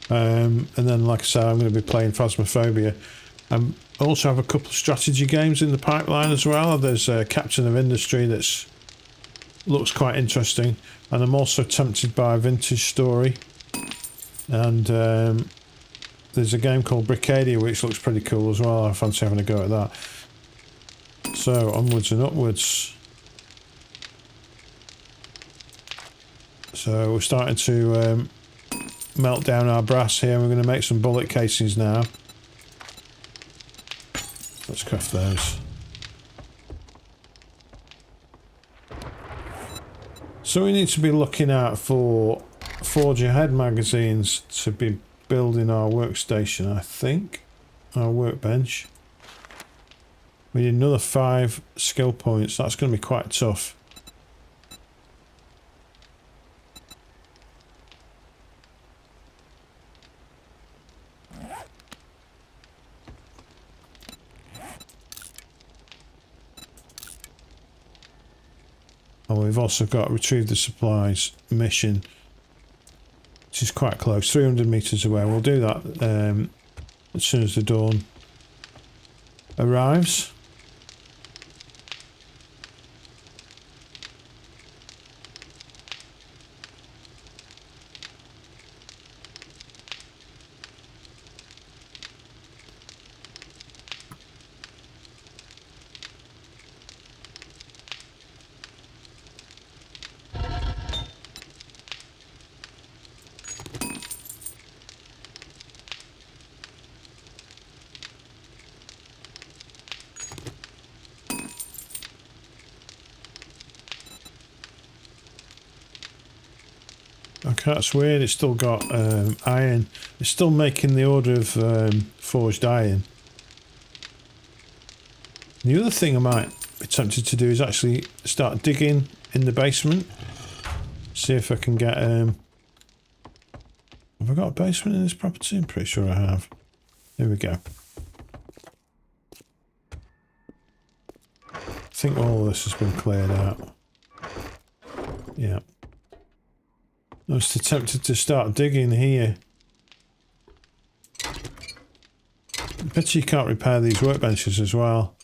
And then, like I said, I'm going to be playing Phasmophobia. I also have a couple of strategy games in the pipeline as well. There's Captain of Industry that's looks quite interesting, and I'm also tempted by Vintage Story. And there's a game called Bricadia which looks pretty cool as well. I fancy having a go at that. So onwards and upwards. So we're starting to melt down our brass here. We're going to make some bullet casings now. Let's craft those. So we need to be looking out for Forge Ahead magazines to be building our workstation, I think. Our workbench. We need another 5 skill points. That's going to be quite tough. And we've also got retrieve the supplies mission, which is quite close, 300 meters away. We'll do that as soon as the dawn arrives. That's weird. It's still got iron. It's still making the order of forged iron. The other thing I might be tempted to do is actually start digging in the basement. See if I can get... have I got a basement in this property? I'm pretty sure I have. Here we go. I think all of this has been cleared out. Yeah. I was tempted to start digging here. I bet you can't repair these workbenches as well.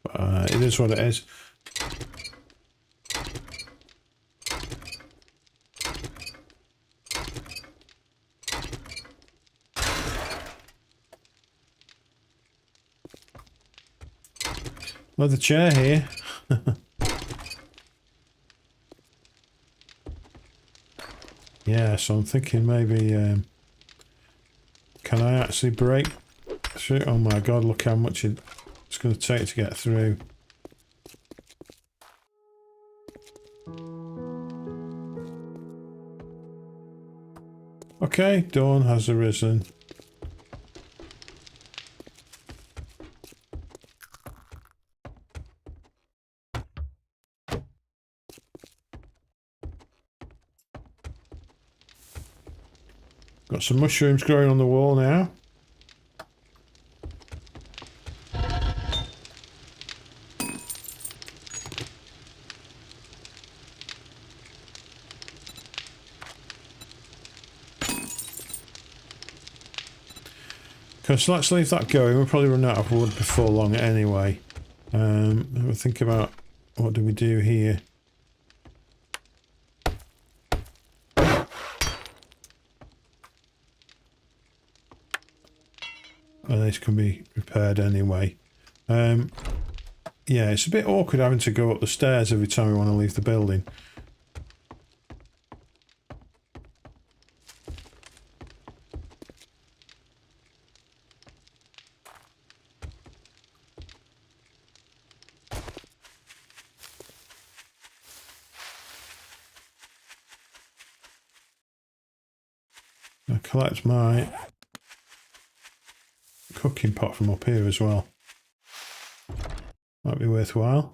But, it is what it is. Leather chair here. Yeah, so I'm thinking maybe can I actually break through? Oh my god, look how much it's going to take to get through. Okay, dawn has arisen. Got some mushrooms growing on the wall now. Okay, so let's leave that going. We'll probably run out of wood before long anyway. We'll think about what do we do here. And these can be repaired anyway. Yeah, it's a bit awkward having to go up the stairs every time we want to leave the building. I'll collect my cooking pot from up here as well. Might be worthwhile.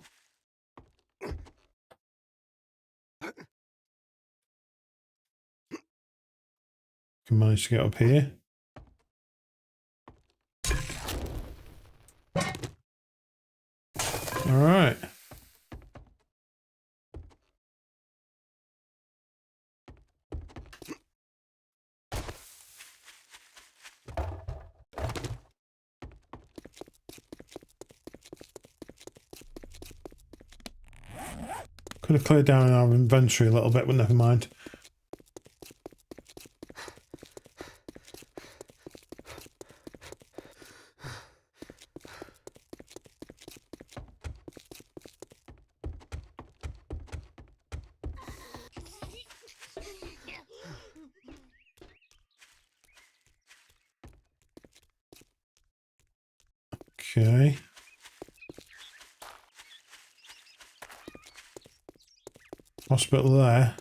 Can manage to get up here. All right. Could have cleared down our inventory a little bit, but never mind. Okay. Hospital there.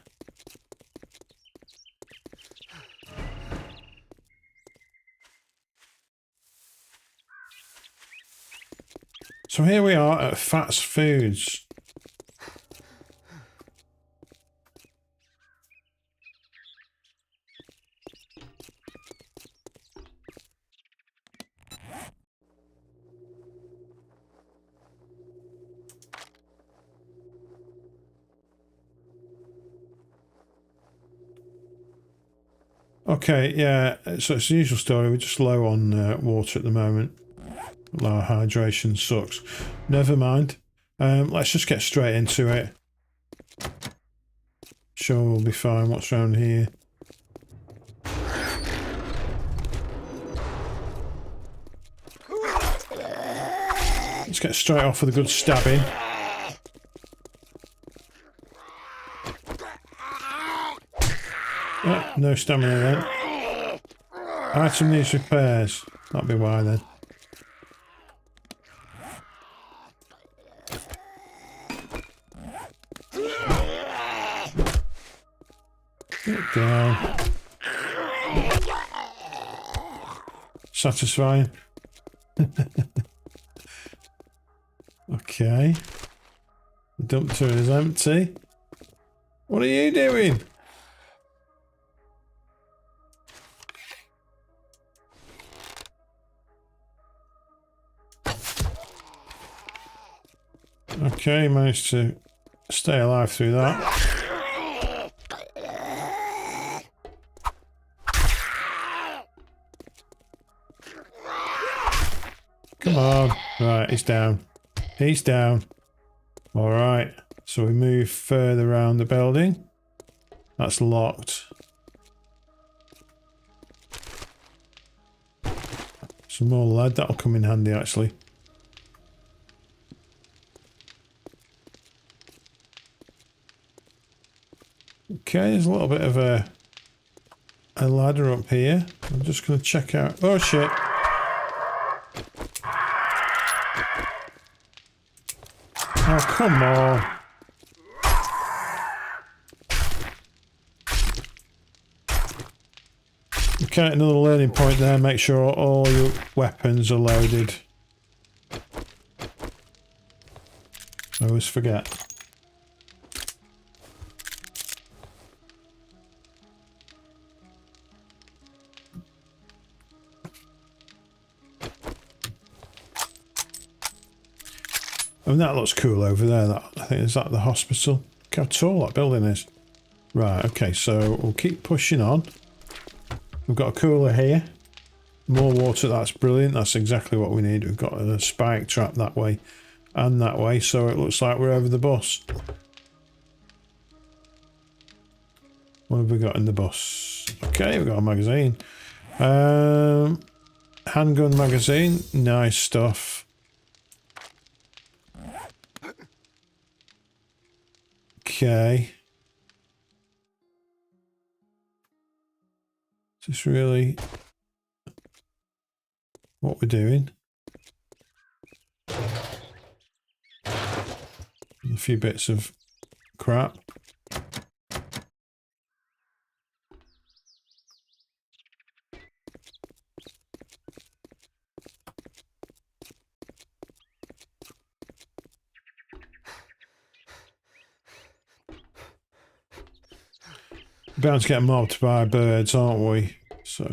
So here we are at Fats Foods. Okay, yeah, so it's the usual story. We're just low on water at the moment. Low hydration sucks. Never mind. Let's just get straight into it. Sure, we'll be fine. What's around here? Let's get straight off with a good stabbing. Oh, no stamina then. Item needs repairs. That'll be why then. Get down. satisfying. Okay. The dumpster is empty. What are you doing? Okay, managed to stay alive through that. Come on. Right, he's down. He's down. Alright, so we move further around the building. That's locked. Some more lead, that'll come in handy actually. Okay, there's a little bit of a ladder up here. I'm just going to check out... Oh shit! Oh, come on. Okay, another learning point there. Make sure all your weapons are loaded. I always forget. And that looks cool over there. That, I think, is that the hospital? Look how tall that building is. Right, okay, so we'll keep pushing on. We've got a cooler here. More water, that's brilliant. That's exactly what we need. We've got a spike trap that way and that way, so it looks like we're over the bus. What have we got in the bus? Okay, we've got a magazine. Handgun magazine. Nice stuff. Okay. Is this really what we're doing? A few bits of crap. Bound to get mobbed by birds, aren't we? So,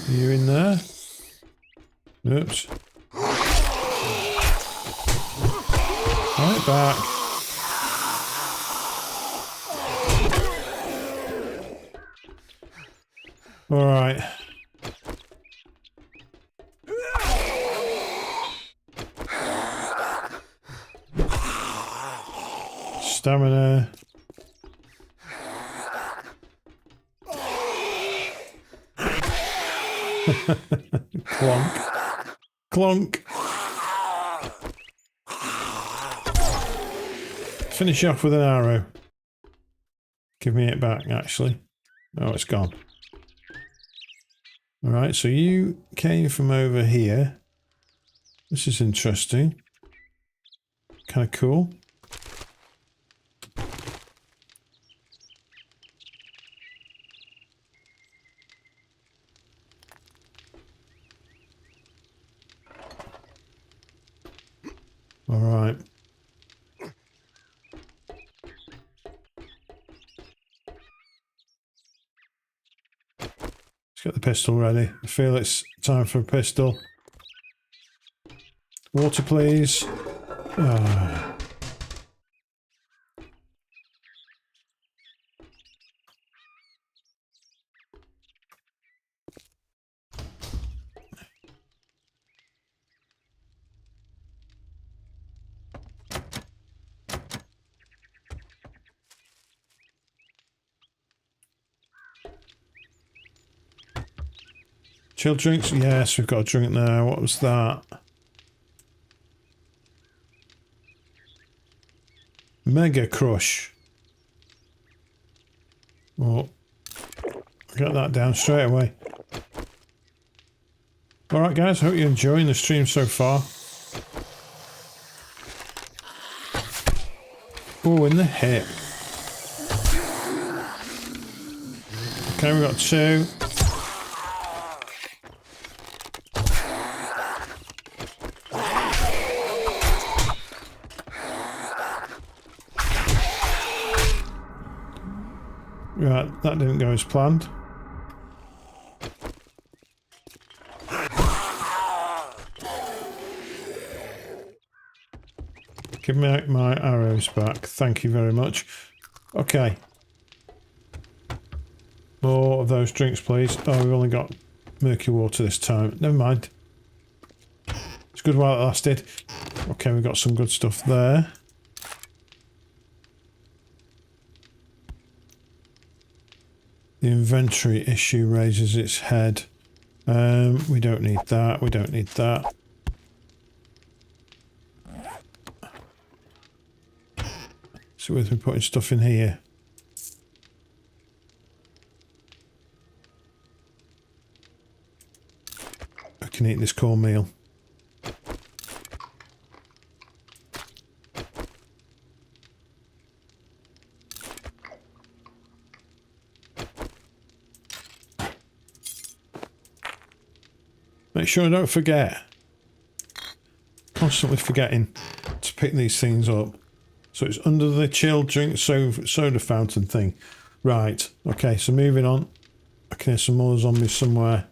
are you in there? Oops. Right back. All right. Stamina. Clonk. Clonk. Finish off with an arrow. Give me it back, actually. Oh, it's gone. Alright, so you came from over here. This is interesting. Kind of cool. All right. Let's get the pistol ready. I feel it's time for a pistol. Water, please. Ah. Chill drinks? Yes, we've got a drink now. What was that? Mega Crush. Well, get that down straight away. Alright guys, hope you're enjoying the stream so far. Oh, in the hip. Okay, we've got 2. Right, that didn't go as planned. Give me my arrows back. Thank you very much. Okay. More of those drinks, please. Oh, we've only got murky water this time. Never mind. It's good while it lasted. Okay, we've got some good stuff there. The inventory issue raises its head. We don't need that. We don't need that. So with me putting stuff in here. I can eat this cornmeal. Make sure I don't forget. Constantly forgetting to pick these things up. So it's under the chilled drink soda fountain thing. Right. Okay, so moving on. I can hear some more zombies somewhere.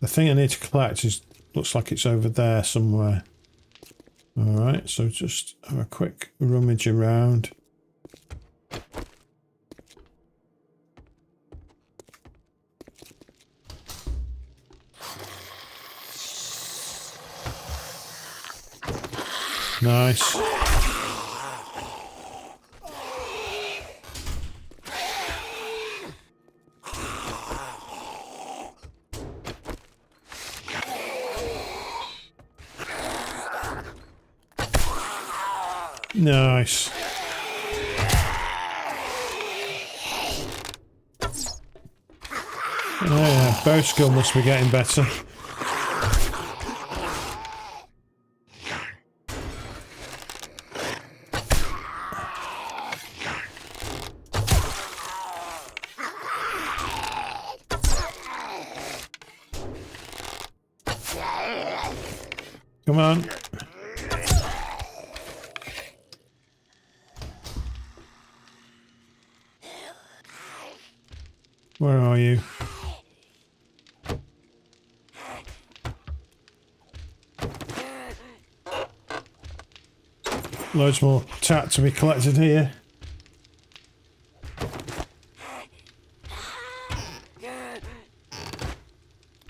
The thing I need to collect looks like it's over there somewhere. Alright, so just have a quick rummage around. Nice. Nice. Yeah, bow skill must be getting better. Come on. Where are you? Loads more tat to be collected here.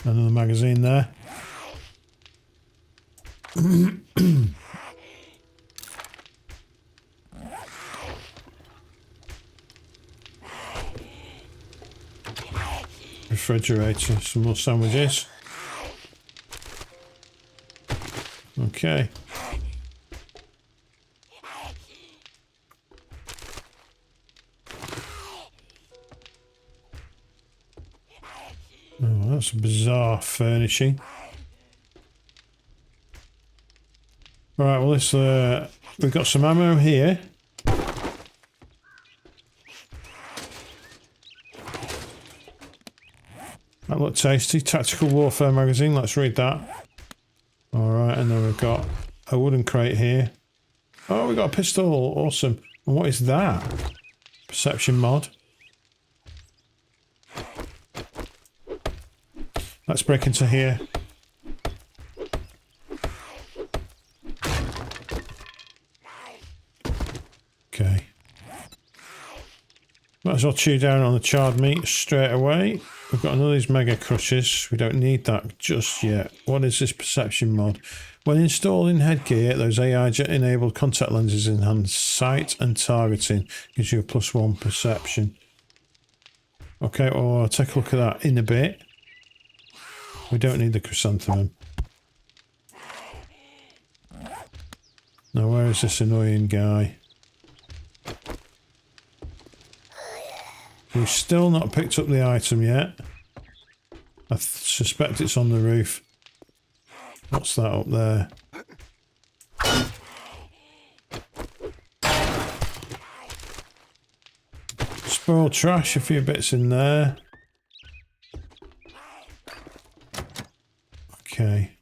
Another magazine there. Refrigerator, some more sandwiches. Okay. Oh, that's bizarre furnishing. Right, well, this we've got some ammo here. That looked tasty. Tactical Warfare magazine. Let's read that. Alright, and then we've got a wooden crate here. Oh, we've got a pistol. Awesome. And what is that? Perception mod. Let's break into here. Okay. Might as well chew down on the charred meat straight away. We've got another of these mega crushes. We don't need that just yet. What is this perception mod? When installed in headgear, those AI-enabled contact lenses enhance sight and targeting. Gives you a +1 perception. Okay, well, I'll take a look at that in a bit. We don't need the chrysanthemum. Now, where is this annoying guy? We've still not picked up the item yet. I suspect it's on the roof. What's that up there? Spoiled trash, a few bits in there. Okay.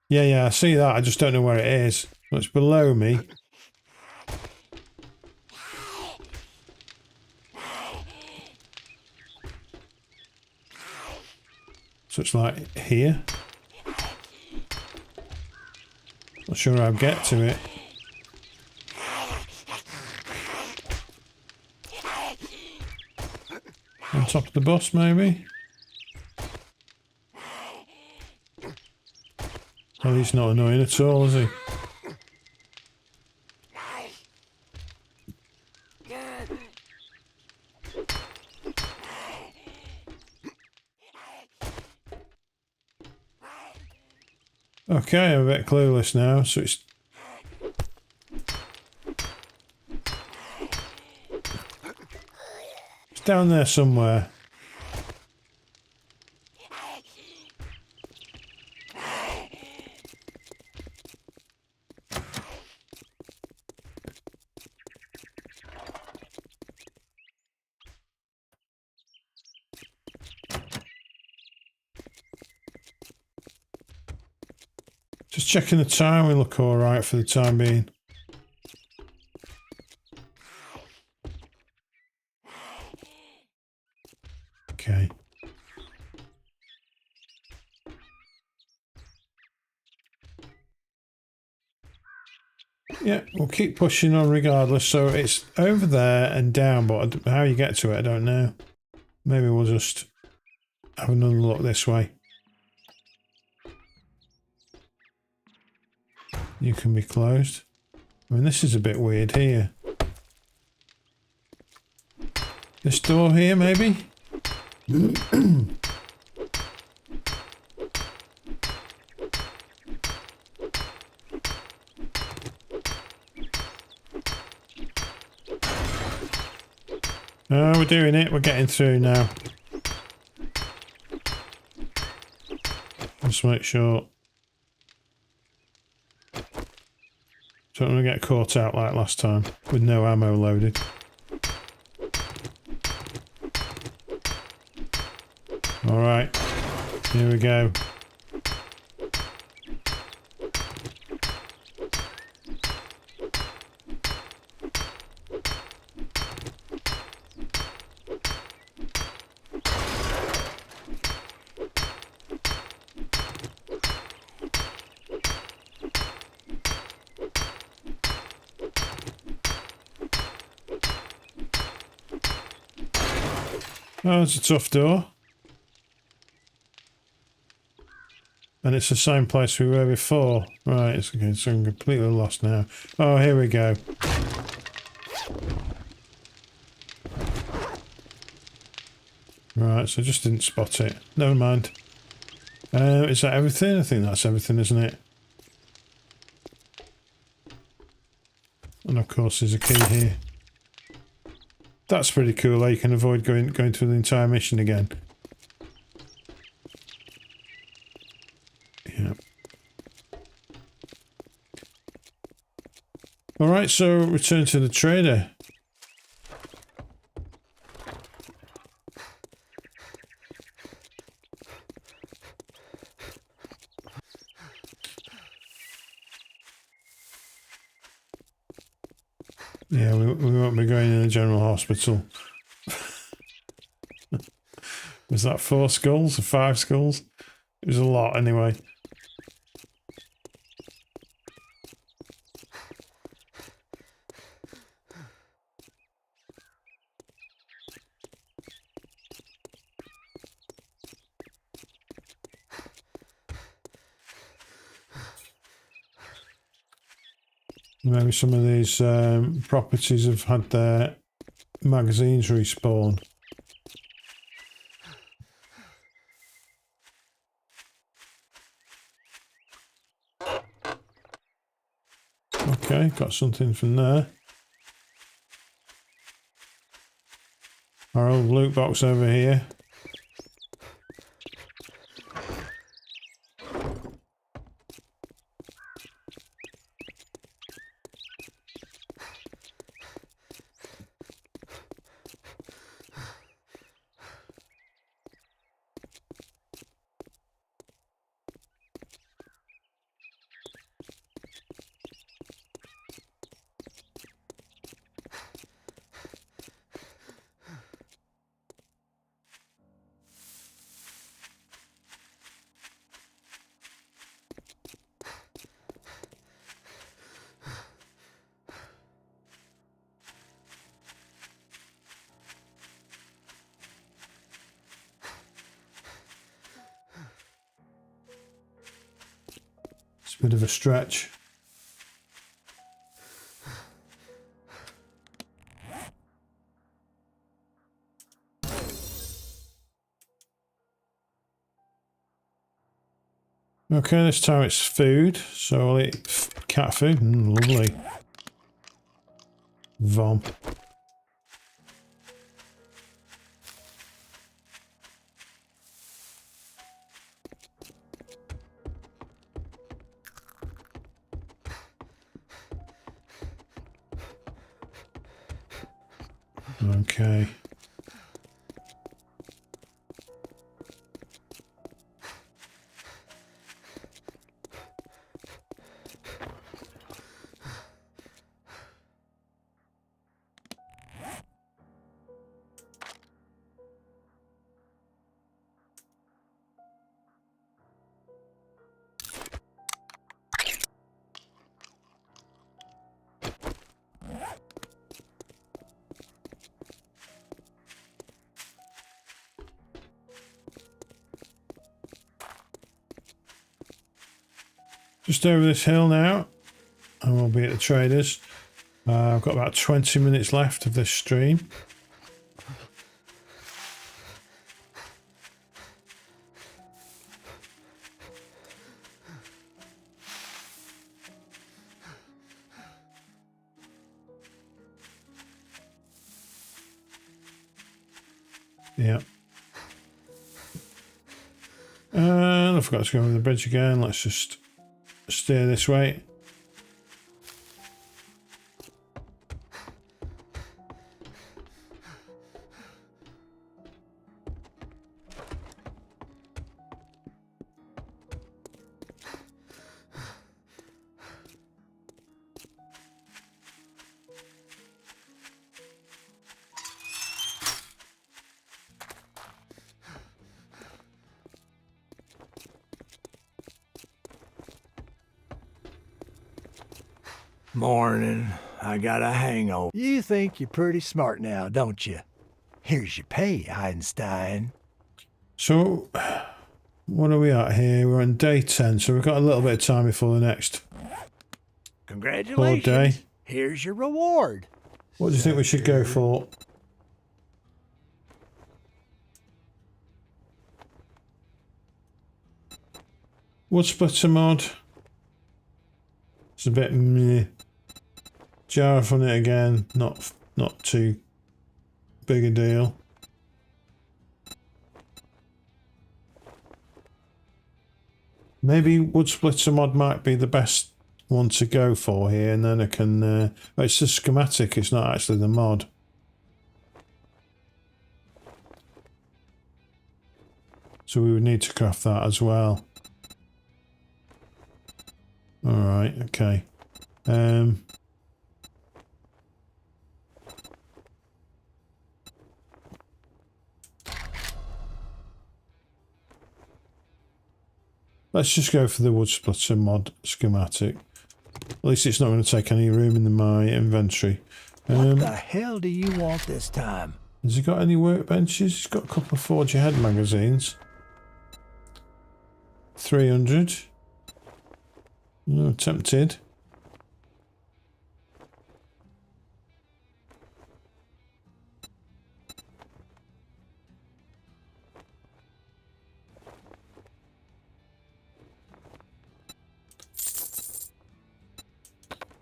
Yeah, I see that. I just don't know where it is. It's below me. So it's like here. Not sure how I'll get to it. On top of the bus, maybe? Oh, he's not annoying at all, is he? Okay, I'm a bit clueless now, so it's... It's down there somewhere. Just checking the time, we look alright for the time being. Okay. Yeah, we'll keep pushing on regardless. So it's over there and down, but how you get to it, I don't know. Maybe we'll just have another look this way. You can be closed. I mean, this is a bit weird here. This door here, maybe? Oh, we're doing it. We're getting through now. Just make sure. Don't want to get caught out like last time with no ammo loaded. Alright, here we go. Oh, it's a tough door. And it's the same place we were before. Right, it's okay, so I'm completely lost now. Oh, here we go. Right, so I just didn't spot it. Never mind. Is that everything? I think that's everything, isn't it? And of course there's a key here. That's pretty cool, you can avoid going through the entire mission again. Yeah. Alright, so return to the trader. Yeah, we won't be going in the general hospital. Was that 4 skulls or 5 skulls? It was a lot anyway. Maybe some of these properties have had their magazines respawn. Okay, got something from there. Our old loot box over here. Bit of a stretch. Okay, this time it's food, so I'll eat cat food. Lovely. Vom. Okay. Just over this hill now, and we'll be at the traders. I've got about 20 minutes left of this stream. Yeah. And I forgot to go over the bridge again. Let's just steer this way. Morning. I got a hangover. You think you're pretty smart now, don't you? Here's your pay, Einstein. So, what are we at here? We're on day 10, so we've got a little bit of time before the next Congratulations. day. Here's your reward. What do you think we should go for? Wood splitter mod. It's a bit meh. Jar on it again. Not too big a deal. Maybe wood splitter mod might be the best one to go for here, and then I can. It's the schematic. It's not actually the mod. So we would need to craft that as well. All right. Okay. Let's just go for the wood splitter mod schematic. At least it's not going to take any room in my inventory. What the hell do you want this time? Has he got any workbenches? He's got a couple of Forge Ahead magazines. 300. No, tempted.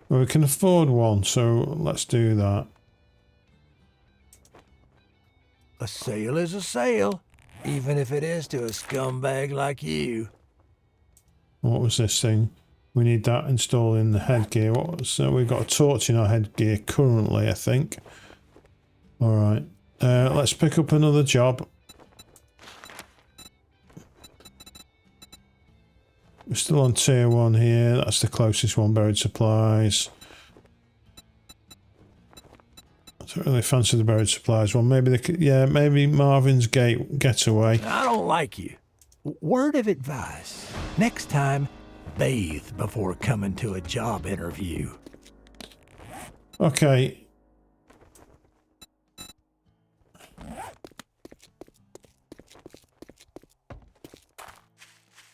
Well, we can afford one, so let's do that. A sale is a sale, even if it is to a scumbag like you. What was this thing? We need that installed in the headgear. So we've got a torch in our headgear currently, I think. All right. Let's pick up another job. We're still on tier 1 here. That's the closest one, buried supplies. I don't really fancy the buried supplies one. Maybe maybe Marvin's getaway. I don't like you. Word of advice. Next time, bathe before coming to a job interview. Okay.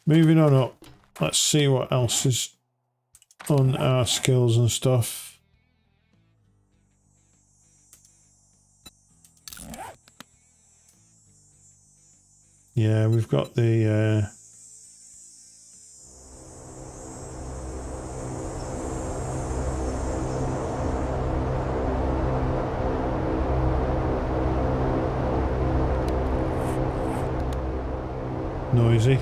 Moving on up. Let's see what else is on our skills and stuff. Yeah, we've got the noisy.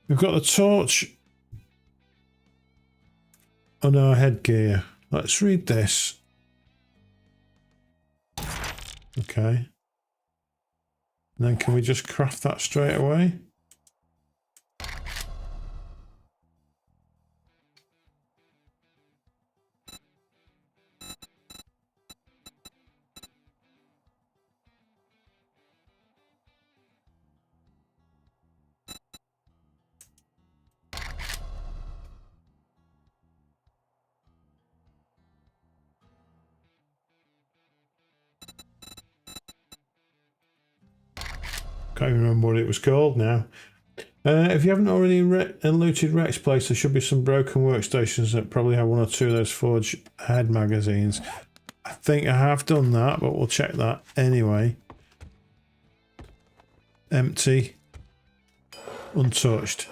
We've got the torch on our headgear. Let's read this. Okay. And then can we just craft that straight away? Can't even remember what it was called now. If you haven't already looted Rex Place, there should be some broken workstations that probably have one or two of those Forge head magazines. I think I have done that, but we'll check that anyway. Empty. Untouched.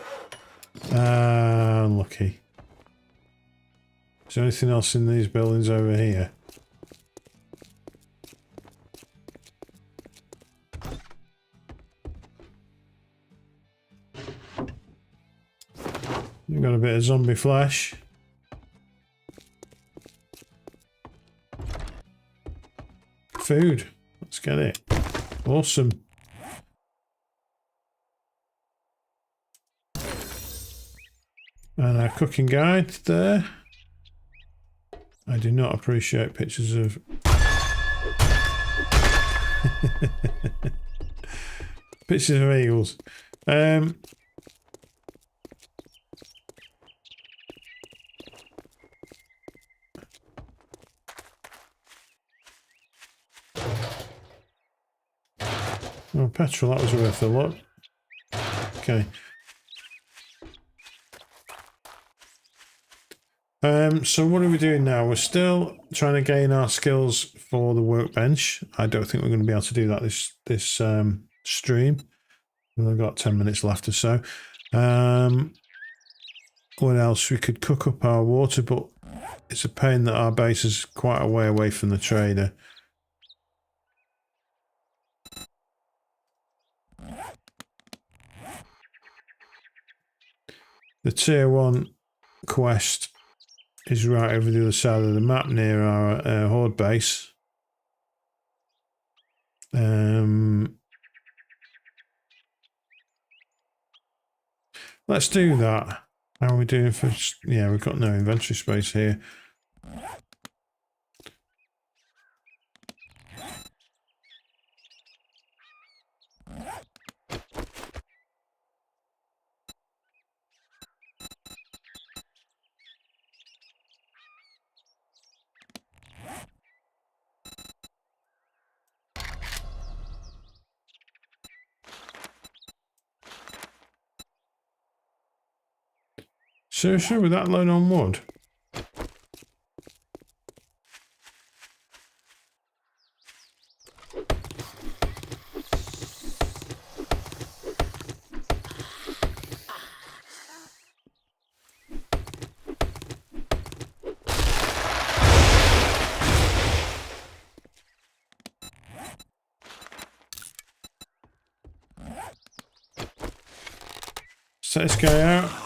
Unlucky. Is there anything else in these buildings over here? We've got a bit of zombie flesh. Food. Let's get it. Awesome. And our cooking guide there. I do not appreciate pictures of... pictures of eagles. Oh, petrol, that was worth a lot. Okay. So what are we doing now? We're still trying to gain our skills for the workbench. I don't think we're going to be able to do that this stream. We've only got 10 minutes left or so. What else? We could cook up our water, but it's a pain that our base is quite a way away from the trader. The tier 1 quest is right over the other side of the map near our horde base. Let's do that. How are we doing for... Yeah, we've got no inventory space here. Seriously, with that load on wood? Set this guy out.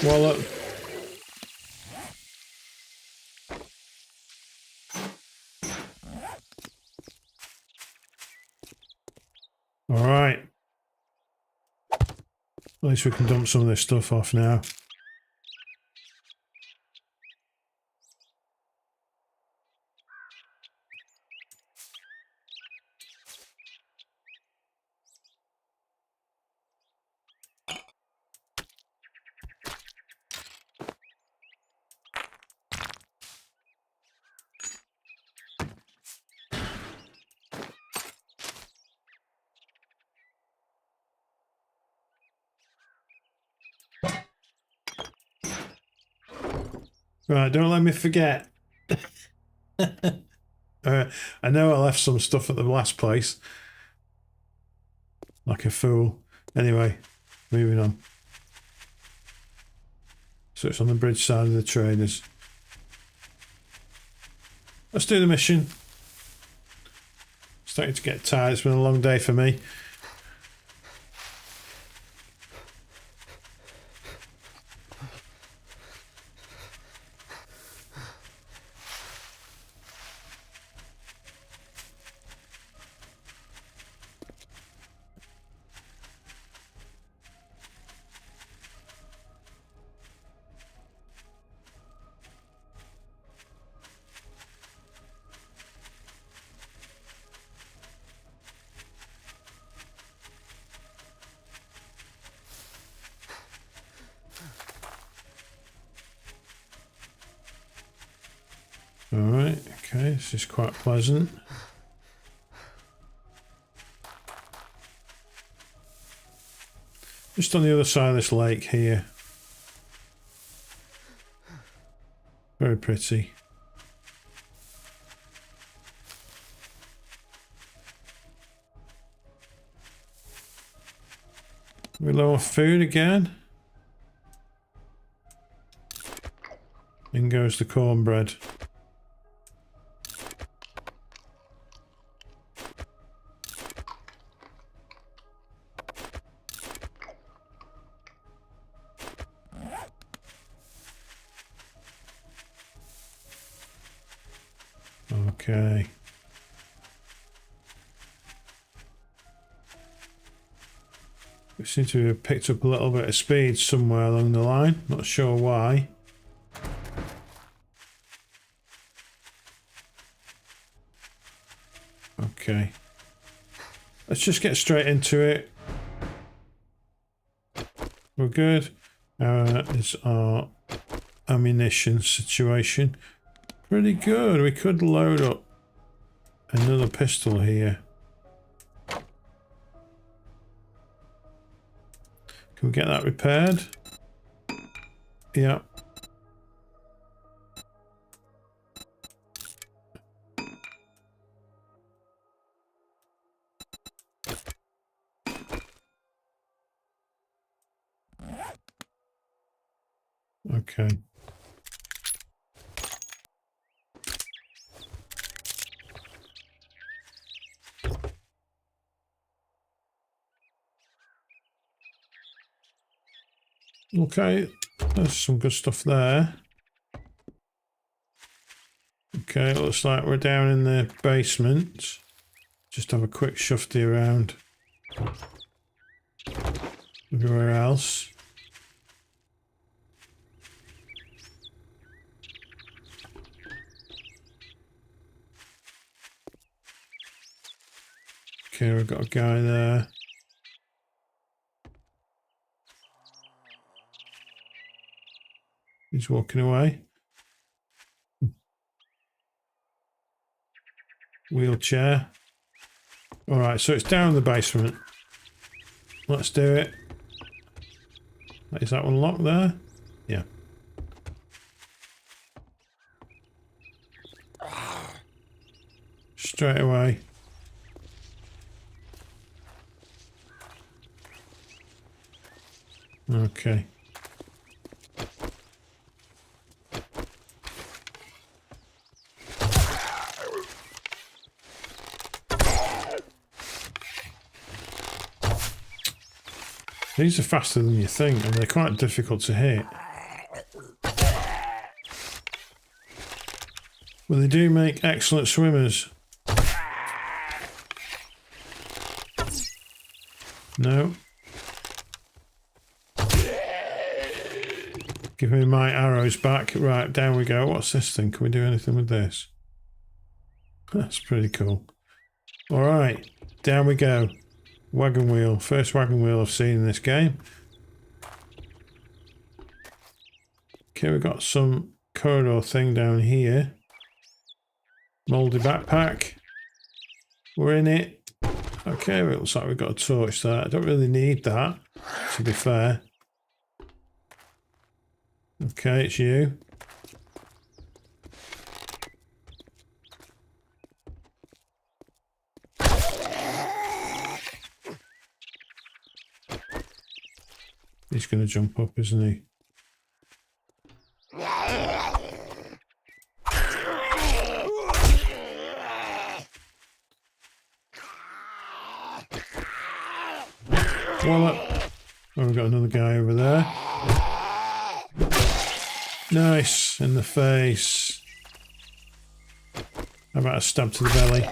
Wallop. All right. At least we can dump some of this stuff off now. Right, don't let me forget. I know I left some stuff at the last place. Like a fool. Anyway, moving on. So it's on the bridge side of the traders. Let's do the mission. Starting to get tired. It's been a long day for me. Alright, okay, this is quite pleasant. Just on the other side of this lake here. Very pretty. We low on food again. In goes the cornbread. Okay. We seem to have picked up a little bit of speed somewhere along the line. Not sure why. Okay. Let's just get straight into it. We're good. Is our ammunition situation. Pretty good. We could load up another pistol here. Can we get that repaired? Yeah. Okay. Okay, there's some good stuff there. Okay, looks like we're down in the basement. Just have a quick shufty around everywhere else. Okay, we've got a guy there. He's walking away. Wheelchair. Alright, so it's down in the basement. Let's do it. Is that one locked there? Yeah. Straight away. Okay. These are faster than you think, and they're quite difficult to hit. Well, they do make excellent swimmers. No. Give me my arrows back. Right, down we go. What's this thing? Can we do anything with this? That's pretty cool. Alright, down we go. Wagon wheel. First wagon wheel I've seen in this game. Okay, we've got some corridor thing down here. Mouldy backpack. We're in it. Okay, it looks like we've got a torch there. I don't really need that, to be fair. Okay, it's you. He's going to jump up, isn't he? Wallop. Oh, we've got another guy over there. Nice. In the face. How about a stab to the belly?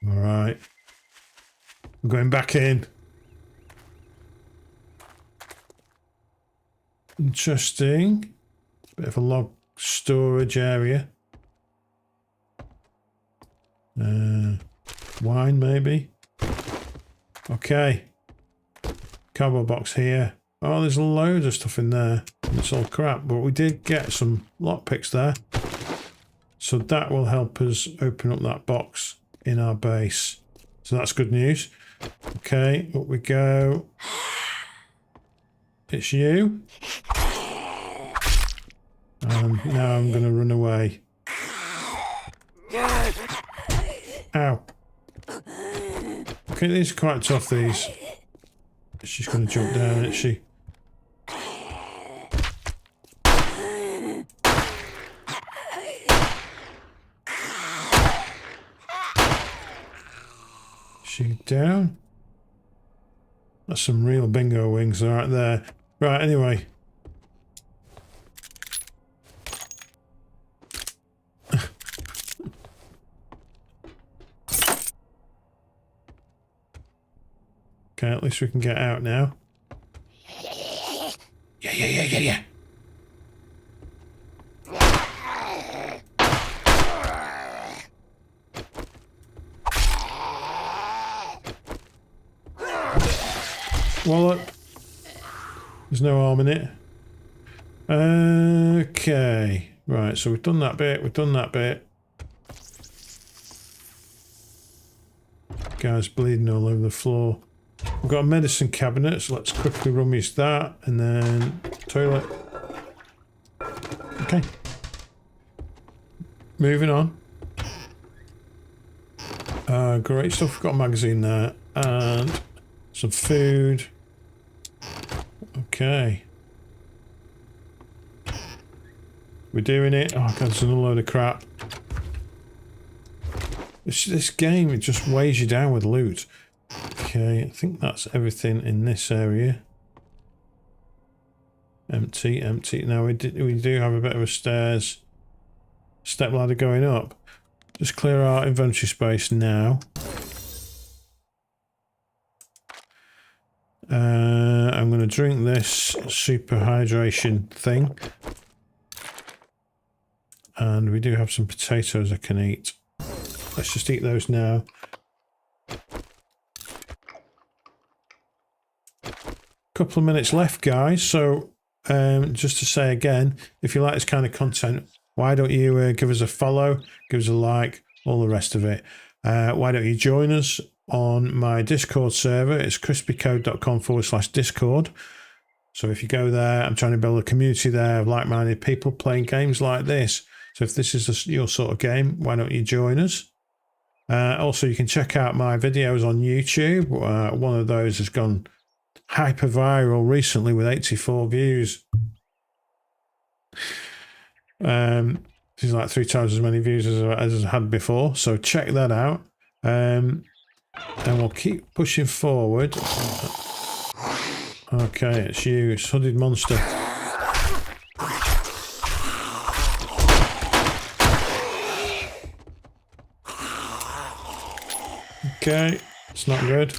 Alright. I'm going back in. Interesting. Bit of a log storage area. Wine maybe. Okay. Cardboard box here. Oh, there's loads of stuff in there. It's all crap, but we did get some lockpicks there. So that will help us open up that box in our base. So that's good news. Okay, up we go. It's you. And now I'm going to run away. Ow. Okay, these are quite tough, these. She's going to jump down, isn't she? She down? That's some real bingo wings right there. Right, anyway. Okay, at least we can get out now. Yeah. Wallet. There's no harm in it. Okay. Right, so we've done that bit. Guy's bleeding all over the floor. We've got a medicine cabinet, so let's quickly rummage that. And then toilet. Okay. Moving on. Great stuff. We've got a magazine there. And some food. Okay. We're doing it. Oh god, there's another load of crap. This game, it just weighs you down with loot. Okay, I think that's everything in this area. Empty. Now we do have a bit of a step ladder going up. Just clear our inventory space now. I'm going to drink this super hydration thing. And we do have some potatoes I can eat. Let's just eat those now. Couple of minutes left, guys. So just to say again, if you like this kind of content, why don't you give us a follow, give us a like, all the rest of it. Why don't you join us on my Discord server? It's crispycode.com/Discord. So if you go there, I'm trying to build a community there of like-minded people playing games like this. So if this is your sort of game, why don't you join us? Also, you can check out my videos on YouTube. One of those has gone hyper viral recently with 84 views. This is like 3 times as many views as I had before. So check that out. And we'll keep pushing forward. Okay, it's you. It's Hooded Monster. Okay, it's not good.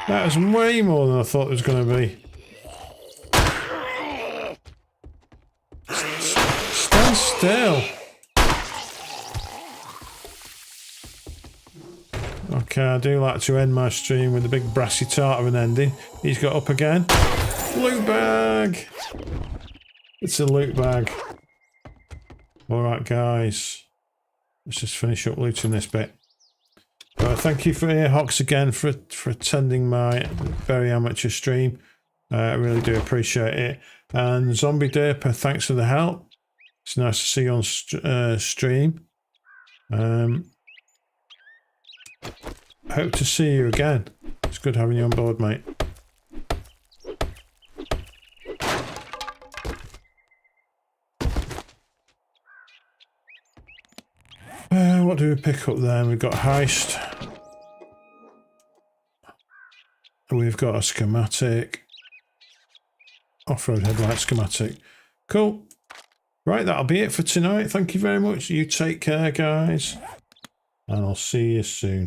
That was way more than I thought it was going to be. Stand still. Okay, I do like to end my stream with a big brassy tart of an ending. He's got up again. Loot bag! It's a loot bag. Alright, guys. Let's just finish up looting this bit. Thank you for Hawks again for attending my very amateur stream. I really do appreciate it. And Zombie Derper, thanks for the help. It's nice to see you on stream. Hope to see you again. It's good having you on board, mate. What do we pick up then? We've got heist. We've got a schematic. Off-road headlight schematic. Cool. Right, that'll be it for tonight. Thank you very much. You take care, guys. And I'll see you soon.